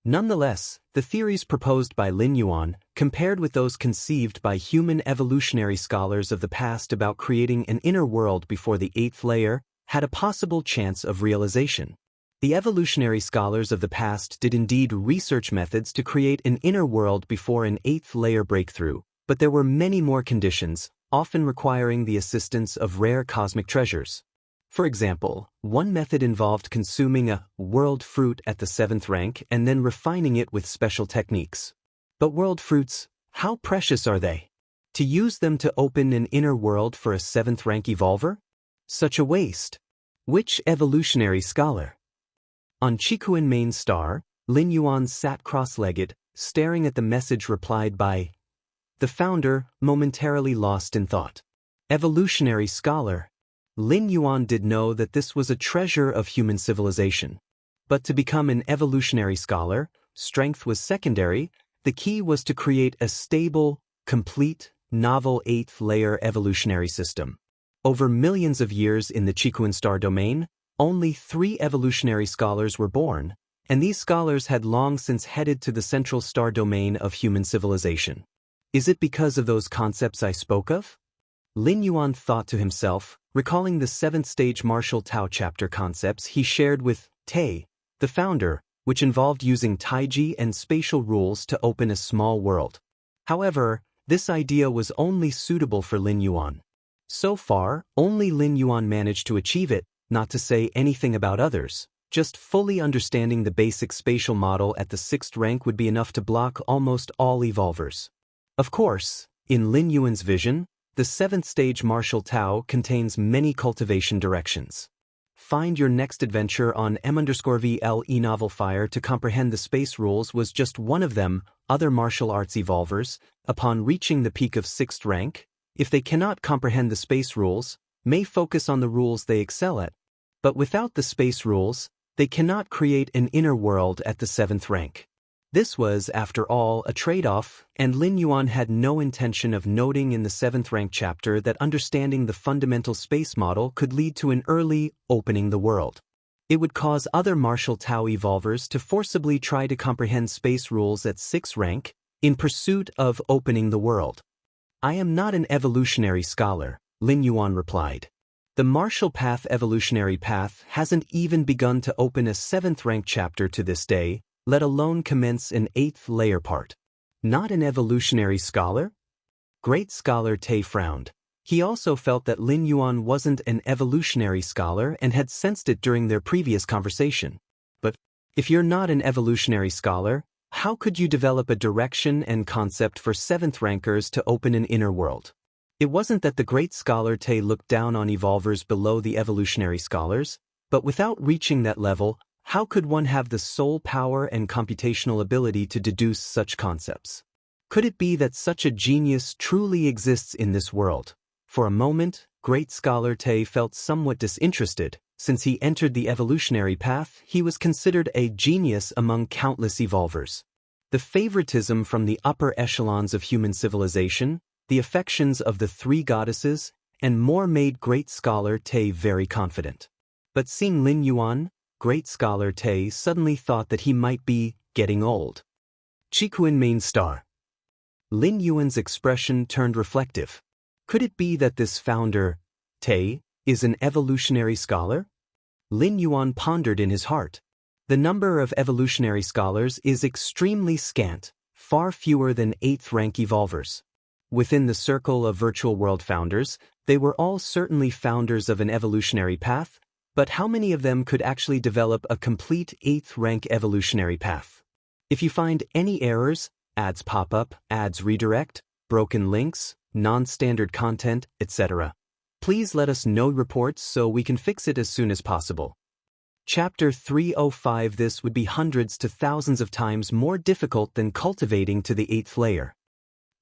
Nonetheless, the theories proposed by Lin Yuan, compared with those conceived by human evolutionary scholars of the past about creating an inner world before the 8th layer, had a possible chance of realization. The evolutionary scholars of the past did indeed research methods to create an inner world before an 8th layer breakthrough, but there were many more conditions, often requiring the assistance of rare cosmic treasures. For example, one method involved consuming a world fruit at the 7th rank and then refining it with special techniques. But world fruits, how precious are they? To use them to open an inner world for a 7th rank evolver? Such a waste. Which evolutionary scholar? On Chikuan main star, Lin Yuan sat cross-legged, staring at the message replied by the founder, momentarily lost in thought. Evolutionary scholar. Lin Yuan did know that this was a treasure of human civilization. But to become an evolutionary scholar, strength was secondary. The key was to create a stable, complete, novel 8th layer evolutionary system. Over millions of years in the Chikuan star domain, only 3 evolutionary scholars were born, and these scholars had long since headed to the central star domain of human civilization. Is it because of those concepts I spoke of? Lin Yuan thought to himself, recalling the 7th stage martial Tao chapter concepts he shared with Tay, the founder, which involved using Taiji and spatial rules to open a small world. However, this idea was only suitable for Lin Yuan. So far, only Lin Yuan managed to achieve it, not to say anything about others. Just fully understanding the basic spatial model at the 6th rank would be enough to block almost all evolvers. Of course, in Lin Yuan's vision, the 7th stage martial Tao contains many cultivation directions. Find your next adventure on M_VL Novel Fire to comprehend the space rules was just one of them. Other martial arts evolvers, upon reaching the peak of 6th rank, if they cannot comprehend the space rules, may focus on the rules they excel at. But without the space rules, they cannot create an inner world at the 7th rank. This was, after all, a trade-off, and Lin Yuan had no intention of noting in the 7th rank chapter that understanding the fundamental space model could lead to an early opening the world. It would cause other martial Tao evolvers to forcibly try to comprehend space rules at 6th rank in pursuit of opening the world. I am not an evolutionary scholar, Lin Yuan replied. The martial path evolutionary path hasn't even begun to open a 7th rank chapter to this day, let alone commence an 8th layer part. Not an evolutionary scholar? Great scholar Tay frowned. He also felt that Lin Yuan wasn't an evolutionary scholar and had sensed it during their previous conversation. But if you're not an evolutionary scholar, how could you develop a direction and concept for 7th rankers to open an inner world? It wasn't that the great scholar Tay looked down on evolvers below the evolutionary scholars, but without reaching that level, how could one have the soul power and computational ability to deduce such concepts? Could it be that such a genius truly exists in this world? For a moment, great scholar Tay felt somewhat disinterested. Since he entered the evolutionary path, he was considered a genius among countless evolvers. The favoritism from the upper echelons of human civilization, the affections of the 3 goddesses, and more made great scholar Tay very confident. But seeing Lin Yuan, great scholar Tay suddenly thought that he might be getting old. Chikuan main star. Lin Yuan's expression turned reflective. Could it be that this founder, Tay, is an evolutionary scholar? Lin Yuan pondered in his heart. The number of evolutionary scholars is extremely scant, far fewer than 8th rank evolvers. Within the circle of virtual world founders, they were all certainly founders of an evolutionary path, but how many of them could actually develop a complete 8th rank evolutionary path? If you find any errors, ads pop up, ads redirect, broken links, non-standard content, etc., please let us know reports so we can fix it as soon as possible. Chapter 305. This would be hundreds to thousands of times more difficult than cultivating to the 8th layer.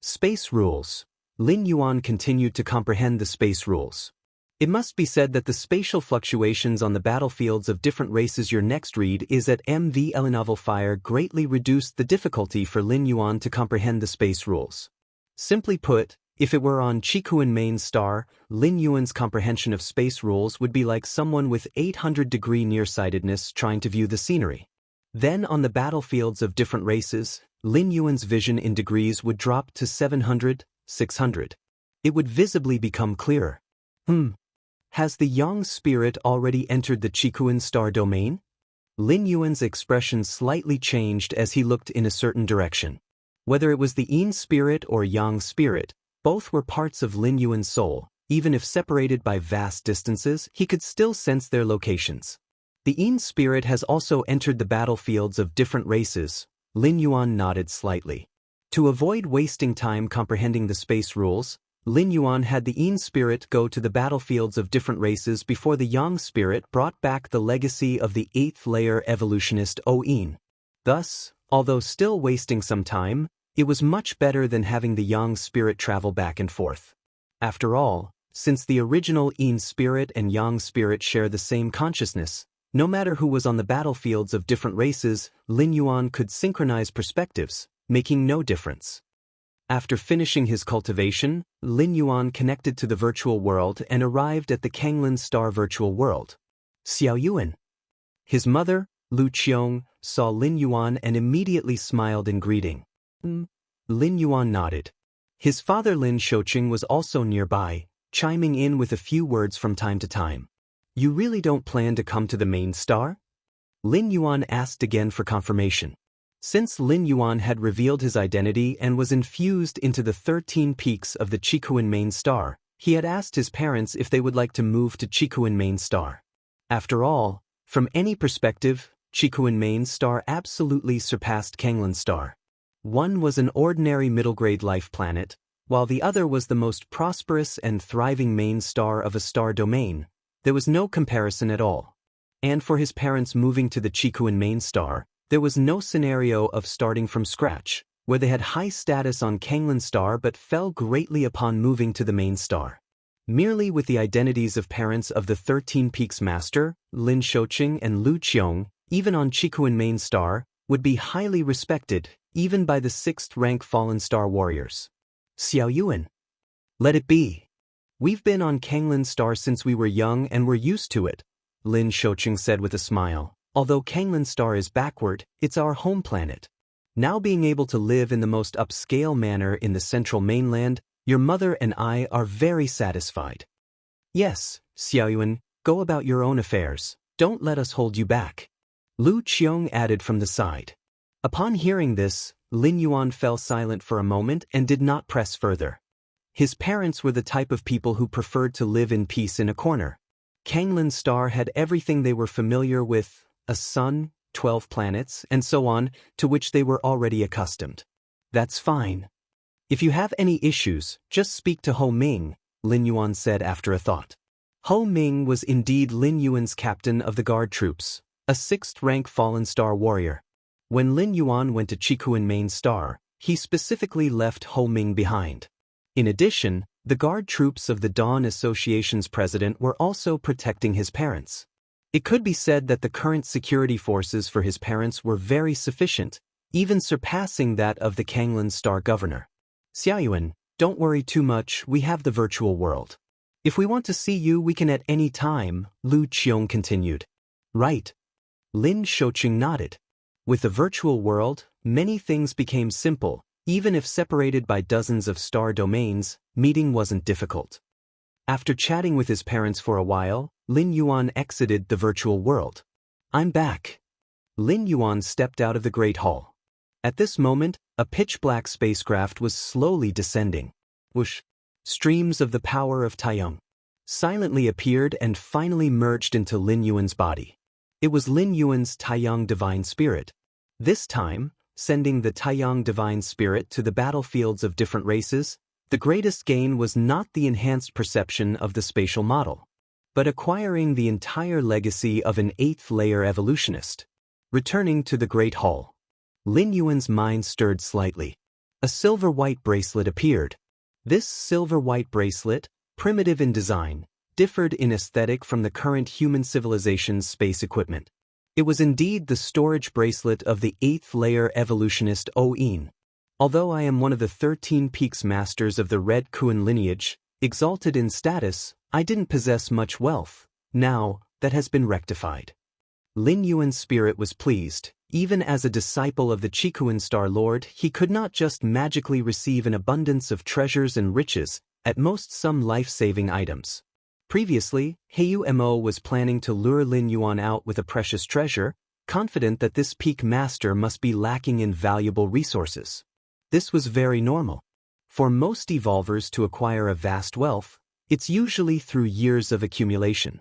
Space rules. Lin Yuan continued to comprehend the space rules. It must be said that the spatial fluctuations on the battlefields of different races your next read is at MVL Novel Fire greatly reduced the difficulty for Lin Yuan to comprehend the space rules. Simply put, if it were on Chikuan main star, Lin Yuan's comprehension of space rules would be like someone with 800-degree nearsightedness trying to view the scenery. Then on the battlefields of different races, Lin Yuan's vision in degrees would drop to 700, 600. It would visibly become clearer. Has the Yang spirit already entered the Chikuan star domain? Lin Yuan's expression slightly changed as he looked in a certain direction. Whether it was the Yin spirit or Yang spirit, Both were parts of Lin Yuan's soul. Even if separated by vast distances, he could still sense their locations. The Yin spirit has also entered the battlefields of different races. Lin Yuan nodded slightly. To avoid wasting time comprehending the space rules, Lin Yuan had the Yin spirit go to the battlefields of different races before the Yang spirit brought back the legacy of the 8th layer evolutionist Yin. Thus, although still wasting some time, it was much better than having the Yang spirit travel back and forth. After all, since the original Yin spirit and Yang spirit share the same consciousness, no matter who was on the battlefields of different races, Lin Yuan could synchronize perspectives, making no difference. After finishing his cultivation, Lin Yuan connected to the virtual world and arrived at the Kanglin Star virtual world. Xiao Yuan. His mother, Lu Qiong, saw Lin Yuan and immediately smiled in greeting. Lin Yuan nodded. His father Lin Shouqing was also nearby, chiming in with a few words from time to time. You really don't plan to come to the main star? Lin Yuan asked again for confirmation. Since Lin Yuan had revealed his identity and was infused into the 13 peaks of the Qikuan main star, he had asked his parents if they would like to move to Qikuan main star. After all, from any perspective, Qikuan main star absolutely surpassed Kanglin star. One was an ordinary middle-grade life planet, while the other was the most prosperous and thriving main star of a star domain. There was no comparison at all. And for his parents moving to the Qikuan main star, there was no scenario of starting from scratch, where they had high status on Kanglin star but fell greatly upon moving to the main star. Merely with the identities of parents of the 13 Peaks Master, Lin Shouqing and Lu Qiong, even on Qikuan main star, would be highly respected, even by the 6th rank fallen star warriors. Xiao Yuan. Let it be. We've been on Kanglin star since we were young and we're used to it, Lin Shouqing said with a smile. Although Kanglin star is backward, it's our home planet. Now being able to live in the most upscale manner in the central mainland, your mother and I are very satisfied. Yes, Xiao Yuan, go about your own affairs. Don't let us hold you back. Lu Qiong added from the side. Upon hearing this, Lin Yuan fell silent for a moment and did not press further. His parents were the type of people who preferred to live in peace in a corner. Kanglin star had everything they were familiar with, a sun, 12 planets, and so on, to which they were already accustomed. That's fine. If you have any issues, just speak to Ho Ming, Lin Yuan said after a thought. Ho Ming was indeed Lin Yuan's captain of the guard troops, a 6th rank fallen star warrior. When Lin Yuan went to Qikuan main star, he specifically left Ho Ming behind. In addition, the guard troops of the Dawn Association's president were also protecting his parents. It could be said that the current security forces for his parents were very sufficient, even surpassing that of the Kanglin star governor. Xiao Yuan, don't worry too much, we have the virtual world. If we want to see you, we can at any time, Lu Qiong continued. Right. Lin Shouqing nodded. With the virtual world, many things became simple. Even if separated by dozens of star domains, meeting wasn't difficult. After chatting with his parents for a while, Lin Yuan exited the virtual world. I'm back. Lin Yuan stepped out of the Great Hall. At this moment, a pitch-black spacecraft was slowly descending. Whoosh! Streams of the power of Taiyang silently appeared and finally merged into Lin Yuan's body. It was Lin Yuan's Taiyang divine spirit. This time, sending the Taiyang divine spirit to the battlefields of different races, the greatest gain was not the enhanced perception of the spatial model, but acquiring the entire legacy of an 8th layer evolutionist. Returning to the Great Hall, Lin Yuan's mind stirred slightly. A silver-white bracelet appeared. This silver-white bracelet, primitive in design, differed in aesthetic from the current human civilization's space equipment. It was indeed the storage bracelet of the 8th layer evolutionist Yin. Although I am one of the 13 Peaks Masters of the Red Kuan lineage, exalted in status, I didn't possess much wealth. Now, that has been rectified. Lin Yuan's spirit was pleased. Even as a disciple of the Qikuan Star Lord, he could not just magically receive an abundance of treasures and riches, at most some life-saving items. Previously, Heiyu Mo was planning to lure Lin Yuan out with a precious treasure, confident that this Peak Master must be lacking in valuable resources. This was very normal. For most evolvers to acquire a vast wealth, it's usually through years of accumulation.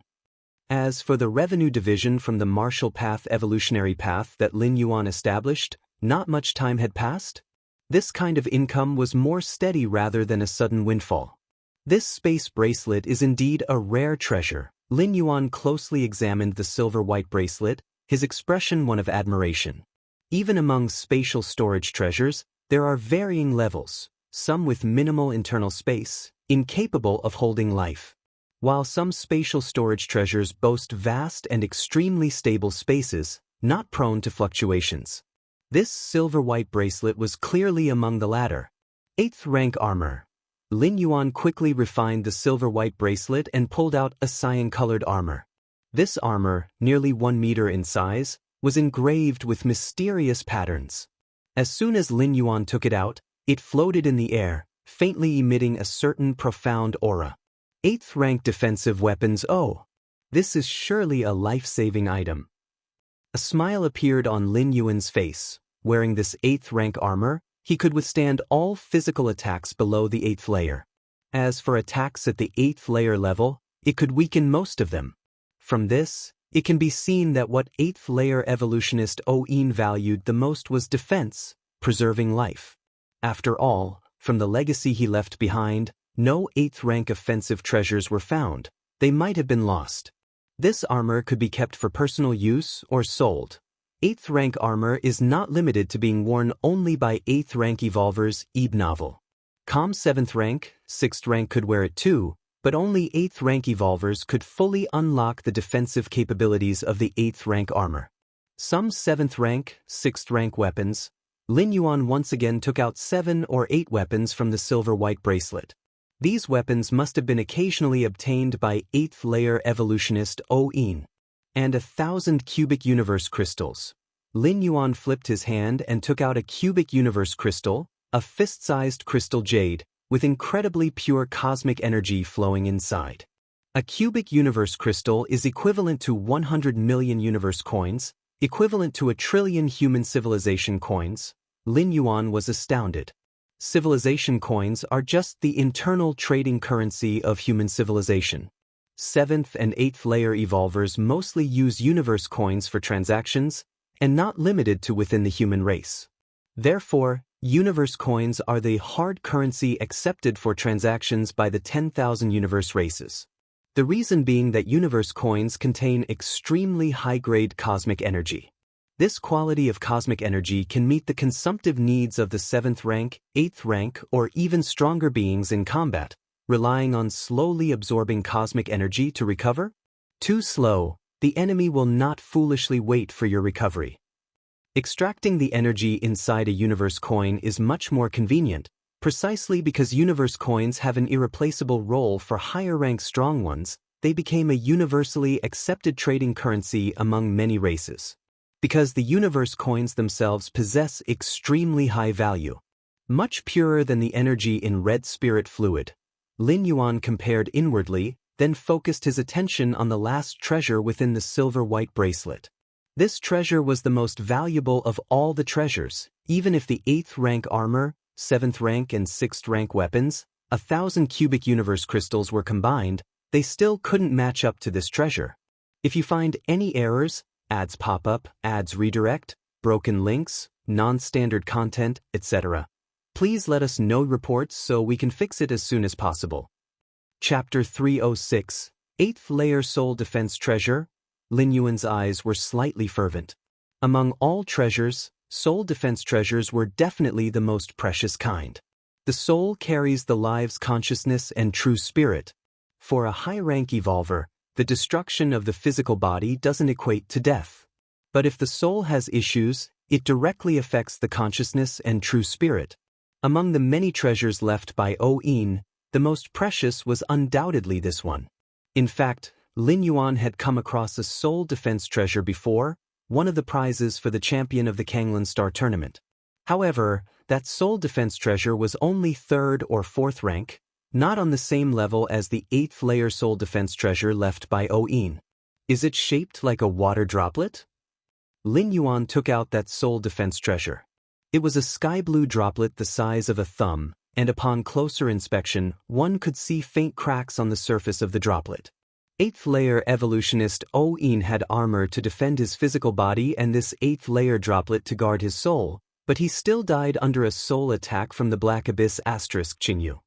As for the revenue division from the martial path evolutionary path that Lin Yuan established, not much time had passed. This kind of income was more steady rather than a sudden windfall. This space bracelet is indeed a rare treasure. Lin Yuan closely examined the silver-white bracelet, his expression one of admiration. Even among spatial storage treasures, there are varying levels, some with minimal internal space, incapable of holding life. While some spatial storage treasures boast vast and extremely stable spaces, not prone to fluctuations. This silver-white bracelet was clearly among the latter. 8th rank armor. Lin Yuan quickly refined the silver-white bracelet and pulled out a cyan-colored armor. This armor, nearly 1 meter in size, was engraved with mysterious patterns. As soon as Lin Yuan took it out, it floated in the air, faintly emitting a certain profound aura. 8th rank defensive weapons. Oh, this is surely a life-saving item. A smile appeared on Lin Yuan's face. Wearing this 8th rank armor, he could withstand all physical attacks below the 8th layer. As for attacks at the 8th layer level, it could weaken most of them. From this, it can be seen that what 8th layer evolutionist Oin valued the most was defense, preserving life. After all, from the legacy he left behind, no 8th rank offensive treasures were found. They might have been lost. This armor could be kept for personal use or sold. 8th rank armor is not limited to being worn only by 8th rank evolvers. Novel. 7th rank, 6th rank could wear it too, but only 8th rank evolvers could fully unlock the defensive capabilities of the 8th rank armor. Some 7th rank, 6th rank weapons. Lin Yuan once again took out 7 or 8 weapons from the silver-white bracelet. These weapons must have been occasionally obtained by 8th layer evolutionist Oin. And 1,000 cubic universe crystals. Lin Yuan flipped his hand and took out a cubic universe crystal, a fist-sized crystal jade, with incredibly pure cosmic energy flowing inside. A cubic universe crystal is equivalent to 100 million universe coins, equivalent to 1 trillion human civilization coins. Lin Yuan was astounded. Civilization coins are just the internal trading currency of human civilization. 7th and 8th layer evolvers mostly use universe coins for transactions, and not limited to within the human race. Therefore, universe coins are the hard currency accepted for transactions by the 10,000 universe races. The reason being that universe coins contain extremely high-grade cosmic energy. This quality of cosmic energy can meet the consumptive needs of the 7th rank, 8th rank, or even stronger beings in combat. Relying on slowly absorbing cosmic energy to recover? Too slow, the enemy will not foolishly wait for your recovery. Extracting the energy inside a universe coin is much more convenient, precisely because universe coins have an irreplaceable role for higher-rank strong ones. They became a universally accepted trading currency among many races. Because the universe coins themselves possess extremely high value, much purer than the energy in red spirit fluid. Lin Yuan compared inwardly, then focused his attention on the last treasure within the silver-white bracelet. This treasure was the most valuable of all the treasures. Even if the 8th rank armor, 7th rank and 6th rank weapons, 1,000 cubic universe crystals were combined, they still couldn't match up to this treasure. If you find any errors, ads pop up, ads redirect, broken links, non-standard content, etc., please let us know reports so we can fix it as soon as possible. Chapter 306, 8th Layer Soul Defense Treasure. Lin Yuan's eyes were slightly fervent. Among all treasures, soul defense treasures were definitely the most precious kind. The soul carries the live's consciousness and true spirit. For a high-rank evolver, the destruction of the physical body doesn't equate to death. But if the soul has issues, it directly affects the consciousness and true spirit. Among the many treasures left by Oin, the most precious was undoubtedly this one. In fact, Lin Yuan had come across a soul defense treasure before, one of the prizes for the champion of the Kanglan Star Tournament. However, that soul defense treasure was only 3rd or 4th rank, not on the same level as the 8th layer soul defense treasure left by Oin. Is it shaped like a water droplet? Lin Yuan took out that soul defense treasure. It was a sky blue droplet the size of a thumb, and upon closer inspection, one could see faint cracks on the surface of the droplet. 8th layer evolutionist O-In had armor to defend his physical body and this 8th layer droplet to guard his soul, but he still died under a soul attack from the Black Abyss Qingyu.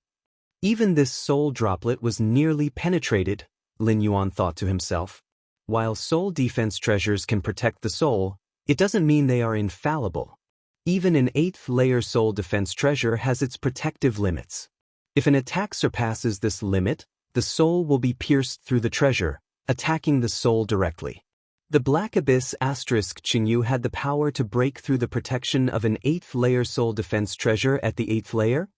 Even this soul droplet was nearly penetrated, Lin Yuan thought to himself. While soul defense treasures can protect the soul, it doesn't mean they are infallible. Even an 8th layer soul defense treasure has its protective limits. If an attack surpasses this limit, the soul will be pierced through the treasure, attacking the soul directly. The Black Abyss Qingyu had the power to break through the protection of an 8th layer soul defense treasure at the 8th layer?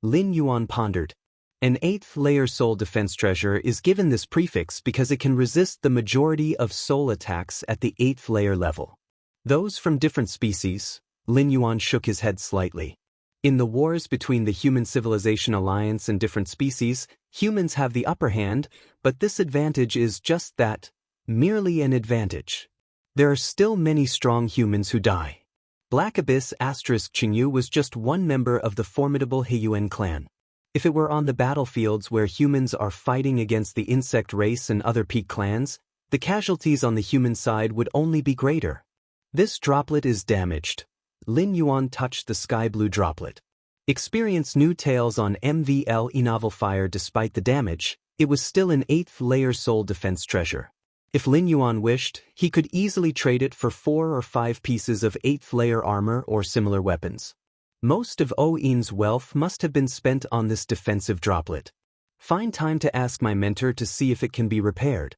Lin Yuan pondered. An 8th layer soul defense treasure is given this prefix because it can resist the majority of soul attacks at the 8th layer level. Those from different species, Lin Yuan shook his head slightly. In the wars between the Human Civilization Alliance and different species, humans have the upper hand, but this advantage is just that, merely an advantage. There are still many strong humans who die. Black Abyss Qingyu was just one member of the formidable Heiyuan clan. If it were on the battlefields where humans are fighting against the insect race and other peak clans, the casualties on the human side would only be greater. This droplet is damaged. Lin Yuan touched the sky blue droplet. Experience new tales on MVL Novel Fire. Despite the damage, it was still an 8th layer soul defense treasure. If Lin Yuan wished, he could easily trade it for 4 or 5 pieces of 8th layer armor or similar weapons. Most of O-In's wealth must have been spent on this defensive droplet. Find time to ask my mentor to see if it can be repaired.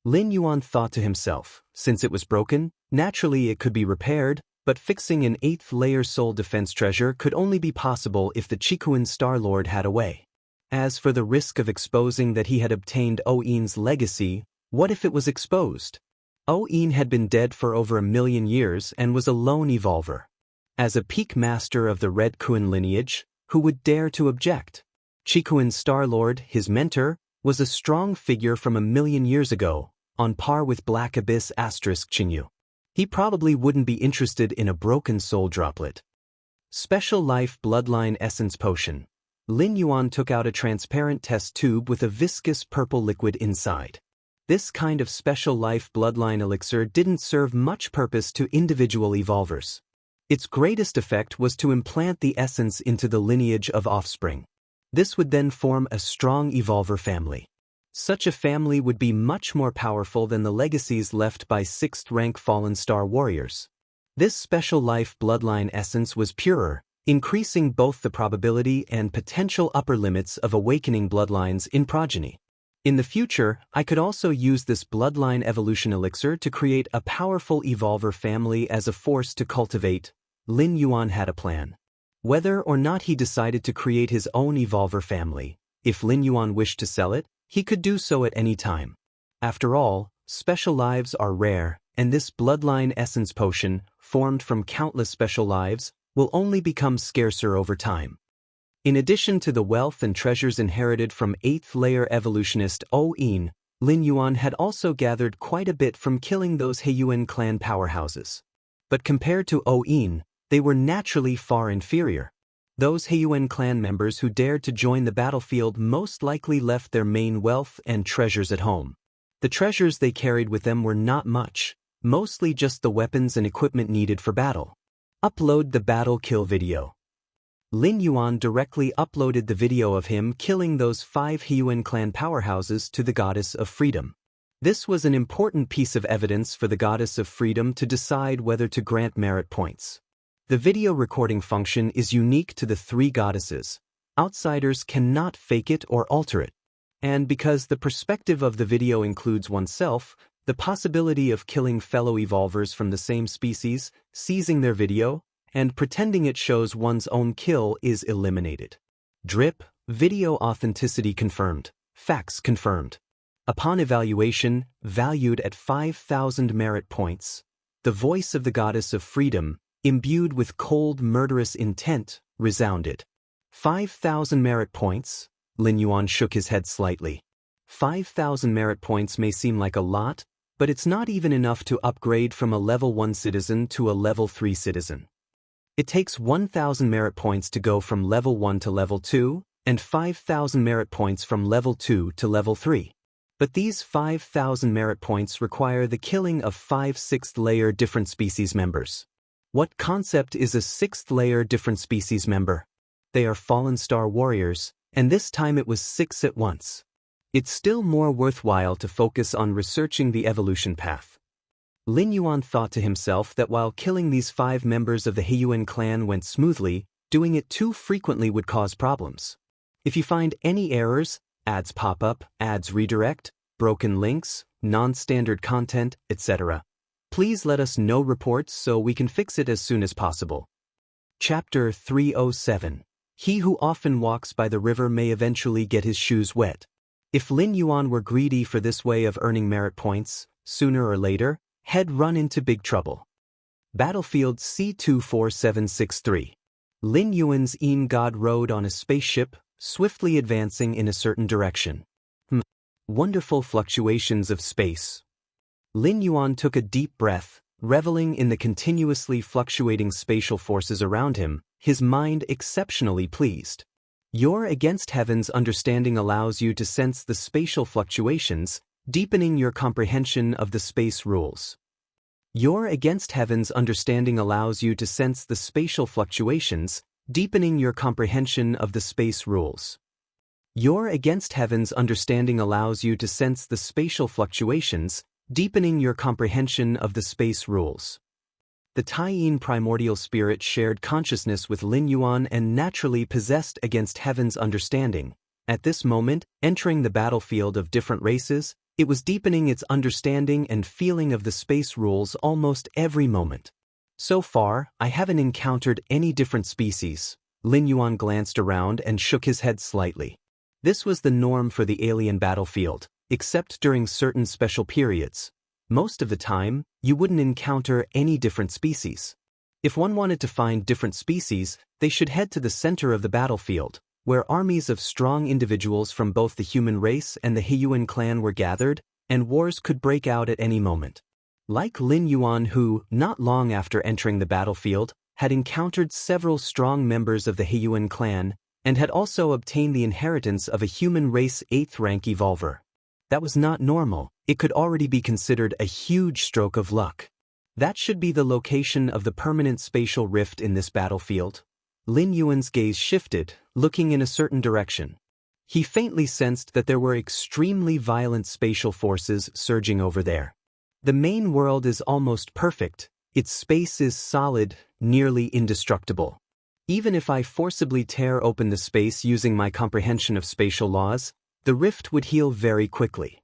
Lin Yuan thought to himself, since it was broken, naturally it could be repaired, but fixing an 8th layer soul defense treasure could only be possible if the Qikuan Star Lord had a way. As for the risk of exposing that he had obtained O-In's legacy, what if it was exposed? O-In had been dead for over 1,000,000 years and was a lone evolver. As a peak master of the Red Kuan lineage, who would dare to object? Qikuan Star Lord, his mentor, was a strong figure from 1,000,000 years ago, on par with Black Abyss Qingyu. He probably wouldn't be interested in a broken soul droplet. Special Life Bloodline Essence Potion. Lin Yuan took out a transparent test tube with a viscous purple liquid inside. This kind of Special Life Bloodline elixir didn't serve much purpose to individual evolvers. Its greatest effect was to implant the essence into the lineage of offspring. This would then form a strong evolver family. Such a family would be much more powerful than the legacies left by 6th-rank fallen star warriors. This Special Life Bloodline essence was purer, increasing both the probability and potential upper limits of awakening bloodlines in progeny. In the future, I could also use this bloodline evolution elixir to create a powerful evolver family as a force to cultivate. Lin Yuan had a plan. Whether or not he decided to create his own evolver family, if Lin Yuan wished to sell it, he could do so at any time. After all, special lives are rare, and this bloodline essence potion, formed from countless special lives, will only become scarcer over time. In addition to the wealth and treasures inherited from 8th layer evolutionist O-In, Lin Yuan had also gathered quite a bit from killing those Heiyuan clan powerhouses. But compared to O-In, they were naturally far inferior. Those Heiyuan clan members who dared to join the battlefield most likely left their main wealth and treasures at home. The treasures they carried with them were not much, mostly just the weapons and equipment needed for battle. Upload the battle kill video. Lin Yuan directly uploaded the video of him killing those 5 Heiyuan clan powerhouses to the Goddess of Freedom. This was an important piece of evidence for the Goddess of Freedom to decide whether to grant merit points. The video recording function is unique to the 3 goddesses. Outsiders cannot fake it or alter it. And because the perspective of the video includes oneself, the possibility of killing fellow evolvers from the same species, seizing their video, and pretending it shows one's own kill is eliminated. Drip, video authenticity confirmed, facts confirmed. Upon evaluation, valued at 5,000 merit points, the voice of the Goddess of Freedom, imbued with cold murderous intent, resounded. 5,000 merit points? Lin Yuan shook his head slightly. 5,000 merit points may seem like a lot, but it's not even enough to upgrade from a level 1 citizen to a level 3 citizen. It takes 1,000 merit points to go from level 1 to level 2, and 5,000 merit points from level 2 to level 3. But these 5,000 merit points require the killing of 5 sixth-layer different species members. What concept is a 6th-layer different species member? They are fallen star warriors, and this time it was 6 at once. It's still more worthwhile to focus on researching the evolution path. Lin Yuan thought to himself that while killing these 5 members of the Heiyuan clan went smoothly, doing it too frequently would cause problems. If you find any errors, ads pop up, ads redirect, broken links, non-standard content, etc., please let us know reports so we can fix it as soon as possible. Chapter 307. He who often walks by the river may eventually get his shoes wet. If Lin Yuan were greedy for this way of earning merit points, sooner or later, he'd run into big trouble. Battlefield C24763. Lin Yuan's God rode on a spaceship, swiftly advancing in a certain direction. Wonderful fluctuations of space. Lin Yuan took a deep breath, reveling in the continuously fluctuating spatial forces around him, his mind exceptionally pleased. Your against heaven's understanding allows you to sense the spatial fluctuations, deepening your comprehension of the space rules. Your against heaven's understanding allows you to sense the spatial fluctuations, deepening your comprehension of the space rules. Your against heaven's understanding allows you to sense the spatial fluctuations, deepening your comprehension of the space rules. The Taiyin primordial spirit shared consciousness with Lin Yuan and naturally possessed against heaven's understanding. At this moment, entering the battlefield of different races, it was deepening its understanding and feeling of the space rules almost every moment. So far, I haven't encountered any different species. Lin Yuan glanced around and shook his head slightly. This was the norm for the alien battlefield, except during certain special periods. Most of the time, you wouldn't encounter any different species. If one wanted to find different species, they should head to the center of the battlefield, where armies of strong individuals from both the human race and the Heiyuan clan were gathered, and wars could break out at any moment. Like Lin Yuan who, not long after entering the battlefield, had encountered several strong members of the Heiyuan clan, and had also obtained the inheritance of a human race 8th rank evolver. That was not normal. It could already be considered a huge stroke of luck. That should be the location of the permanent spatial rift in this battlefield. Lin Yuan's gaze shifted, looking in a certain direction. He faintly sensed that there were extremely violent spatial forces surging over there. The main world is almost perfect. Its space is solid, nearly indestructible. Even if I forcibly tear open the space using my comprehension of spatial laws, the rift would heal very quickly.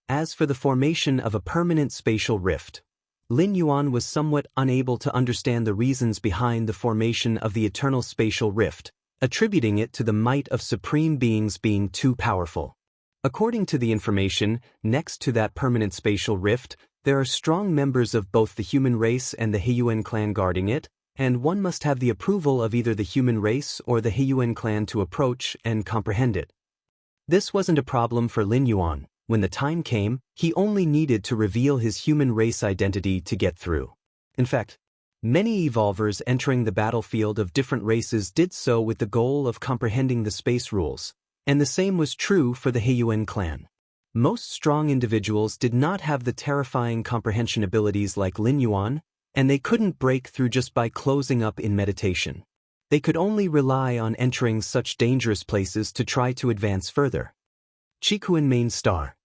As for the formation of a permanent spatial rift, Lin Yuan was somewhat unable to understand the reasons behind the formation of the eternal spatial rift, attributing it to the might of supreme beings being too powerful. According to the information, next to that permanent spatial rift, there are strong members of both the human race and the Heiyuan clan guarding it, and one must have the approval of either the human race or the Heiyuan clan to approach and comprehend it. This wasn't a problem for Lin Yuan. When the time came, he only needed to reveal his human race identity to get through. In fact, many evolvers entering the battlefield of different races did so with the goal of comprehending the space rules, and the same was true for the Heiyuan clan. Most strong individuals did not have the terrifying comprehension abilities like Lin Yuan, and they couldn't break through just by closing up in meditation. They could only rely on entering such dangerous places to try to advance further. Chikuan Main Star.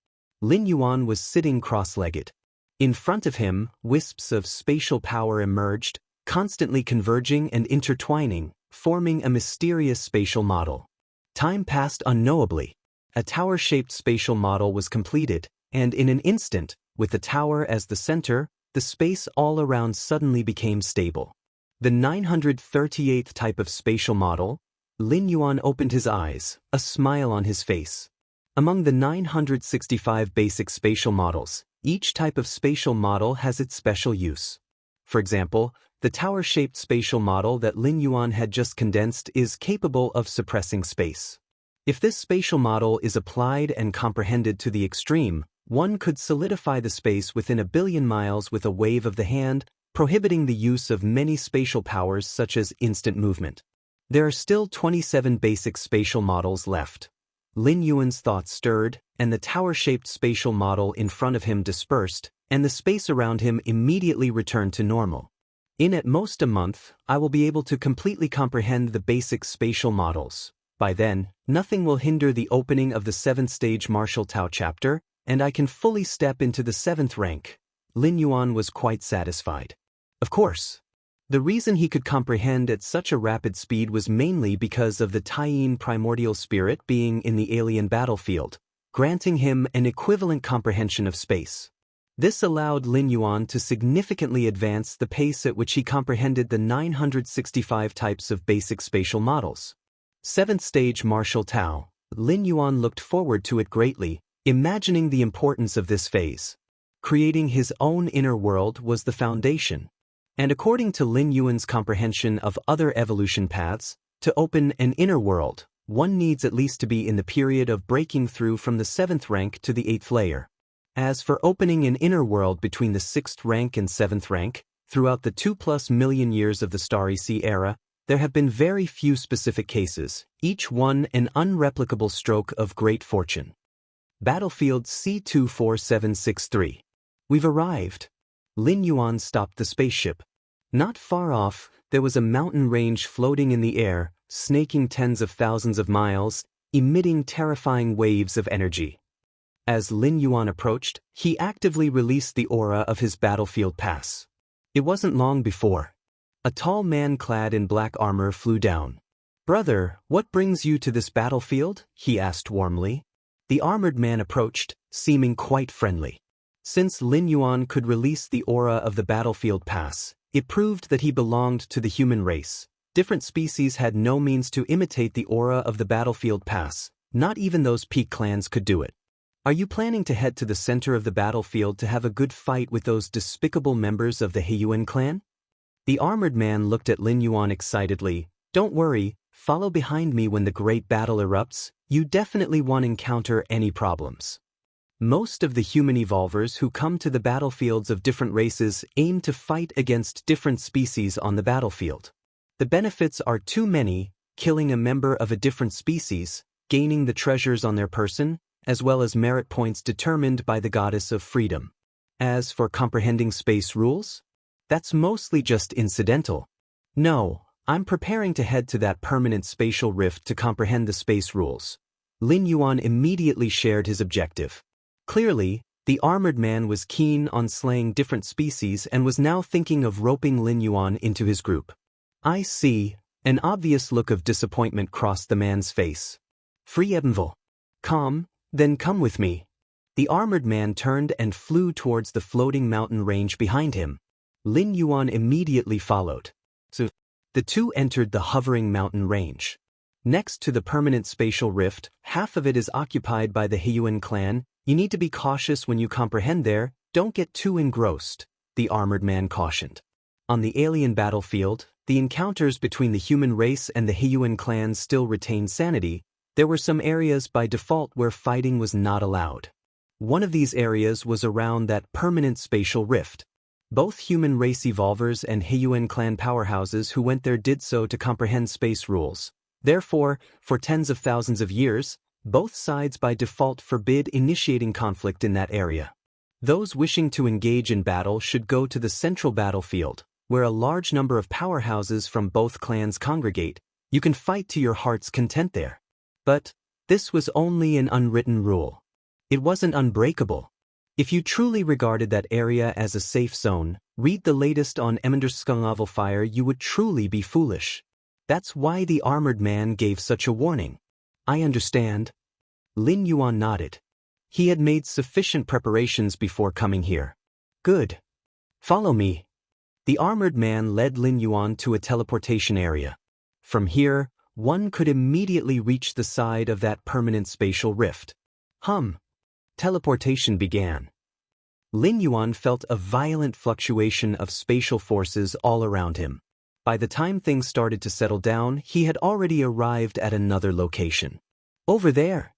Lin Yuan was sitting cross-legged. In front of him, wisps of spatial power emerged, constantly converging and intertwining, forming a mysterious spatial model. Time passed unknowably. A tower-shaped spatial model was completed, and in an instant, with the tower as the center, the space all around suddenly became stable. The 938th type of spatial model. Lin Yuan opened his eyes, a smile on his face. Among the 965 basic spatial models, each type of spatial model has its special use. For example, the tower-shaped spatial model that Lin Yuan had just condensed is capable of suppressing space. If this spatial model is applied and comprehended to the extreme, one could solidify the space within 1 billion miles with a wave of the hand, prohibiting the use of many spatial powers such as instant movement. There are still 27 basic spatial models left. Lin Yuan's thoughts stirred, and the tower-shaped spatial model in front of him dispersed, and the space around him immediately returned to normal. In at most a month, I will be able to completely comprehend the basic spatial models. By then, nothing will hinder the opening of the 7th stage martial Tao chapter, and I can fully step into the 7th rank. Lin Yuan was quite satisfied. Of course. The reason he could comprehend at such a rapid speed was mainly because of the Taiyin primordial spirit being in the alien battlefield, granting him an equivalent comprehension of space. This allowed Lin Yuan to significantly advance the pace at which he comprehended the 965 types of basic spatial models. 7th stage martial Tao. Lin Yuan looked forward to it greatly, imagining the importance of this phase. Creating his own inner world was the foundation. And according to Lin Yuan's comprehension of other evolution paths, to open an inner world, one needs at least to be in the period of breaking through from the 7th rank to the 8th layer. As for opening an inner world between the 6th rank and 7th rank, throughout the 2+ million years of the Starry Sea era, there have been very few specific cases, each one an unreplicable stroke of great fortune. Battlefield C24763. We've arrived. Lin Yuan stopped the spaceship. Not far off, there was a mountain range floating in the air, snaking tens of thousands of miles, emitting terrifying waves of energy. As Lin Yuan approached, he actively released the aura of his battlefield pass. It wasn't long before. A tall man clad in black armor flew down. "Brother, what brings you to this battlefield?" he asked warmly. The armored man approached, seeming quite friendly. Since Lin Yuan could release the aura of the battlefield pass, it proved that he belonged to the human race. Different species had no means to imitate the aura of the battlefield pass, not even those peak clans could do it. "Are you planning to head to the center of the battlefield to have a good fight with those despicable members of the Heiyuan clan?" The armored man looked at Lin Yuan excitedly. "Don't worry, follow behind me when the great battle erupts. You definitely won't encounter any problems." Most of the human evolvers who come to the battlefields of different races aim to fight against different species on the battlefield. The benefits are too many: killing a member of a different species, gaining the treasures on their person, as well as merit points determined by the goddess of freedom. As for comprehending space rules, that's mostly just incidental. No, I'm preparing to head to that permanent spatial rift to comprehend the space rules. Lin Yuan immediately shared his objective. Clearly, the armored man was keen on slaying different species and was now thinking of roping Lin Yuan into his group. "I see." An obvious look of disappointment crossed the man's face. "Free Ebenville. Come, then come with me." The armored man turned and flew towards the floating mountain range behind him. Lin Yuan immediately followed. So, the two entered the hovering mountain range. Next to the permanent spatial rift, half of it is occupied by the Heiyuan clan. You need to be cautious when you comprehend there, don't get too engrossed, the armored man cautioned. On the alien battlefield, the encounters between the human race and the Heiyuan clans still retained sanity. There were some areas by default where fighting was not allowed. One of these areas was around that permanent spatial rift. Both human race evolvers and Heiyuan clan powerhouses who went there did so to comprehend space rules. Therefore, for tens of thousands of years, both sides by default forbid initiating conflict in that area. Those wishing to engage in battle should go to the central battlefield, where a large number of powerhouses from both clans congregate. You can fight to your heart's content there. But this was only an unwritten rule. It wasn't unbreakable. If you truly regarded that area as a safe zone, read the latest on Emenderskungavil Fire, you would truly be foolish. That's why the armored man gave such a warning. I understand. Lin Yuan nodded. He had made sufficient preparations before coming here. Good. Follow me. The armored man led Lin Yuan to a teleportation area. From here, one could immediately reach the side of that permanent spatial rift. Teleportation began. Lin Yuan felt a violent fluctuation of spatial forces all around him. By the time things started to settle down, he had already arrived at another location. Over there.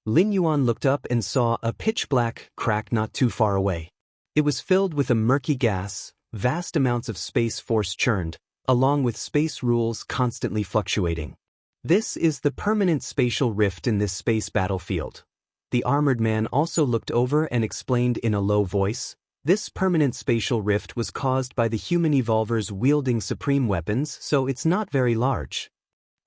Lin Yuan looked up and saw a pitch-black crack not too far away. It was filled with a murky gas, vast amounts of space force churned, along with space rules constantly fluctuating. This is the permanent spatial rift in this space battlefield. The armored man also looked over and explained in a low voice, this permanent spatial rift was caused by the human evolvers wielding supreme weapons, so it's not very large.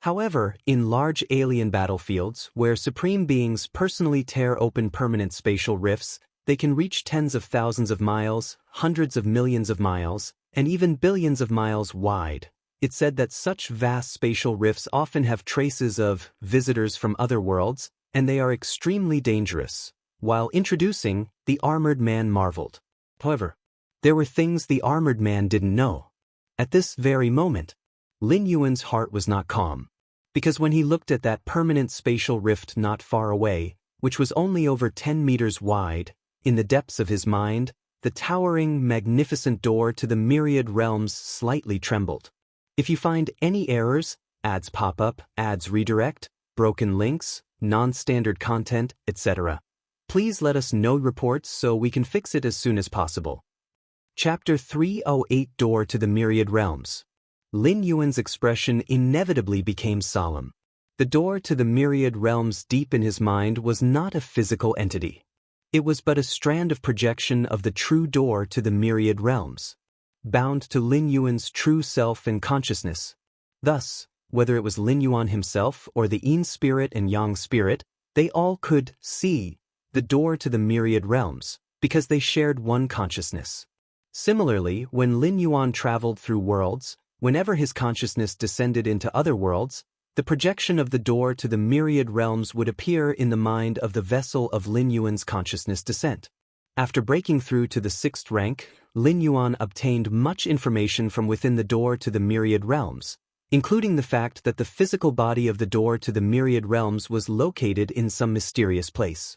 However, in large alien battlefields, where supreme beings personally tear open permanent spatial rifts, they can reach tens of thousands of miles, hundreds of millions of miles, and even billions of miles wide. It's said that such vast spatial rifts often have traces of visitors from other worlds, and they are extremely dangerous. While introducing, the armored man marveled. However, there were things the armored man didn't know. At this very moment, Lin Yuan's heart was not calm. Because when he looked at that permanent spatial rift not far away, which was only over 10 meters wide, in the depths of his mind, the towering, magnificent door to the myriad realms slightly trembled. If you find any errors, ads pop up, ads redirect, broken links, non-standard content, etc., please let us know reports so we can fix it as soon as possible. Chapter 308 Door to the Myriad Realms. Lin Yuan's expression inevitably became solemn. The door to the myriad realms deep in his mind was not a physical entity. It was but a strand of projection of the true door to the myriad realms, bound to Lin Yuan's true self and consciousness. Thus, whether it was Lin Yuan himself or the Yin spirit and Yang spirit, they all could see the door to the myriad realms, because they shared one consciousness. Similarly, when Lin Yuan traveled through worlds, whenever his consciousness descended into other worlds, the projection of the door to the myriad realms would appear in the mind of the vessel of Lin Yuan's consciousness descent. After breaking through to the 6th rank, Lin Yuan obtained much information from within the door to the myriad realms, including the fact that the physical body of the door to the myriad realms was located in some mysterious place.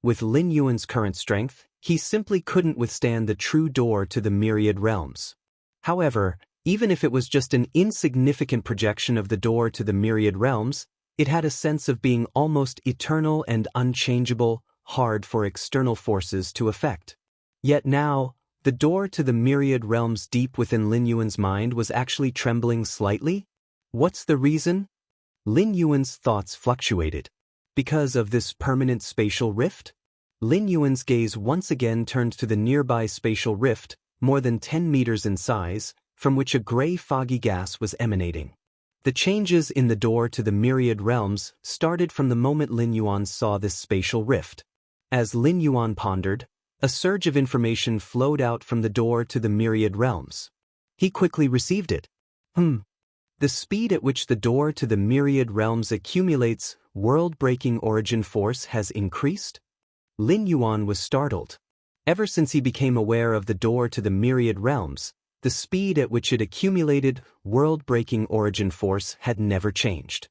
With Lin Yuan's current strength, he simply couldn't withstand the true door to the myriad realms. However, even if it was just an insignificant projection of the door to the myriad realms, it had a sense of being almost eternal and unchangeable, hard for external forces to affect. Yet now, the door to the myriad realms deep within Lin Yuan's mind was actually trembling slightly. What's the reason? Lin Yuan's thoughts fluctuated. Because of this permanent spatial rift? Lin Yuan's gaze once again turned to the nearby spatial rift, more than 10 meters in size, from which a gray foggy gas was emanating. The changes in the door to the myriad realms started from the moment Lin Yuan saw this spatial rift. As Lin Yuan pondered, a surge of information flowed out from the door to the myriad realms. He quickly received it. The speed at which the door to the myriad realms accumulates world-breaking origin force has increased? Lin Yuan was startled. Ever since he became aware of the door to the myriad realms, the speed at which it accumulated world-breaking origin force had never changed.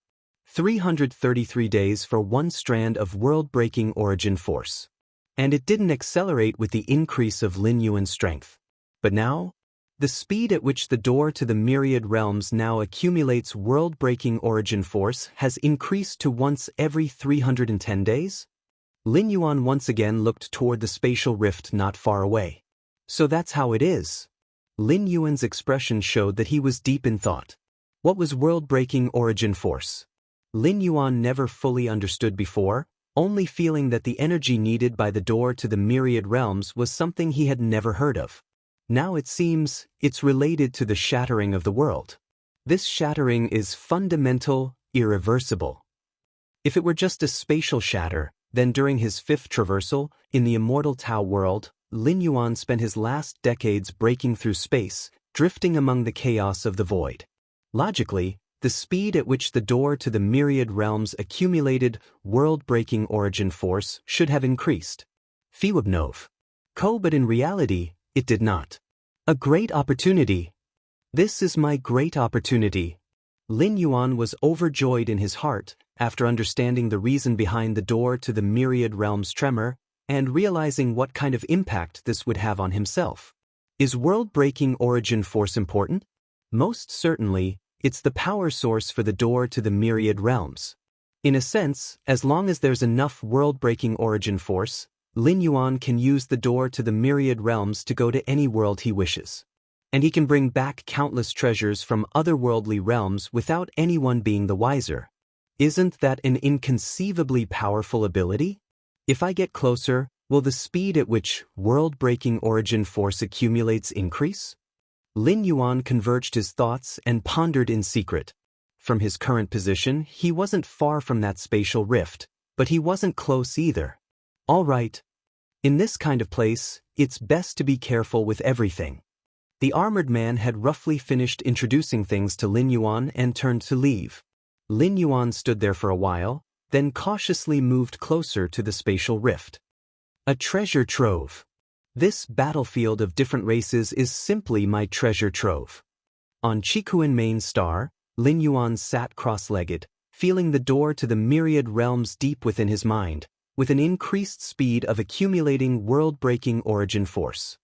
333 days for one strand of world-breaking origin force. And it didn't accelerate with the increase of Lin Yuan's strength. But now, the speed at which the door to the myriad realms now accumulates world-breaking origin force has increased to once every 310 days? Lin Yuan once again looked toward the spatial rift not far away. So that's how it is. Lin Yuan's expression showed that he was deep in thought. What was world-breaking origin force? Lin Yuan never fully understood before, only feeling that the energy needed by the door to the myriad realms was something he had never heard of. Now it seems it's related to the shattering of the world. This shattering is fundamental, irreversible. If it were just a spatial shatter, then during his 5th traversal, in the immortal Tao world, Lin Yuan spent his last decades breaking through space, drifting among the chaos of the void. Logically, the speed at which the door to the myriad realms accumulated world-breaking origin force should have increased. Fiwabnov. But in reality, it did not. A great opportunity. This is my great opportunity. Lin Yuan was overjoyed in his heart after understanding the reason behind the door to the myriad realms tremor, and realizing what kind of impact this would have on himself. Is world-breaking origin force important? Most certainly, it's the power source for the door to the myriad realms. In a sense, as long as there's enough world-breaking origin force, Lin Yuan can use the door to the myriad realms to go to any world he wishes. and he can bring back countless treasures from otherworldly realms without anyone being the wiser. Isn't that an inconceivably powerful ability? If I get closer, will the speed at which world-breaking origin force accumulates increase? Lin Yuan converged his thoughts and pondered in secret. From his current position, he wasn't far from that spatial rift, but he wasn't close either. All right. In this kind of place, it's best to be careful with everything. The armored man had roughly finished introducing things to Lin Yuan and turned to leave. Lin Yuan stood there for a while, then cautiously moved closer to the spatial rift. A treasure trove. This battlefield of different races is simply my treasure trove. On Chikuan Main Star, Lin Yuan sat cross-legged, feeling the door to the myriad realms deep within his mind, with an increased speed of accumulating world-breaking origin force.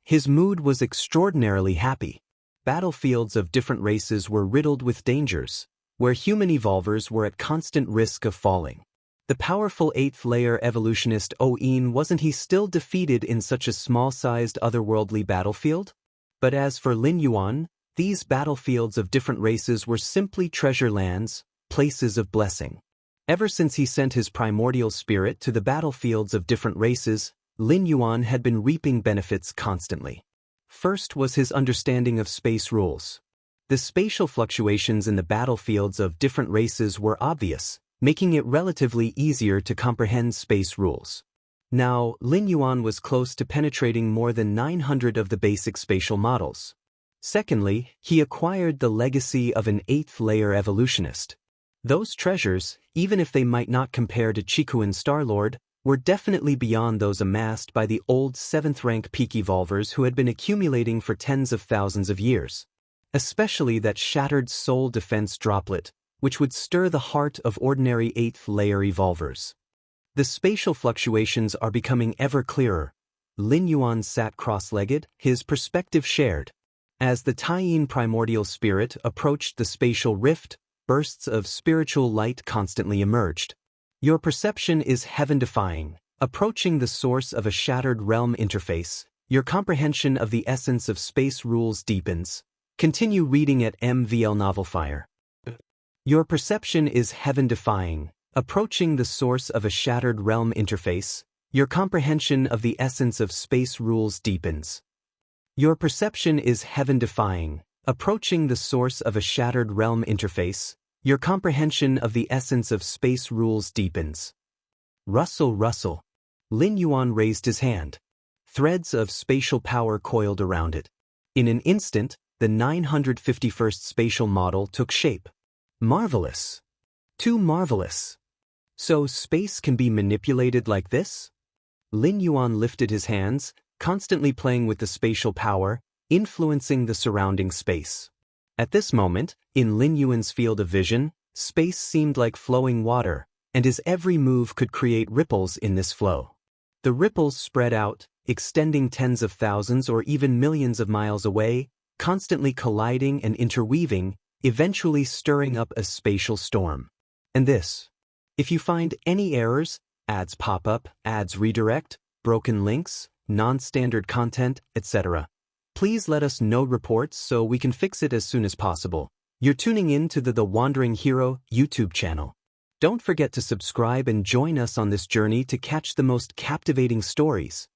His mood was extraordinarily happy. Battlefields of different races were riddled with dangers, where human evolvers were at constant risk of falling. The powerful 8th-layer evolutionist Oin, wasn't he still defeated in such a small-sized otherworldly battlefield? But as for Lin Yuan, these battlefields of different races were simply treasure lands, places of blessing. Ever since he sent his primordial spirit to the battlefields of different races, Lin Yuan had been reaping benefits constantly. First was his understanding of space rules. The spatial fluctuations in the battlefields of different races were obvious, making it relatively easier to comprehend space rules. Now, Lin Yuan was close to penetrating more than 900 of the basic spatial models. Secondly, he acquired the legacy of an 8th-layer evolutionist. Those treasures, even if they might not compare to Chikuan Starlord, were definitely beyond those amassed by the old 7th-rank peak evolvers who had been accumulating for tens of thousands of years. Especially that shattered soul defense droplet, which would stir the heart of ordinary 8th-layer evolvers. The spatial fluctuations are becoming ever clearer. Lin Yuan sat cross-legged, his perspective shared. As the Taiyin primordial spirit approached the spatial rift, bursts of spiritual light constantly emerged. Your perception is heaven-defying. Approaching the source of a shattered realm interface, your comprehension of the essence of space rules deepens. Continue reading at MVL Novelfire. Your perception is heaven-defying. Approaching the source of a shattered realm interface, your comprehension of the essence of space rules deepens. Your perception is heaven-defying. Approaching the source of a shattered realm interface, your comprehension of the essence of space rules deepens. Rustle, rustle. Lin Yuan raised his hand. Threads of spatial power coiled around it. In an instant, the 951st spatial model took shape. Marvelous. Too marvelous. So space can be manipulated like this? Lin Yuan lifted his hands, constantly playing with the spatial power, influencing the surrounding space. At this moment, in Lin Yuan's field of vision, space seemed like flowing water, and his every move could create ripples in this flow. The ripples spread out, extending tens of thousands or even millions of miles away, constantly colliding and interweaving, eventually stirring up a spatial storm. And this. If you find any errors, ads pop up, ads redirect, broken links, non-standard content, etc., please let us know reports so we can fix it as soon as possible. You're tuning in to the Wandering Hero YouTube channel. Don't forget to subscribe and join us on this journey to catch the most captivating stories.